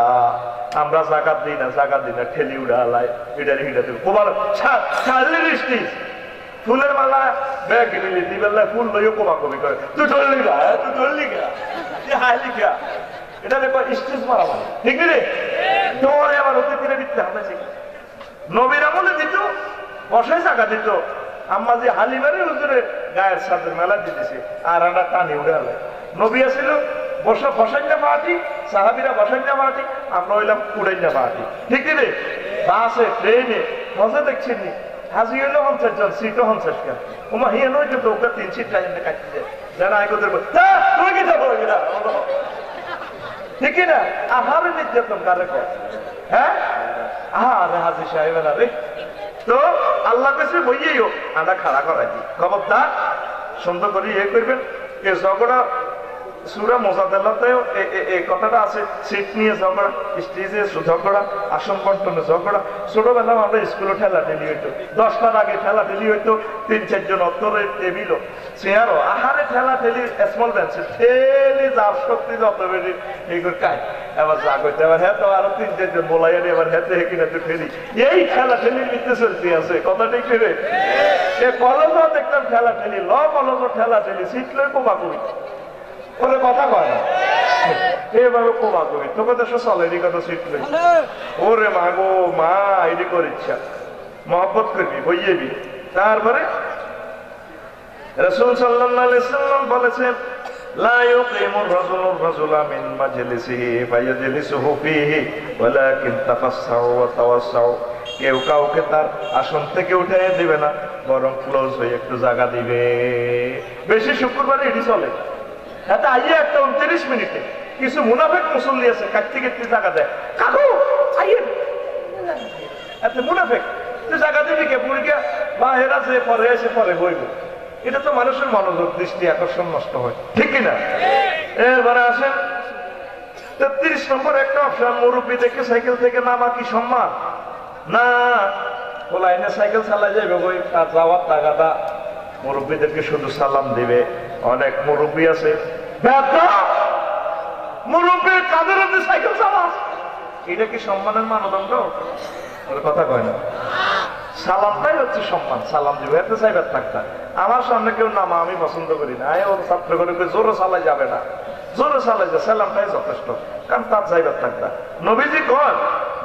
আমরা জায়গা দিই না, জায়গা দিই না, ঠেলি উড়ালাই ইডারি হিডাতে ছাড়লে বৃষ্টি ফুলের মালা ব্যাগ নিলি দিবেলা ফুল লইও কোমা কবি করে, তুই ধরলি গা, তুই ধরলি গা, তুই হাইলি গা, এটা দেখো স্টেজ মারা মানে, ঠিক রে? দৌড়ে আবার অতিথিরে দিতে আমরা শিখি। নবীর আমলে দিত, বসায় জায়গা দিত। আম্মা যে হালিমারে হুজুরে গায়ের সাথে মেলা দিতেছে আর আমরা টানি উড়ালাই। নবী আসিল বসা বসাইনা পার্টি, সাহাবিরা বসাইনা পার্টি, আমরা হইলাম উড়াইনা পার্টি, ঠিক রে? বাসে ট্রেনে মজা দেখছেন নি, হাজি হইলো 50 জন, সিটও 50 জন, ওমা হিয়ে নয় কিন্তু ওকে 3 সিট লাইনে কাটতে যায়, যারা আইগোদের তুমি কি যাবো এরা, ঠিক না? আহারে নির্যাতন কারে কর, হ্যাঁ আহারে হাজি সাহেবেরা রে। তো আল্লাহ কাছে বইয়েও আমরা খাড়া করাই দিই, খবরদার সুন্দর করে ইয়ে করবেন। এ ঝগড়া সূরা মুজাদালাতেও এই কথাটা আছে, সিট নিয়ে ঝগড়া, স্টেজে ঝগড়া, আসন বন্টনে ঝগড়া। ছোটবেলা আমরা স্কুলে ঠেলা ঠেলি হইতো, 10টার আগে ঠেলা ঠেলি হইতো, 3-4 জন অন্তরের টেবিলও চেয়ারও আহারে ঠেলা ঠেলি, স্মল বেঞ্চে ঠেলি, যার শক্তি যত বেশি এই করে কাজ। এবার যা করতে এবার হ্যাঁ তো আরো 3-4 জন বলাই আনি, এবার হ্যাঁ কিনা তো ঠেলি, এই ঠেলা ঠেলির ভিত্তি চলতে আছে। কথা ঠিক নেবে? কলেজও দেখতাম ঠেলা ঠেলি, ল কলেজও ঠেলা ঠেলি, শিখলে কোপা করি ওদের কথা কয় না, এভাবে কোপা করি, তোকে তো চলেনি কথা শিখলে। ওরে মা গো মা, এটি কর ইচ্ছা মহব্বত করবি, বইয়েবি। তারপরে রাসূল সাল্লাল্লাহু আলাইহি ওয়াসাল্লাম বলেছেন, লা ইউকিমুর রাজুলুর রাজুলা মিন মাজলিসিহি ফায়াজলিসুহু ফীহি ওয়ালাকিন তাফাসসাউ ওয়া তাওয়াসসাউ। কেউ কাউকে তার আসন থেকে উঠে দিবে না, বরং ক্লোজ হয়ে একটু জায়গা দিবে। বেশি শুক্রবারে এটি চলে। এত আইয়ে একটা 29 মিনিটে কিছু মুনাফেক মুসল্লি আছে, কাটতে কাটতে জায়গা দেয়, কাকু আইয়ে এত মুনাফেক, তুই জায়গা দিবি কে? বুড়িকে বা এরা যে পরে এসে পরে বইব, এটা তো মানুষের মনোযোগ দৃষ্টি আকর্ষণ নষ্ট হয়, ঠিক কিনা? এবারে আসেন 33 নম্বর একটা অপশন, মুরব্বী দেখে সাইকেল থেকে নামা কি সম্মান? না, ও লাইনে সাইকেল চালাই যাবে, ওই যাওয়ার টাকাটা মুরব্বীদেরকে শুধু সালাম দিবে। অনেক মুরব্বী আছে মুরব্বীর কাদের সাইকেল চালাস, এটা কি সম্মানের মানদণ্ড? কথা কয় না, সালামটাই হচ্ছে সম্মান। সালাম দিবে, এতে সাইবার থাকতাম। আমার সামনে কেউ নামা আমি পছন্দ করি না, ওর ছাত্র করে জোরে চালাই যাবে না, জোরে চালাই যা, সালামটাই যথেষ্ট, কারণ তার সাইবার থাকতাম। নবীজি কন,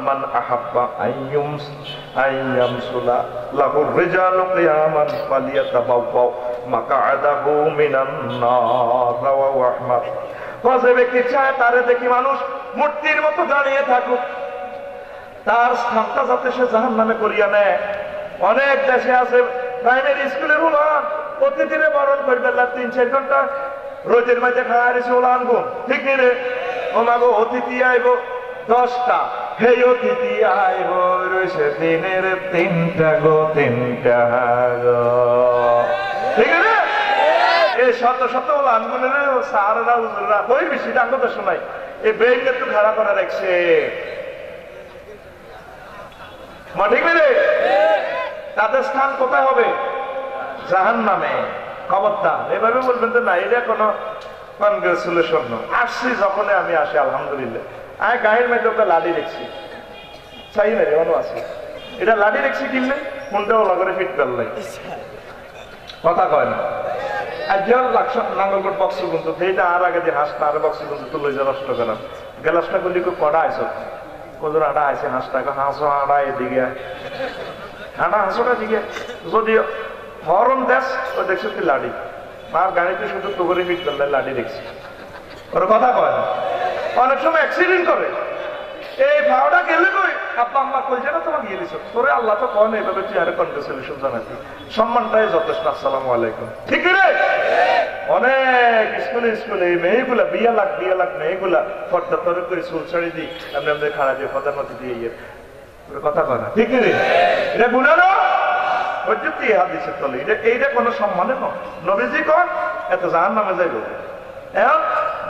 মান আহাব্বা আইয়ামসুলা লাহুর রিজালু কিয়ামান ফালিয়াতাবাওয়া মাকআদাহু মিনান নার, রাওয়াহু আহমদ। যে ব্যক্তি চায় তারে দেখি মানুষ মূর্তির মতো দাঁড়িয়ে থাকুক, তার স্থানটা যাতে সে জাহান্নামে করিয়া নেয়। অনেক দেশে আছে প্রাইমারি স্কুলের উলান অতিথিরে বরণ করবে 3-4 ঘন্টা রোদের মাঝে খাওয়া রয়েছে উলান গুণ, ঠিক নি রে? ওমাগো অতিথি আইব 10টা, হেই অতিথি আইব রয়েছে দিনের 3টা গো, 3টা গো, ঠিক আছে? এই শত শত উলান গুণের সাহারা হুজুররা ওই বেশি ডাঙ্গ তো শোনাই, এই ব্রেইন একটু খাড়া করে রাখছে, ঠিক রে? তাদের স্থান কোথায় হবে? জাহান্নামে। খবরদার এভাবে বলবেন তো না, এটা কোনো কনগ্রেচুলেশন না। আসছি যখন আমি আসি আলহামদুলিল্লাহ, আমি গায়ের মধ্যে ওটা লাডি দেখছি, চাই না রে অন্য আছে, এটা লাডি দেখছি কিনলে কোনটা ওলা করে ফিট করলাই, কথা কয় না। আর যে নাঙ্গলকোট বক্স কিন্তু সেইটা আর আগে যে হাঁসটা আর বক্স কিন্তু তুলে যে নষ্ট গেলাম, গ্লাসটা করলি খুব কড়া আইস, কজন আটা আছে হাঁসটা, হাঁসো আড়া এদিকে আটা হাঁসোটা দিকে, যদি হরন দেশ ও দেখছো তুই লাডি, আর গাড়িতে শুধু টুকরে ফিট করলে লাডি দেখছি, ওর কথা কয় না। অনেক সময় অ্যাক্সিডেন্ট করে, এই ভাওটা গেলে কই আব্বা আম্মা কইছে না তোমাকে গিয়ে দিছ, তোরে আল্লাহ তো কয় না এইভাবে তুই আরে কনগ্রেচুলেশন জানাচ্ছি, সম্মানটাই যথেষ্ট। আসসালামু আলাইকুম, ঠিক রে? অনেক স্কুলে স্কুলে মেয়েগুলা বিয়া লাখ মেয়েগুলা ফর্দা তরে করে চুল ছাড়ি দিই, আপনি আমাদের খাড়া দিয়ে প্রধানমন্ত্রী দিয়ে ইয়ে কথা কয় না, ঠিক রে? এটা গুণা না, হচ্ছে হাদিসের তলে, এইটা কোনো সম্মানের নয়। নবীজি কন এত জাহান্নামে যাইব। এখন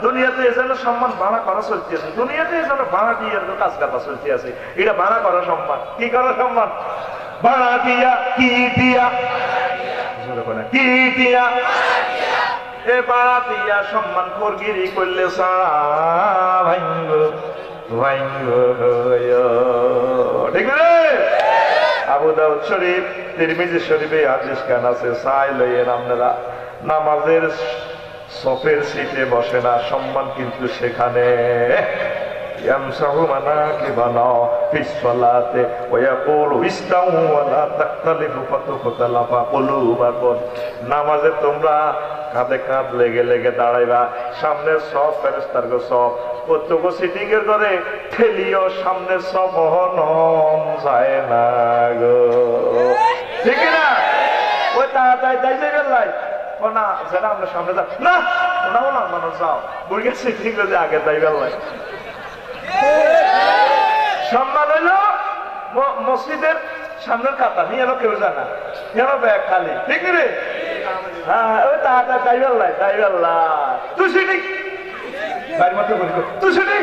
দুনিয়াতে এই জন্য সম্মান ভাড়া করা চলতে আছে, দুনিয়াতে এই জন্য ভাড়া দিয়ে কাজ কাটা চলতে আছে, এটা ভাড়া করা সম্মান। কি করা সম্মান? ভাড়া দিয়া, কি দিয়া, কি দিয়া, এ ভাড়া দিয়া সম্মান ফরগিরি করলে ঠিক রে? আবু দাউদ শরীফ, তিরমিজি শরীফে হাদিস কান আছে, চাই লইয়েন আপনারা, নামাজের সফের সিটে বসে না, সম্মান কিন্তু সেখানে। নামাজে তোমরা কাঁধে কাঁধ লেগে লেগে দাঁড়াইবা, সামনে সব ফেরেশতার গো সব প্রত্যেক সিটিং এর করে ঠেলিও সামনে সব হনম যায় না গো, ঠিক না? ওই তাড়াতাড়ি যাই যাই বেলাই না, যেটা আমরা সামনে যাও না, ওনাও না মানুষ যাও বুড়িয়া সিটিং করে আগে যাই বেলাই। সম্মান হইল মসজিদের সামনের কাতা নিয়ে এলো, কেউ জানা কেন ব্যাগ খালি, ঠিক রে? হ্যাঁ ওই তাড়াতাড়ি যাই বেলাই, যাই বেলাই তুই সিটিং বাড়ির মধ্যে বলি তুই শুনি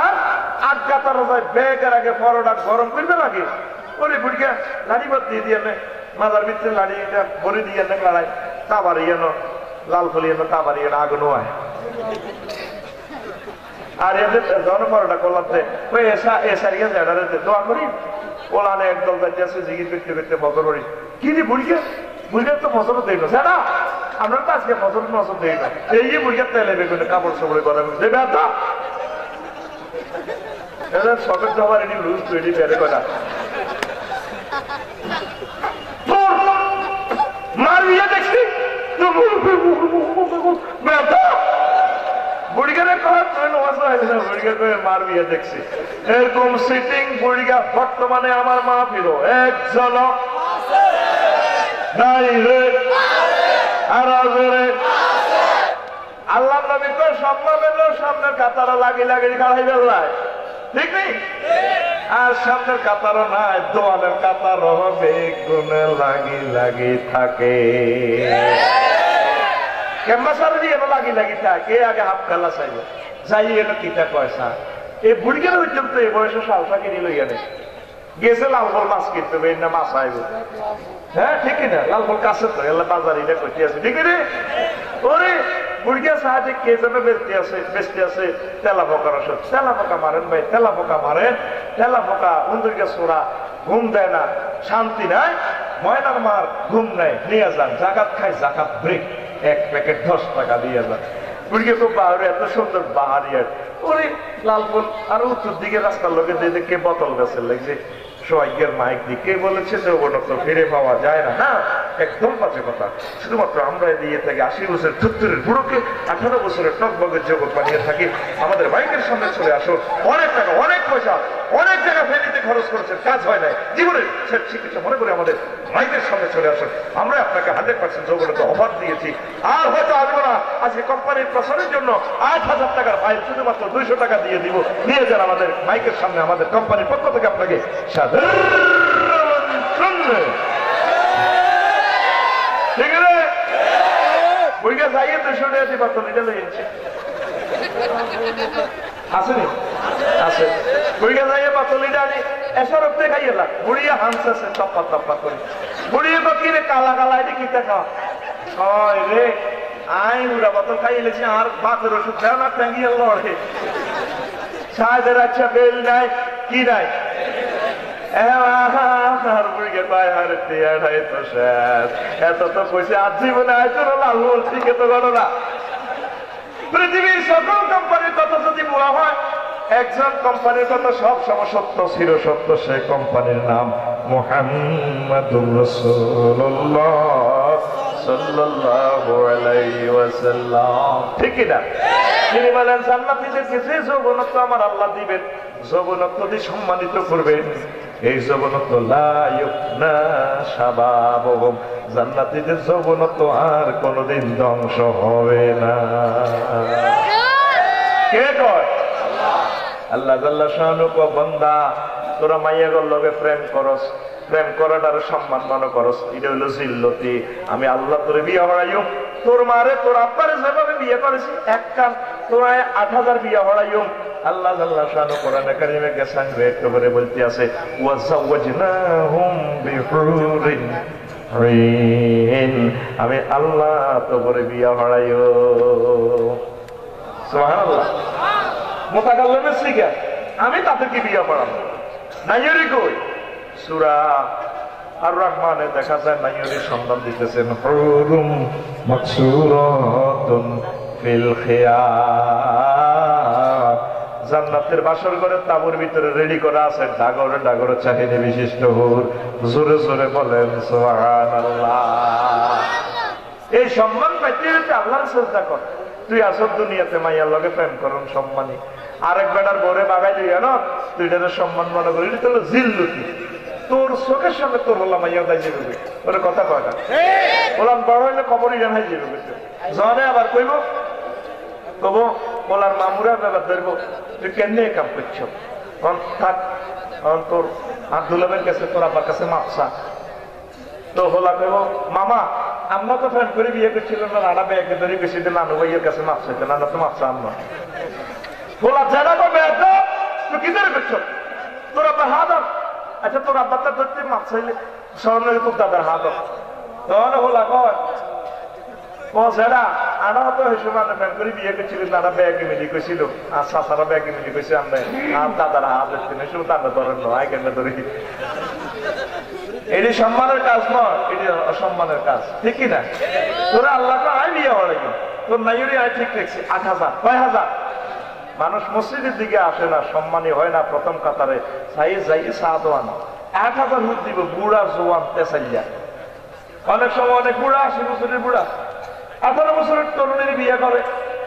আর আজ্ঞা তার ব্যাগের আগে পরোটা গরম করবে লাগে ওরে বুড়িয়া লাড়ি বাদ দিয়ে দিয়ে মাজার ভিতরে লাড়ি এটা ভরে দিয়ে লড়াই তা বাড়িয়ে লাল ফলিয়ে তা বাড়িয়ে আগুন হয় আর এদের জনপরটা করলাম ওই এসারিয়া জায়গাতে দোয়া করি ওলানে একদল যাচ্ছে জিগির করতে করতে ফসল করি কি রে বুড়িয়া বুড়িয়ার তো ফসল দেই না সেটা আমরা তো আজকে ফসল ফসল দেই না এই যে বুড়িয়ার তেলে বেগুনে কাপড় সবরে করা দেবে তো শখের জমা রেডি লুজ তৈরি বেড়ে করা মারিয়া দেখছি এরকম সিটিং বুড়িগা বর্তমানে আমার মা ফির একজন আল্লাহ নবী তো সম্মান এলো সামনের কাতারা লাগি লাগি খাড়াই বেলায় ঠিক নেই আর সামনের কাতারও নাই দোয়ালের কাতারও বেগুনে লাগি লাগি থাকে ক্যাম্বাসার দিয়ে লাগি লাগি থাকে আগে হাফ খেলা চাইবে যাই এলো কিটা পয়সা এই বুড়িগের হইতাম তো এই বয়সে সালসা কিনে লইয়া নেই গেছে লালফল মাছ কিনতে হবে না মাছ আইব হ্যাঁ ঠিক না লালফল কাছে তো এলা বাজার এটা করতে আছে ঠিক রে ওরে বুড়িয়া সাহায্যে কে যেন বেচতে আছে তেলা পোকার ওষুধ তেলা পোকা মারেন ভাই তেলা পোকা মারেন তেলা পোকা উন্দুরকে সোরা ঘুম দেয় না শান্তি নাই ময়নার মার ঘুম নেয় নিয়ে যান জাকাত খায় জাকাত ব্রেক এক প্যাকেট 10 টাকা দিয়ে যান বুড়িয়া খুব বাহারে এত সুন্দর বাহারিয়ার ওরে লালফুল আর উত্তর দিকে রাস্তার লোকে কে বোতল বেছে লাগছে সৌভাগ্যের মাইক দিকে বলেছে যৌবনত্ব ফিরে পাওয়া যায় না না একদম বাজে কথা শুধুমাত্র আমরা দিয়ে থাকি 80 বছরের 70-এর বুড়োকে 18 বছরের টকবগের জগৎ বানিয়ে থাকি আমাদের মাইকের সামনে চলে আসো অনেক টাকা অনেক পয়সা অনেক টাকা ফেরিতে খরচ করেছেন কাজ হয় নাই জীবনের চিকিৎসা মনে করে আমাদের মাইকের সামনে চলে আসুন আমরা আপনাকে 100% যৌবনত্ব অফার দিয়েছি আর হয়তো আসবো না আজকে কোম্পানির প্রচারের জন্য 8,000 টাকার ফাইল শুধুমাত্র 200 টাকা দিয়ে দিব নিয়ে যান আমাদের মাইকের সামনে আমাদের কোম্পানির পক্ষ থেকে আপনাকে ঠিক আছে বুড়িয়া যাইয়ে 200 টাকা দিয়ে বাতলিটা লইছে আসেনি আছে বুড়িয়া যাইয়ে বাতলিটা আনি এসরতে খাইয়েলা বুড়িয়া হানছে টপ্পা টপ্পা করে বুড়িয়া তো কি রে কালা কালা এটা কিটা খাওয়া হয় রে আই উড়া বোতল খাইয়েছি আর বাতের ওষুধ দেয় না ট্যাঙ্গিয়ে লড়ে সাহেবের আচ্ছা বেল নাই কি নাই এত তো পয়সা আর জীবনে আইতো লাল ঠিক তো ঘটনা পৃথিবীর সকল কোম্পানির কথা যদি বলা হয় একজন কোম্পানির কথা সব সময় সত্য চির সত্য সেই কোম্পানির নাম মুহাম্মাদুর রাসূলুল্লাহ সাল্লাল্লাহু আলাইহি ওয়াসাল্লাম ঠিক না তিনি বলেন জান্নাতীদের যে যৌবনত্ব আমার আল্লাহ দিবেন যৌবনত্ব দিয়ে সম্মানিত করবেন এই যৌবনত্ব লা ইউফনা শাবাবুহুম জান্নাতীদের যৌবনত্ব আর কোনোদিন ধ্বংস হবে না কে কয় আল্লাহ জাল্লা শানুকু বান্দা তোরা মাইয়াগর লগে প্রেম করস প্রেম করাটার সম্মান মনে করস এটা হইল জিল্লতি আমি আল্লাহ তোরে বিয়ে হড়াইও তোর মারে তোর আব্বারে যেভাবে বিয়ে করেছি এক কান তোরা 8,000 বিয়ে হড়াইও আল্লাহ জাল্লা শানু কোরআনে কারিমে গেছেন একটু করে বলতে আছে ওয়া যাওয়াজনাহুম বিহুরিন রিন আমি আল্লাহ তোরে বিয়ে হড়াইও সুবহানাল্লাহ মুতাকাল্লিমের সিগা আমি তাদেরকে বিয়ে পড়াবো নাইরি কই সূরা আর রহমানে দেখা যায় নাইরির সন্ধান দিতেছেন হুরুম মাকসুরাতুন ফিল খিয়াম জান্নাতের বাসর ঘরে তাঁবুর ভিতরে রেডি করা আছে ডাগরে ডাগরে চাহিদা বিশিষ্ট হুর জোরে জোরে বলেন সুবহানাল্লাহ এই সম্মান পাইতে হলে আল্লাহর সিজদা কর তুই আসর দুনিয়াতে মাইয়ার লগে প্রেম করুন সম্মানী আরেক বেটার বরে বাগাই দিই না তুই এটার সম্মান মনে করি এটা হলো জিল্লুতি তোর চোখের সামনে তোর বললাম মাইয়া দাই যাবে ওরে কথা কয় না বললাম বড় হইলে খবরই জানাই যাবে জনে আবার কইব কব বলার মামুরা ব্যাপার ধরবো তুই কেন কাম করছো থাক তোর হাত দুলাবের কাছে তোর আবার কাছে মাপসা তো হলা কইব মামা আমরা তো ফ্রেন্ড করে বিয়ে করছিল না, নানা ব্যাগে ধরে বেশি দিন নানু ভাইয়ের কাছে মাপ চাইতে, নানা তো মাপ চান না। বলা যায় না তুই কি ধরে করছো, তোর আব্বার হাত ধর। আচ্ছা তোর আব্বার তো ধরতে মাপ চাইলে স্মরণ তোর দাদার হাত ধর, তখন বলা কয় ও সেটা আনা তো হিসেবে ফ্রেন্ড করে বিয়ে করছিল, নানা ব্যাগে মিলি করছিল, আর সাসারা ব্যাগে মিলি করছে, আমরা আর দাদার হাত ধরতে না, শুধু দাদা ধরেন নয় কেন ধরি। এটি সম্মানের কাজ নয়, এটি অসম্মানের কাজ, ঠিক কিনা? তোরা আল্লাহকে আয় বিয়ে হওয়ার তোর নাইরি আয় ঠিক দেখছি 8,000 9,000 মানুষ মসজিদের দিকে আসে না, সম্মানী হয় না প্রথম কাতারে, যাই সাদওয়ান 8,000 হুদ দিব, বুড়া জোয়ান তেসাইয়া। অনেক সময় অনেক বুড়া, 80 বছরের বুড়া 18 বছরের তরুণীর বিয়ে করে,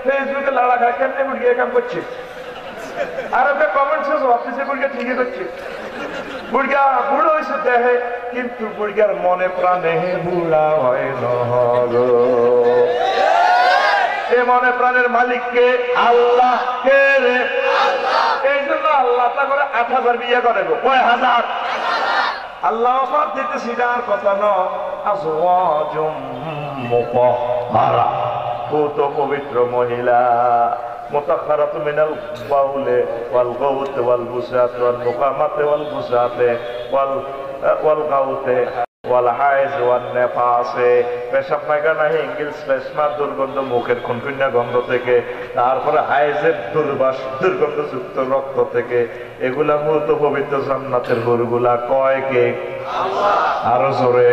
ফেসবুকে লড়া খায়, কেমনে বুড়িয়ে কাম করছে, আর ওকে কমেন্ট শেষ অফিসে বুড়িয়া ঠিকই করছে। বুড়িয়া বুড়ো হয়েছে দেহে, কিন্তু বুড়িয়ার মনে প্রাণে বুড়া হয় না। এ মনে প্রাণের মালিককে আল্লাহ কে রে, এই জন্য আল্লাহ তা করে 8,000 বিয়ে করে গো, কয় হাজার। আল্লাহ অফার দিতে সিটার কথা নয়, আজওয়াজুম মুতাহহারা, পুত পবিত্র মহিলা, মুতাহহারাতু মিনাল বাউলে ওয়াল গাউতে ওয়াল বুসাতে ওয়াল মুকামাতে ওয়াল বুসাতে ওয়াল গাউতে ওয়াল হাইজ ওয়াল নেফাসে, পেশাব পায়খানা, হিঙ্গিল, শ্লেষ্মা দুর্গন্ধ, মুখের খুনখুন্না গন্ধ থেকে, তারপরে হাইজের দুর্গন্ধযুক্ত রক্ত থেকে, এগুলা মূলত পবিত্র জান্নাতের হুরগুলা। কয় কে? আরো জোরে।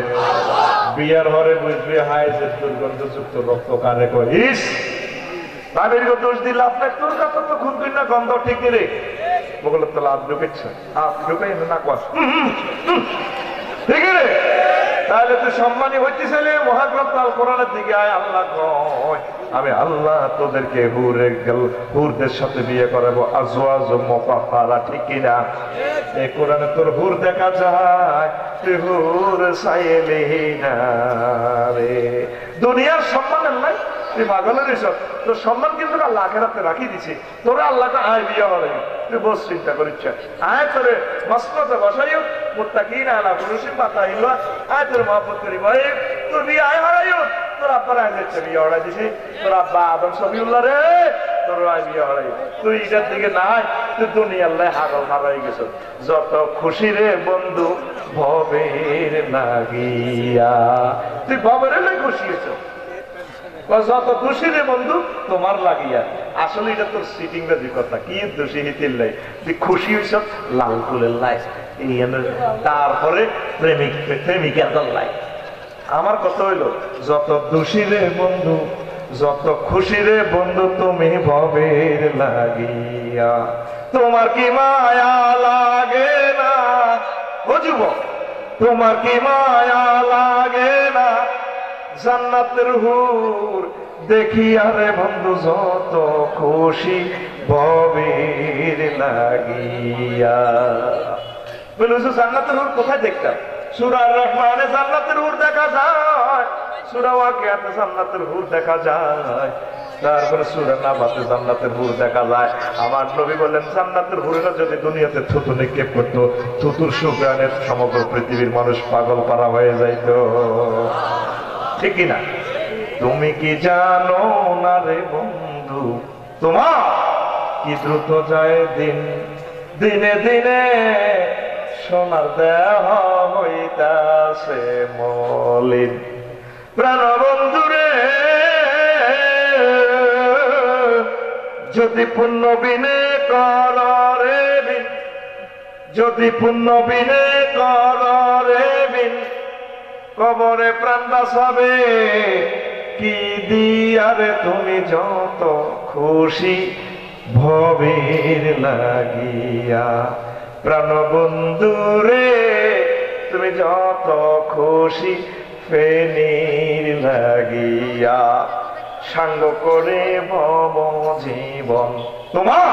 বিয়ার ঘরে বুঝবে হাইজের দুর্গন্ধযুক্ত রক্ত কারে কয়? ইস ভাবির দোষ দিল আপনার, তোর কাছে তো খুনখুন্না গন্ধ ঠিক রে, বগলের তো লাভ ঢুকেছে, ঢুকাই না কয় ঠিক রে। তাহলে তুই সম্মানী হইতে চাইলে মহাগ্রন্থ আল কোরআনের দিকে আয়। আল্লাহ কয় আমি আল্লাহ তোদেরকে হুরদের সাথে বিয়ে করাবো, আজওয়াজ মুতাহহারা, ঠিক কিনা? এই কোরআনে তোর হুর দেখা যায়, তুই হুর চাইলি না রে। দুনিয়ার সম্মানের নাই, তুই পাগলের এসব, তোর সম্মান কিন্তু আল্লাহ আখিরাতে রাখি দিছে। তোরা আল্লাহটা আয় বিয়ে হবে, তুই বস চিন্তা করিস, আয় তোরে মসনদে বসাইও, মুত্তাকিন আলা ফুরুশিন বাতাইল্লা, আয় তোর মহব্বত করি ভাই, তোর বিয়ে আয় হারাইও, তোর আব্বার আয় যাচ্ছে বিয়ে হড়াই দিছি, তোর আব্বা আদম সফিউল্লাহ রে, তোর আয় বিয়ে হড়াই, তুই এটার দিকে নাই, তুই দুনিয়া আল্লাহ হাগল হারাই গেছ। যত খুশি রে বন্ধু ভবের লাগিয়া, তুই ভবের খুশি হয়েছ, যত খুশি রে বন্ধু তোমার লাগিয়া। আসলে এটা তোর সিটিং বাজি কথা, কি দোষী হিতির লাই, তুই খুশি হইস লাল ফুলের লাই, তারপরে প্রেমিকার লাই। আমার কথা হইলো যত দোষী রে বন্ধু, যত খুশি রে বন্ধু তুমি ভবের লাগিয়া। তোমার কি মায়া লাগে না ও যুবক, তোমার কি মায়া লাগে না জান্নাতের হুর দেখিয়া রে বন্ধু, যত খুশি ভবের লাগিয়া। বলছো জান্নাতের হুর কোথায় দেখতাম? সূরা আর-রহমানে জান্নাতের হুর দেখা যায়, সূরা ওয়াকিয়াতে জান্নাতের হুর দেখা যায়, তারপরে সূরা নাবাতে জান্নাতের হুর দেখা যায়। আমার নবী বলেন জান্নাতের হুরেরা যদি দুনিয়াতে থুতু নিক্ষেপ করতো, থুতুর সুঘ্রাণে সমগ্র পৃথিবীর মানুষ পাগল পারা হয়ে যাইত, ঠিক না? তুমি কি জানো না রে বন্ধু, তোমার কি দ্রুত যায় দিন, দিনে দিনে সোনার দেহ হইতাছে মলিন। প্রাণ বন্ধু রে যদি পুণ্য বিনে কর রে বিন, যদি পুণ্য বিনে কর রে বিন, কবরে প্রাণ বাঁচাবে কি দিয়ারে তুমি যত খুশি ভবের লাগিয়া। প্রাণ বন্ধু রে তুমি যত খুশি ফেনীর লাগিয়া, সাঙ্গ করে ভব জীবন তোমার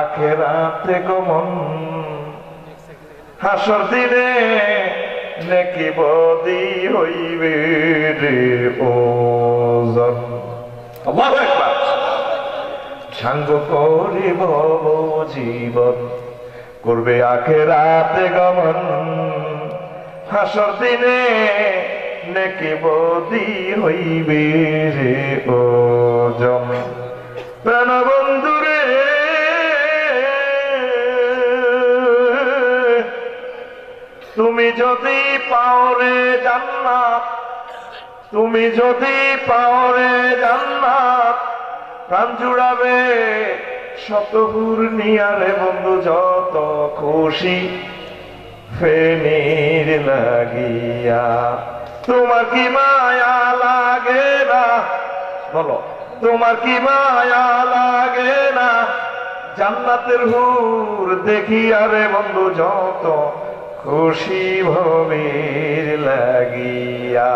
আখেরাতে গমন, হাসর দিনে নেকি বদি হইবে রে ওজন। আল্লাহু আকবার। সাঙ্গ করিব জীবন, করবে আখেরাতে গমন, হাসর দিনে নেকি বদি হইবে রে ওজন প্রাণ বন্ধুরে তুমি যদি পাওরে জান্নাত তুমি যদি পাওরে জান্নাত প্রাণ জুড়াবে শতহুর নিয়ারে বন্ধু যত খুশি ফেনীর লাগিয়া তোমার কি মায়া লাগে না বলো তোমার কি মায়া লাগে না জান্নাতের হুর দেখি আরে বন্ধু যত খুশি ভবির লাগিয়া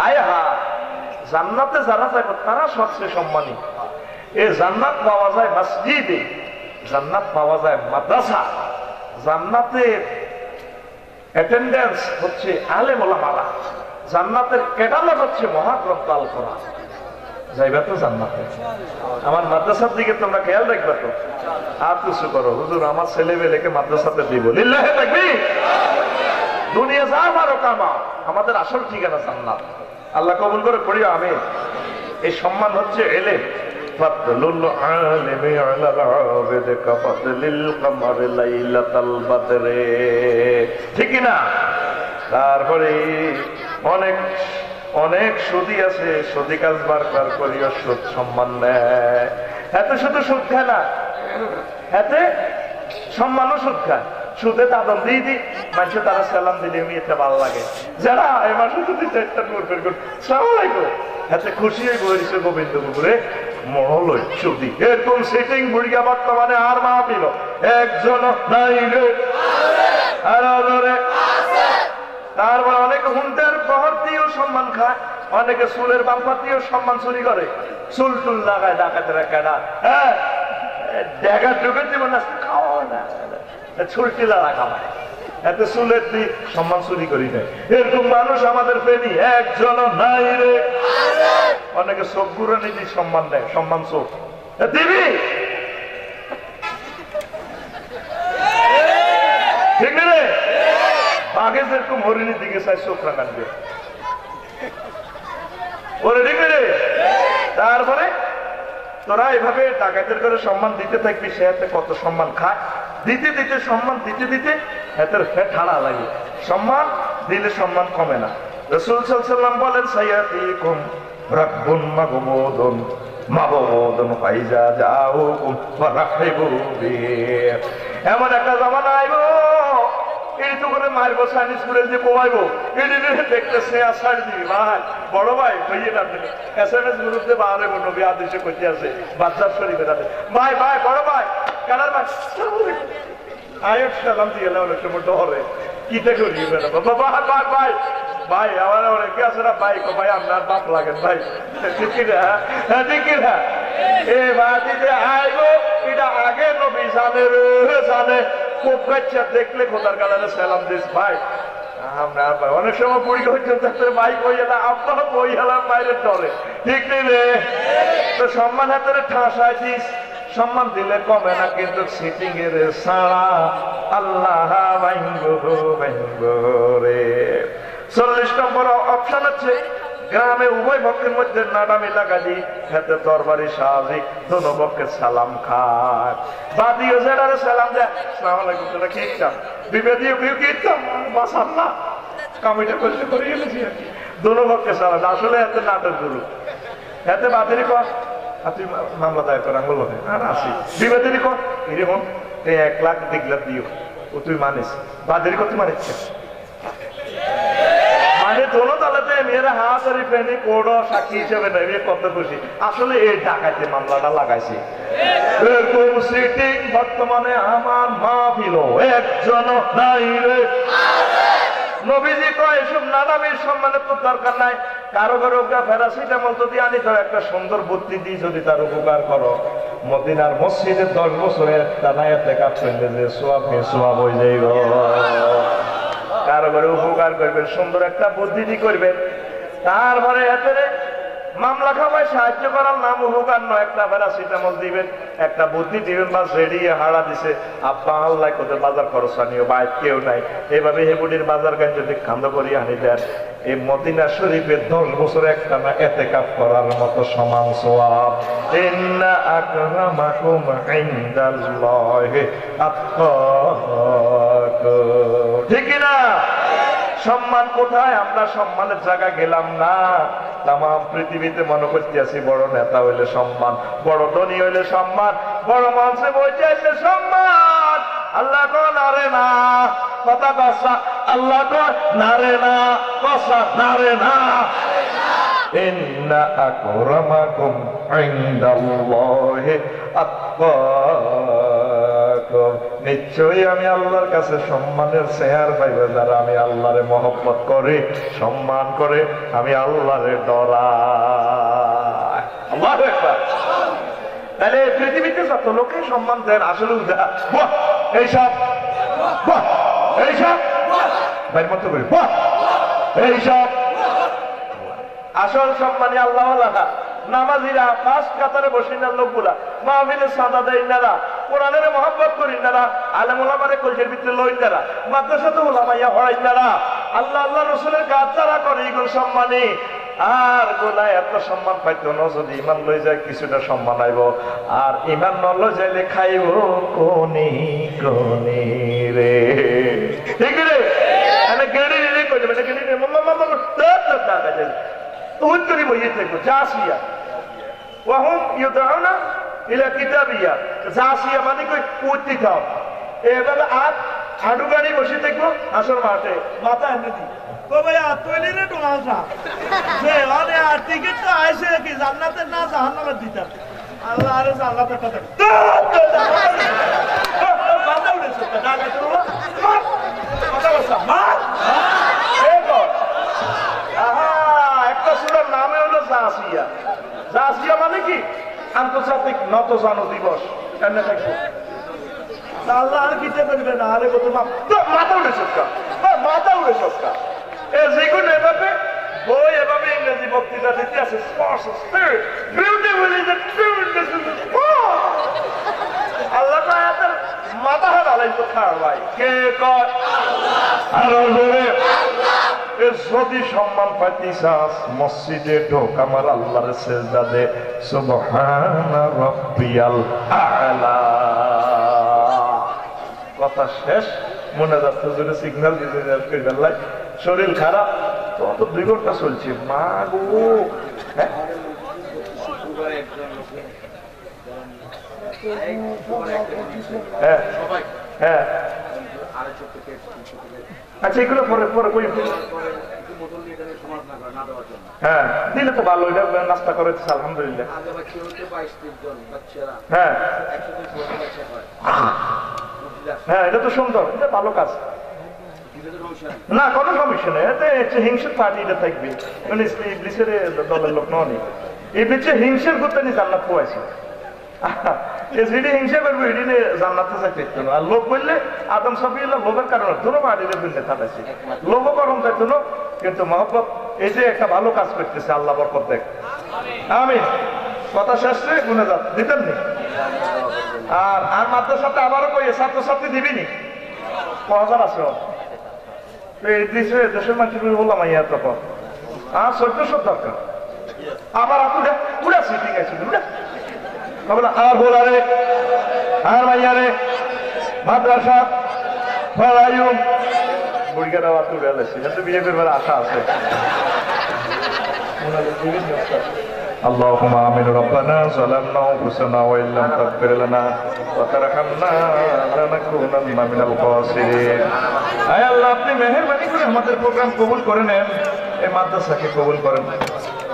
আয় হা জান্নাতে যারা যাবে তারা সবচেয়ে সম্মানী এই জান্নাত পাওয়া যায় মসজিদে জান্নাত পাওয়া যায় মাদ্রাসা জান্নাতের অ্যাটেন্ডেন্স হচ্ছে আলেম ওলামারা জান্নাতের ক্যাটালগ হচ্ছে মহাগ্রন্থ আল কোরআন যাইবা তো জান্নাতে আমার মাদ্রাসার দিকে তোমরা খেয়াল রাখবে তো আর কিছু করো হুজুর আমার ছেলে মেয়েকে মাদ্রাসাতে দিব লিল্লাহে তাকবীর দুনিয়া যা মারো কামা আমাদের আসল ঠিকানা জান্নাত আল্লাহ কবুল করে পড়িও আমিন এই সম্মান হচ্ছে এলেম ফাদলুল আলিমি আলাল আবিদ কাফাদলিল কমর লাইলাতাল বদরে ঠিক না তারপরে অনেক অনেক সুদী আছে সুদী কাজ বারবার করিও সুদ সম্মান নেয় এত শুধু সুদ খায় না এতে সম্মানও সুদ খায় সুদে দাদন দিয়ে দি মানুষ তারা সালাম দিলে এতে ভালো লাগে যারা এই মাসে যদি চেষ্টা করবেন সালাম আলাইকুম এতে খুশি হয়ে বলেছে গোবিন্দপুরে মহল সুদী এরকম সেটিং বুড়িয়া বর্তমানে আর মা পিল একজন নাই রে তারপরে অনেকে হুন্ডার প্রহর দিয়েও সম্মান খায় অনেকে চুলের বাম্পার দিয়েও সম্মান চুরি করে চুল টুল লাগায় ডাকাতেরা কেনা হ্যাঁ দেখা ঢুকে দিব না খাওয়া না চুল টিলা রাখা হয় এত চুলের দিয়ে সম্মান চুরি করি নাই এরকম মানুষ আমাদের ফেনি একজন নাই রে অনেকে চোখ ঘুরানি দিয়ে সম্মান দেয় সম্মান চোখ দিবি ঠিক রে বাঘে যেরকম হরিণের দিকে চাই চোখ রাখানবে ওরে ঠিক রে তারপরে তোরা এভাবে ডাকাতের করে সম্মান দিতে থাকবি সে হাতে কত সম্মান খায় দিতে দিতে সম্মান দিতে দিতে হাতের ফেট ঠাড়া লাগে সম্মান দিলে সম্মান কমে না রাসূল সাল্লাল্লাহু আলাইহি ওয়াসাল্লাম বলেন সাইয়াতিকুম রাব্বুন মাগমুদুন মাবুদুন ফাইজা জাউকুম ফারাহিবু বিহি এমন একটা জামানা আইবো এই তো করে মারবো সাইনিস করে যে পোয়াইবো এটি দেখতেছে আসার দিবি ভাই বড় ভাই হইয়ে না SMS গ্রুপে বাহারে নবী আদেশে করতে আছে বাচ্চার শরীফে যাবে ভাই ভাই বড় ভাই কালার ভাই আয়ুষ সালাম দিয়ে গেলে অনেক সময় ডরে কিতে করিয়ে না বাবা ভাই ভাই ভাই ভাই আমার অনেকে আছে না ভাই ভাই আপনার বাপ লাগেন ভাই ঠিক না ঠিক না এ বাতিতে আইবো এটা আগে নবী জানে খুব বাচ্চা দেখলে খোদার কালারে সালাম দিস ভাই আমরা অনেক সময় পড়ি হচ্ছে ভাই কই এলাম আপনারা বই এলাম বাইরের ডরে ঠিক নেই রে তো সম্মান হাতের ঠাসায় দিস সম্মান দিলে কমে না কিন্তু সিটিং এর সারা আল্লাহ রে 40 নম্বর অপশন আছে গ্রামে উভয় পক্ষের মধ্যে নাডামি লাগালি হাতে তরবারি সাহায্য দোনো পক্ষে সালাম খায় বাদিও যেটারে সালাম দেয় আসসালামু আলাইকুম তোরা কি চান বিবেদিও কেউ কি চান মাশাআল্লাহ কামিটা করতে করে গেলেছি আর কি দোনো পক্ষে সালাম আসলে হাতে নাটের গুরু হাতে বাদিরি কর আপনি মামলা দায়ের কর আঙ্গুল বলে আর আসি বিবেদিরি কর এরকম এই 1 লাখ দেখলাম দিও ও তুই মানিস বাদিরি কর তুই মানিস মানে দোনো তালাতে মেয়েরা হাত আর ফেনি কোড সাক্ষী হিসেবে নেবে কত খুশি আসলে এই ডাকাইতে মামলাটা লাগাইছে এরকম সিটিং বর্তমানে আমার মা ফিল একজন নাই রে নবীজি কয় এসব নানামির সম্মানের তো দরকার নাই কারো কারো প্যারাসিটামল যদি আনি তো একটা সুন্দর বুদ্ধি দিয়ে যদি তার উপকার করো মদিনার মসজিদে 10 বছরের টানায়াতে কাজ করলে যে সোয়াব হয়ে যাইব কারো করে উপকার করবেন সুন্দর একটা বুদ্ধি করবেন তারপরে এতে মামলা খামায় সাহায্য করার নাম উপকার নয়। একটা প্যারাসিটামল দিবেন, একটা বুদ্ধি দিবেন, বা রেডিয়ে হাড়া দিছে আব্বা আল্লাহ কোথায় বাজার খরচ আনিও বাইর কেউ নাই, এভাবে হেবুডির বাজার গান যদি কান্দ করি আনি দেন, এই মদিনা শরীফের 10 বছর একটা না এতেকাফ করার মতো সমান সওয়াব। ইন্না আকরামাকুম ইনদাল্লাহি আতকাকুম। ঠিক না? সম্মান কোথায়? আমরা সম্মানের জায়গা গেলাম না। তাম পৃথিবীতে মনে করতে আছি বড় নেতা হইলে সম্মান, বড় ধনী হইলে সম্মান, বড় মানুষে বসে আসলে সম্মান। আল্লাহ কো নারে না, কথা কসা। আল্লাহ কো নারে না, কসা নারে না। ইন্না আকরামাকুম ইনদাল্লাহি আতকাকুম। নিশ্চয়ই আমি আল্লাহর কাছে সম্মানের শেয়ার পাইব যারা আমি আল্লাহরে মহব্বত করে, সম্মান করে, আমি আল্লাহরে ডরাই। আল্লাহু আকবার। তাহলে পৃথিবীতে যত লোকে সম্মান দেন আসলে এইসব এইসব ভাই মতো করি এইসব আসল সম্মানী আল্লাহ। নামাজিরা ফার্স্ট কাতারে বসি না, লোকগুলা মাহফিলে সাদা দেয় নারা, কোরআনের মহব্বত করি নারা, আলেম ওলামারে কলজের ভিতরে লই নারা, মাদ্রাসাতে ওলামাইয়া হড়াই নারা, আল্লাহ আল্লাহ রসুলের কাজ যারা করে এগুলো সম্মানী। আর গোলায় এত সম্মান পাইতো না যদি ইমান লই যায় কিছুটা সম্মান আইব, আর ইমান ন লই যাইলে খাইব কোনি কোনি রে। ঠিক রে? এনে গেড়ি রে কই দেবে, গেড়ি রে মামা টাকা যায় উত্তরি বইয়ে থাকবো জাসিয়া ওয়াহুম ইউদাউনা ইলা কিতাবিয়া। জাসিয়া মানে কই উত্তি খাও, এভাবে আডু গাড়ি বসে থাকবো আসর মাঠে, মাথা এনে দি তো ভাই আতলি রে ডোনালটা যে আরে আর টিকিট তো আইছে কি জান্নাতের না জাহান্নামের দিতাম। আল্লাহ আরে জান্নাতের কথা মাথা উড়েছে টাকা তো মাথা বসা মার নামে হলো জাসিয়া। জাসিয়া মানে কি? আন্তর্জাতিক নতজানু দিবস। আল্লাহ আর কিতে করবে না, আরে কত মাথা উড়ে সবকা, মাথা উড়ে সবকা। যে কোনো এভাবে বই এভাবে ইংরেজি বক্তৃতা দিতে আছে, আল্লাহ মাথা হাত আলাই তো খাওয়া ভাই কে কয় যদি সম্মান পাইতে চাস মসজিদে ঢোক, আমার আল্লাহর সেজদা দে, সুবহানা রাব্বিয়াল আ'লা। কথা শেষ। মনে যাচ্ছে যদি সিগন্যাল দিতে বেলায় শরীর খারাপ তো 2 ঘন্টা চলছে। মা গো হ্যাঁ হ্যাঁ আচ্ছা এগুলো পরে পরে কই হ্যাঁ দিলে তো ভালো, এটা নাস্তা করেছে আলহামদুলিল্লাহ। হ্যাঁ হ্যাঁ এটা তো সুন্দর, এটা ভালো কাজ না, কোনো সমস্যা নেই। এতে হিংসের পার্টি এটা থাকবে, ইবলিসের দলের লোক নয়। ইবলিসে হিংসের করতে নি জান্নাত পোয়াইছে, যেটি হিংসা করবো এটি জান্নাতে যাইতে না। আর লোভ বললে আদম সাফিউল্লাহ লোভের কারণে ধরো মাটিতে ফেললে থাকাইছে, লোভ করম যাইত না, কিন্তু মহব্বত এই যে একটা ভালো কাজ করতেছে আল্লাহ বরকত দেখ। আমি কথা শেষে গুনে যাত দিতেন নি। আর মাদ্রাসাতে আবারও কই ছাত্রছাত্রী দিবিনি 5000 আছে এই দেশের মানুষের বললাম ইয়া তখন আর 1400 দরকার আবার আপুরে পুরা সিটিং আছে আর বলারে আর মাইয়ারে মাদ্রাসা ফলায়ু বুড়িগারা বাতু গেলেছি যাতে বিয়ে করবার আশা আছে। اللهم آمين ربنا ظلمنا أنفسنا وإن لم تغفر لنا وترحمنا لنكونن من الخاسرين। আয় আল্লাহ আপনি মেহেরবানি করে আমাদের প্রোগ্রাম কবুল করে নেন, এই মাদ্রাসাকে কবুল করেন।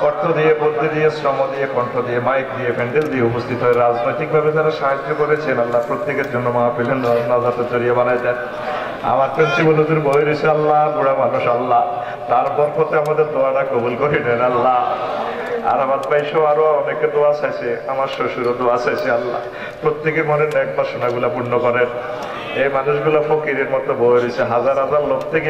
অর্থ দিয়ে, বুদ্ধি দিয়ে, শ্রম দিয়ে, কণ্ঠ দিয়ে, মাইক দিয়ে, প্যান্ডেল দিয়ে উপস্থিত হয়ে রাজনৈতিকভাবে যারা সাহায্য করেছেন আল্লাহ প্রত্যেকের জন্য মাহফিলের নাজাতের জড়িয়ে বানায় দেন। আমার প্রিন্সিপাল হুজুর বই রয়েছে আল্লাহ, বুড়া মানুষ আল্লাহ, তার বরকতে আমাদের দোয়াটা কবুল করে নেন আল্লাহ। আর আমার ভাইসহ আরো অনেকে দোয়া চাইছে, আমার শ্বশুরও দোয়া চাইছে আল্লাহ, প্রত্যেকের মনের ন্যাক বাসনাগুলা পূর্ণ করেন। এই মানুষগুলো ফকিরের মতো বই রয়েছে, হাজার হাজার লোক থেকে